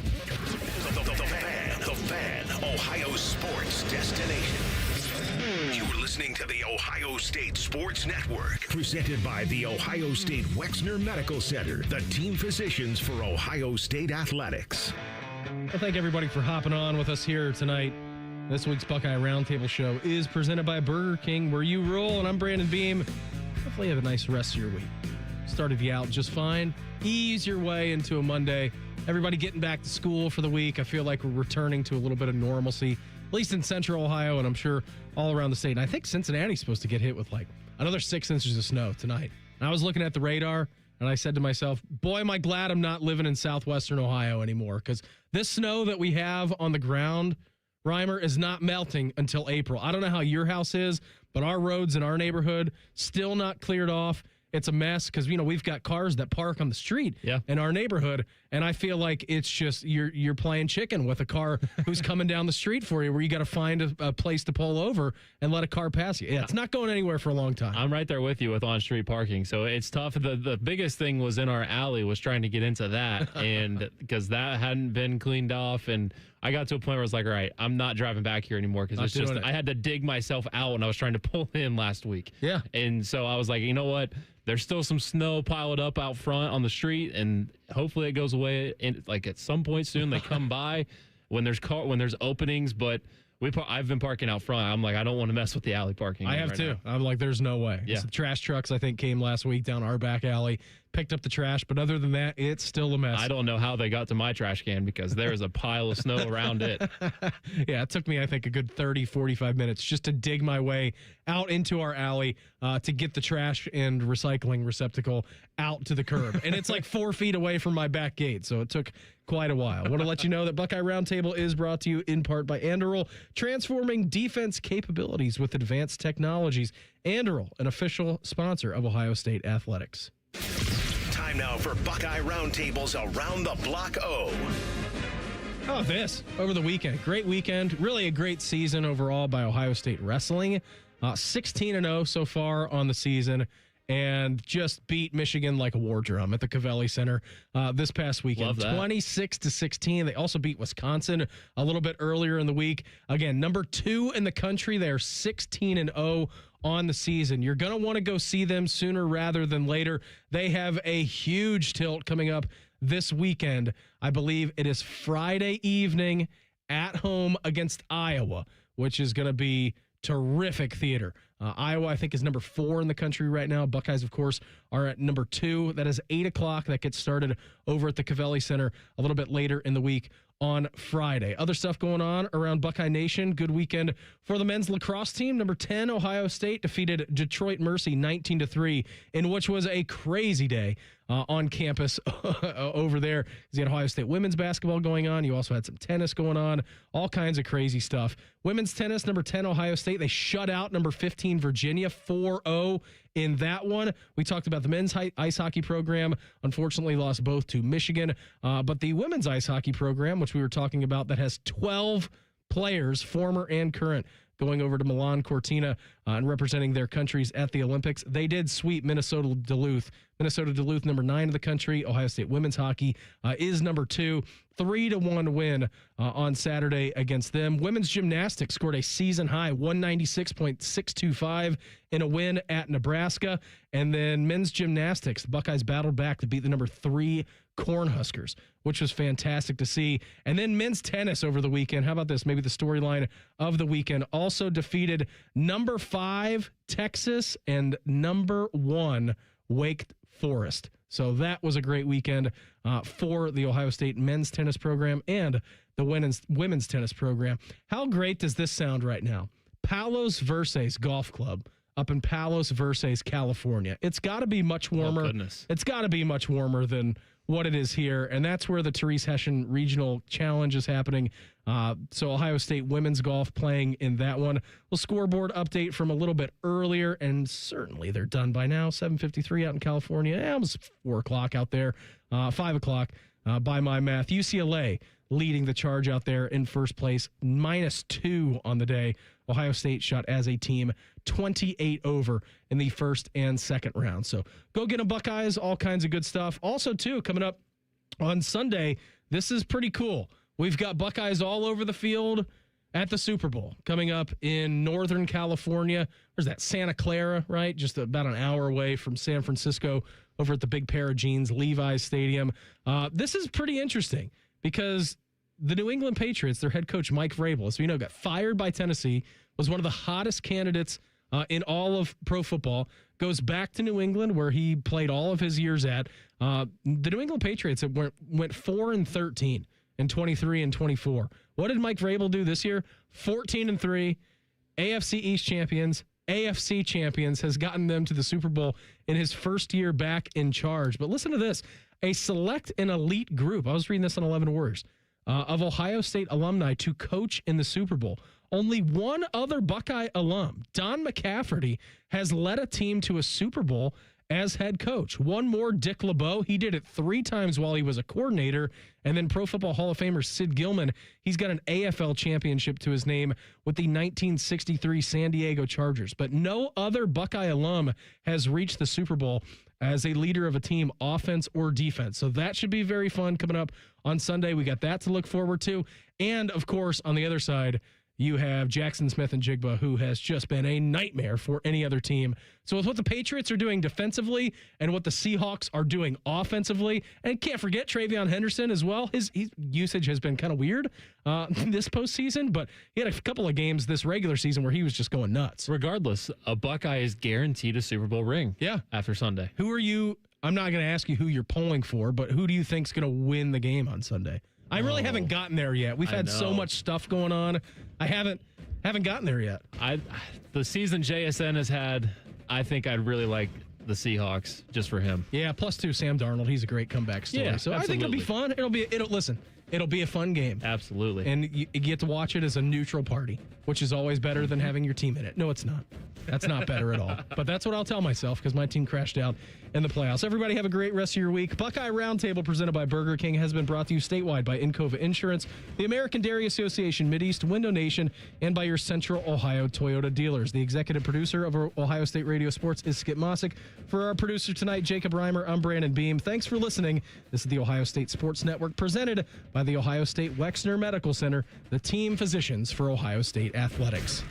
Fan, Ohio sports destination. You're listening to the Ohio State Sports Network, presented by the Ohio State Wexner Medical Center, the team physicians for Ohio State athletics. Well, thank everybody for hopping on with us here tonight. This week's Buckeye Roundtable show is presented by Burger King, where you roll, and I'm Brandon Beam. Hopefully you have a nice rest of your week. Started you out just fine. Ease your way into a Monday. Everybody getting back to school for the week. I feel like we're returning to a little bit of normalcy, at least in central Ohio, and I'm sure all around the state. And I think Cincinnati's supposed to get hit with like another 6 inches of snow tonight. And I was looking at the radar, and I said to myself, boy, am I glad I'm not living in southwestern Ohio anymore, because this snow that we have on the ground, Reimer, is not melting until April. I don't know how your house is, but our roads in our neighborhood still not cleared off. It's a mess because, you know, we've got cars that park on the street in our neighborhood, and I feel like it's just you're playing chicken with a car who's coming down the street for you, where you got to find a place to pull over and let a car pass you. Yeah, it's not going anywhere for a long time. I'm right there with you with on-street parking, so it's tough. The biggest thing was in our alley was trying to get into that, and because that hadn't been cleaned off, and I got to a point where I was like, all right, I'm not driving back here anymore, because it's just I had to dig myself out when I was trying to pull in last week. Yeah. And so I was like, you know what? There's still some snow piled up out front on the street, and hopefully it goes away. And like at some point soon, they come by when there's openings. But I've been parking out front. I'm like, I don't want to mess with the alley parking. I have too. I'm like, there's no way. Yeah. So the trash trucks, I think, came last week down our back alley, picked up the trash, but other than that, it's still a mess. I don't know how they got to my trash can, because there's a pile of snow around it. Yeah, it took me, I think, a good 30, 45 minutes just to dig my way out into our alley to get the trash and recycling receptacle out to the curb. And it's like 4 feet away from my back gate, so it took quite a while. I want to let you know that Buckeye Roundtable is brought to you in part by Anduril, transforming defense capabilities with advanced technologies. Anduril, an official sponsor of Ohio State athletics. Time now for Buckeye Roundtable's Around the Block O. How about this? Over the weekend. Great weekend. Really a great season overall by Ohio State wrestling. 16-0 so far on the season, and just beat Michigan like a war drum at the Covelli Center this past weekend. 26-16. They also beat Wisconsin a little bit earlier in the week. Again, number 2 in the country. They're 16-0 on the season. You're going to want to go see them sooner rather than later. They have a huge tilt coming up this weekend. I believe it is Friday evening at home against Iowa, which is going to be terrific theater. Iowa, I think, is number 4 in the country right now. Buckeyes, of course, are at number 2. That is 8 o'clock. That gets started over at the Covelli Center a little bit later in the week on Friday. Other stuff going on around Buckeye Nation. Good weekend for the men's lacrosse team. Number 10, Ohio State defeated Detroit Mercy 19-3 in which was a crazy day on campus over there. You had Ohio State women's basketball going on. You also had some tennis going on. All kinds of crazy stuff. Women's tennis, number 10, Ohio State. They shut out number 15, Virginia, 4-0 in that one. We talked about the men's ice hockey program. Unfortunately, lost both to Michigan. But the women's ice hockey program, which we were talking about, that has 12 players, former and current, going over to Milan Cortina and representing their countries at the Olympics. They did sweep Minnesota Duluth. Minnesota Duluth, number 9 in the country. Ohio State women's hockey is number 2. 3-1 win on Saturday against them. Women's gymnastics scored a season high 196.625 in a win at Nebraska. And then men's gymnastics, the Buckeyes battled back to beat the number 3 Cornhuskers, which was fantastic to see. And then men's tennis over the weekend. How about this? Maybe the storyline of the weekend. Also defeated number 5 Texas and number 1 Wake Forest. So that was a great weekend for the Ohio State men's tennis program and the women's tennis program. How great does this sound right now? Palos Verses Golf Club up in Palos Verdes, California. It's got to be much warmer. Oh, goodness. It's got to be much warmer than what it is here, and that's where the Therese Hessian Regional Challenge is happening. So Ohio State women's golf playing in that one. Well, scoreboard update from a little bit earlier, and certainly they're done by now. 7:53 out in California. It was 4 o'clock out there. 5 o'clock by my math. UCLA leading the charge out there in first place, -2 on the day. Ohio State shot as a team 28 over in the first and second round. So go get them, Buckeyes, all kinds of good stuff. Also, too, coming up on Sunday, this is pretty cool. We've got Buckeyes all over the field at the Super Bowl coming up in Northern California. Where's that? Santa Clara, right? Just about an hour away from San Francisco over at the Big Pair of Jeans, Levi's Stadium. This is pretty interesting because the New England Patriots, their head coach, Mike Vrabel, as we know, got fired by Tennessee, was one of the hottest candidates in all of pro football, goes back to New England where he played all of his years at. The New England Patriots went 4-13 and 23 and 24. What did Mike Vrabel do this year? 14-3, AFC East champions, AFC champions, has gotten them to the Super Bowl in his first year back in charge. But listen to this, a select and elite group, I was reading this on 11 Warriors, of Ohio State alumni to coach in the Super Bowl. Only one other Buckeye alum, Don McCafferty, has led a team to a Super Bowl as head coach. One more, Dick LeBeau. He did it 3 times while he was a coordinator. And then Pro Football Hall of Famer Sid Gilman, he's got an AFL championship to his name with the 1963 San Diego Chargers. But no other Buckeye alum has reached the Super Bowl as a leader of a team, offense or defense. So that should be very fun coming up on Sunday. We got that to look forward to. And, of course, on the other side, you have Jackson Smith and Jigba, who has just been a nightmare for any other team. So with what the Patriots are doing defensively and what the Seahawks are doing offensively, and can't forget Travion Henderson as well. His usage has been kind of weird this postseason, but he had a couple of games this regular season where he was just going nuts. Regardless, a Buckeye is guaranteed a Super Bowl ring. Yeah. After Sunday. Who are you? I'm not going to ask you who you're polling for, but who do you think's going to win the game on Sunday? I really haven't gotten there yet. We've had so much stuff going on. I haven't gotten there yet. The season JSN has had, I think I'd really like the Seahawks just for him. Yeah, +2 Sam Darnold. He's a great comeback story. Yeah, so absolutely. I think it'll be fun. It'll be a fun game. Absolutely. And you get to watch it as a neutral party, which is always better than having your team in it. No, it's not. That's not better at all. But that's what I'll tell myself because my team crashed out in the playoffs. Everybody have a great rest of your week. Buckeye Roundtable presented by Burger King has been brought to you statewide by Encova Insurance, the American Dairy Association, Mideast, Window Nation, and by your Central Ohio Toyota dealers. The executive producer of Ohio State Radio Sports is Skip Mossick. For our producer tonight, Jacob Reimer, I'm Brandon Beam. Thanks for listening. This is the Ohio State Sports Network presented by the Ohio State Wexner Medical Center, the team physicians for Ohio State athletics.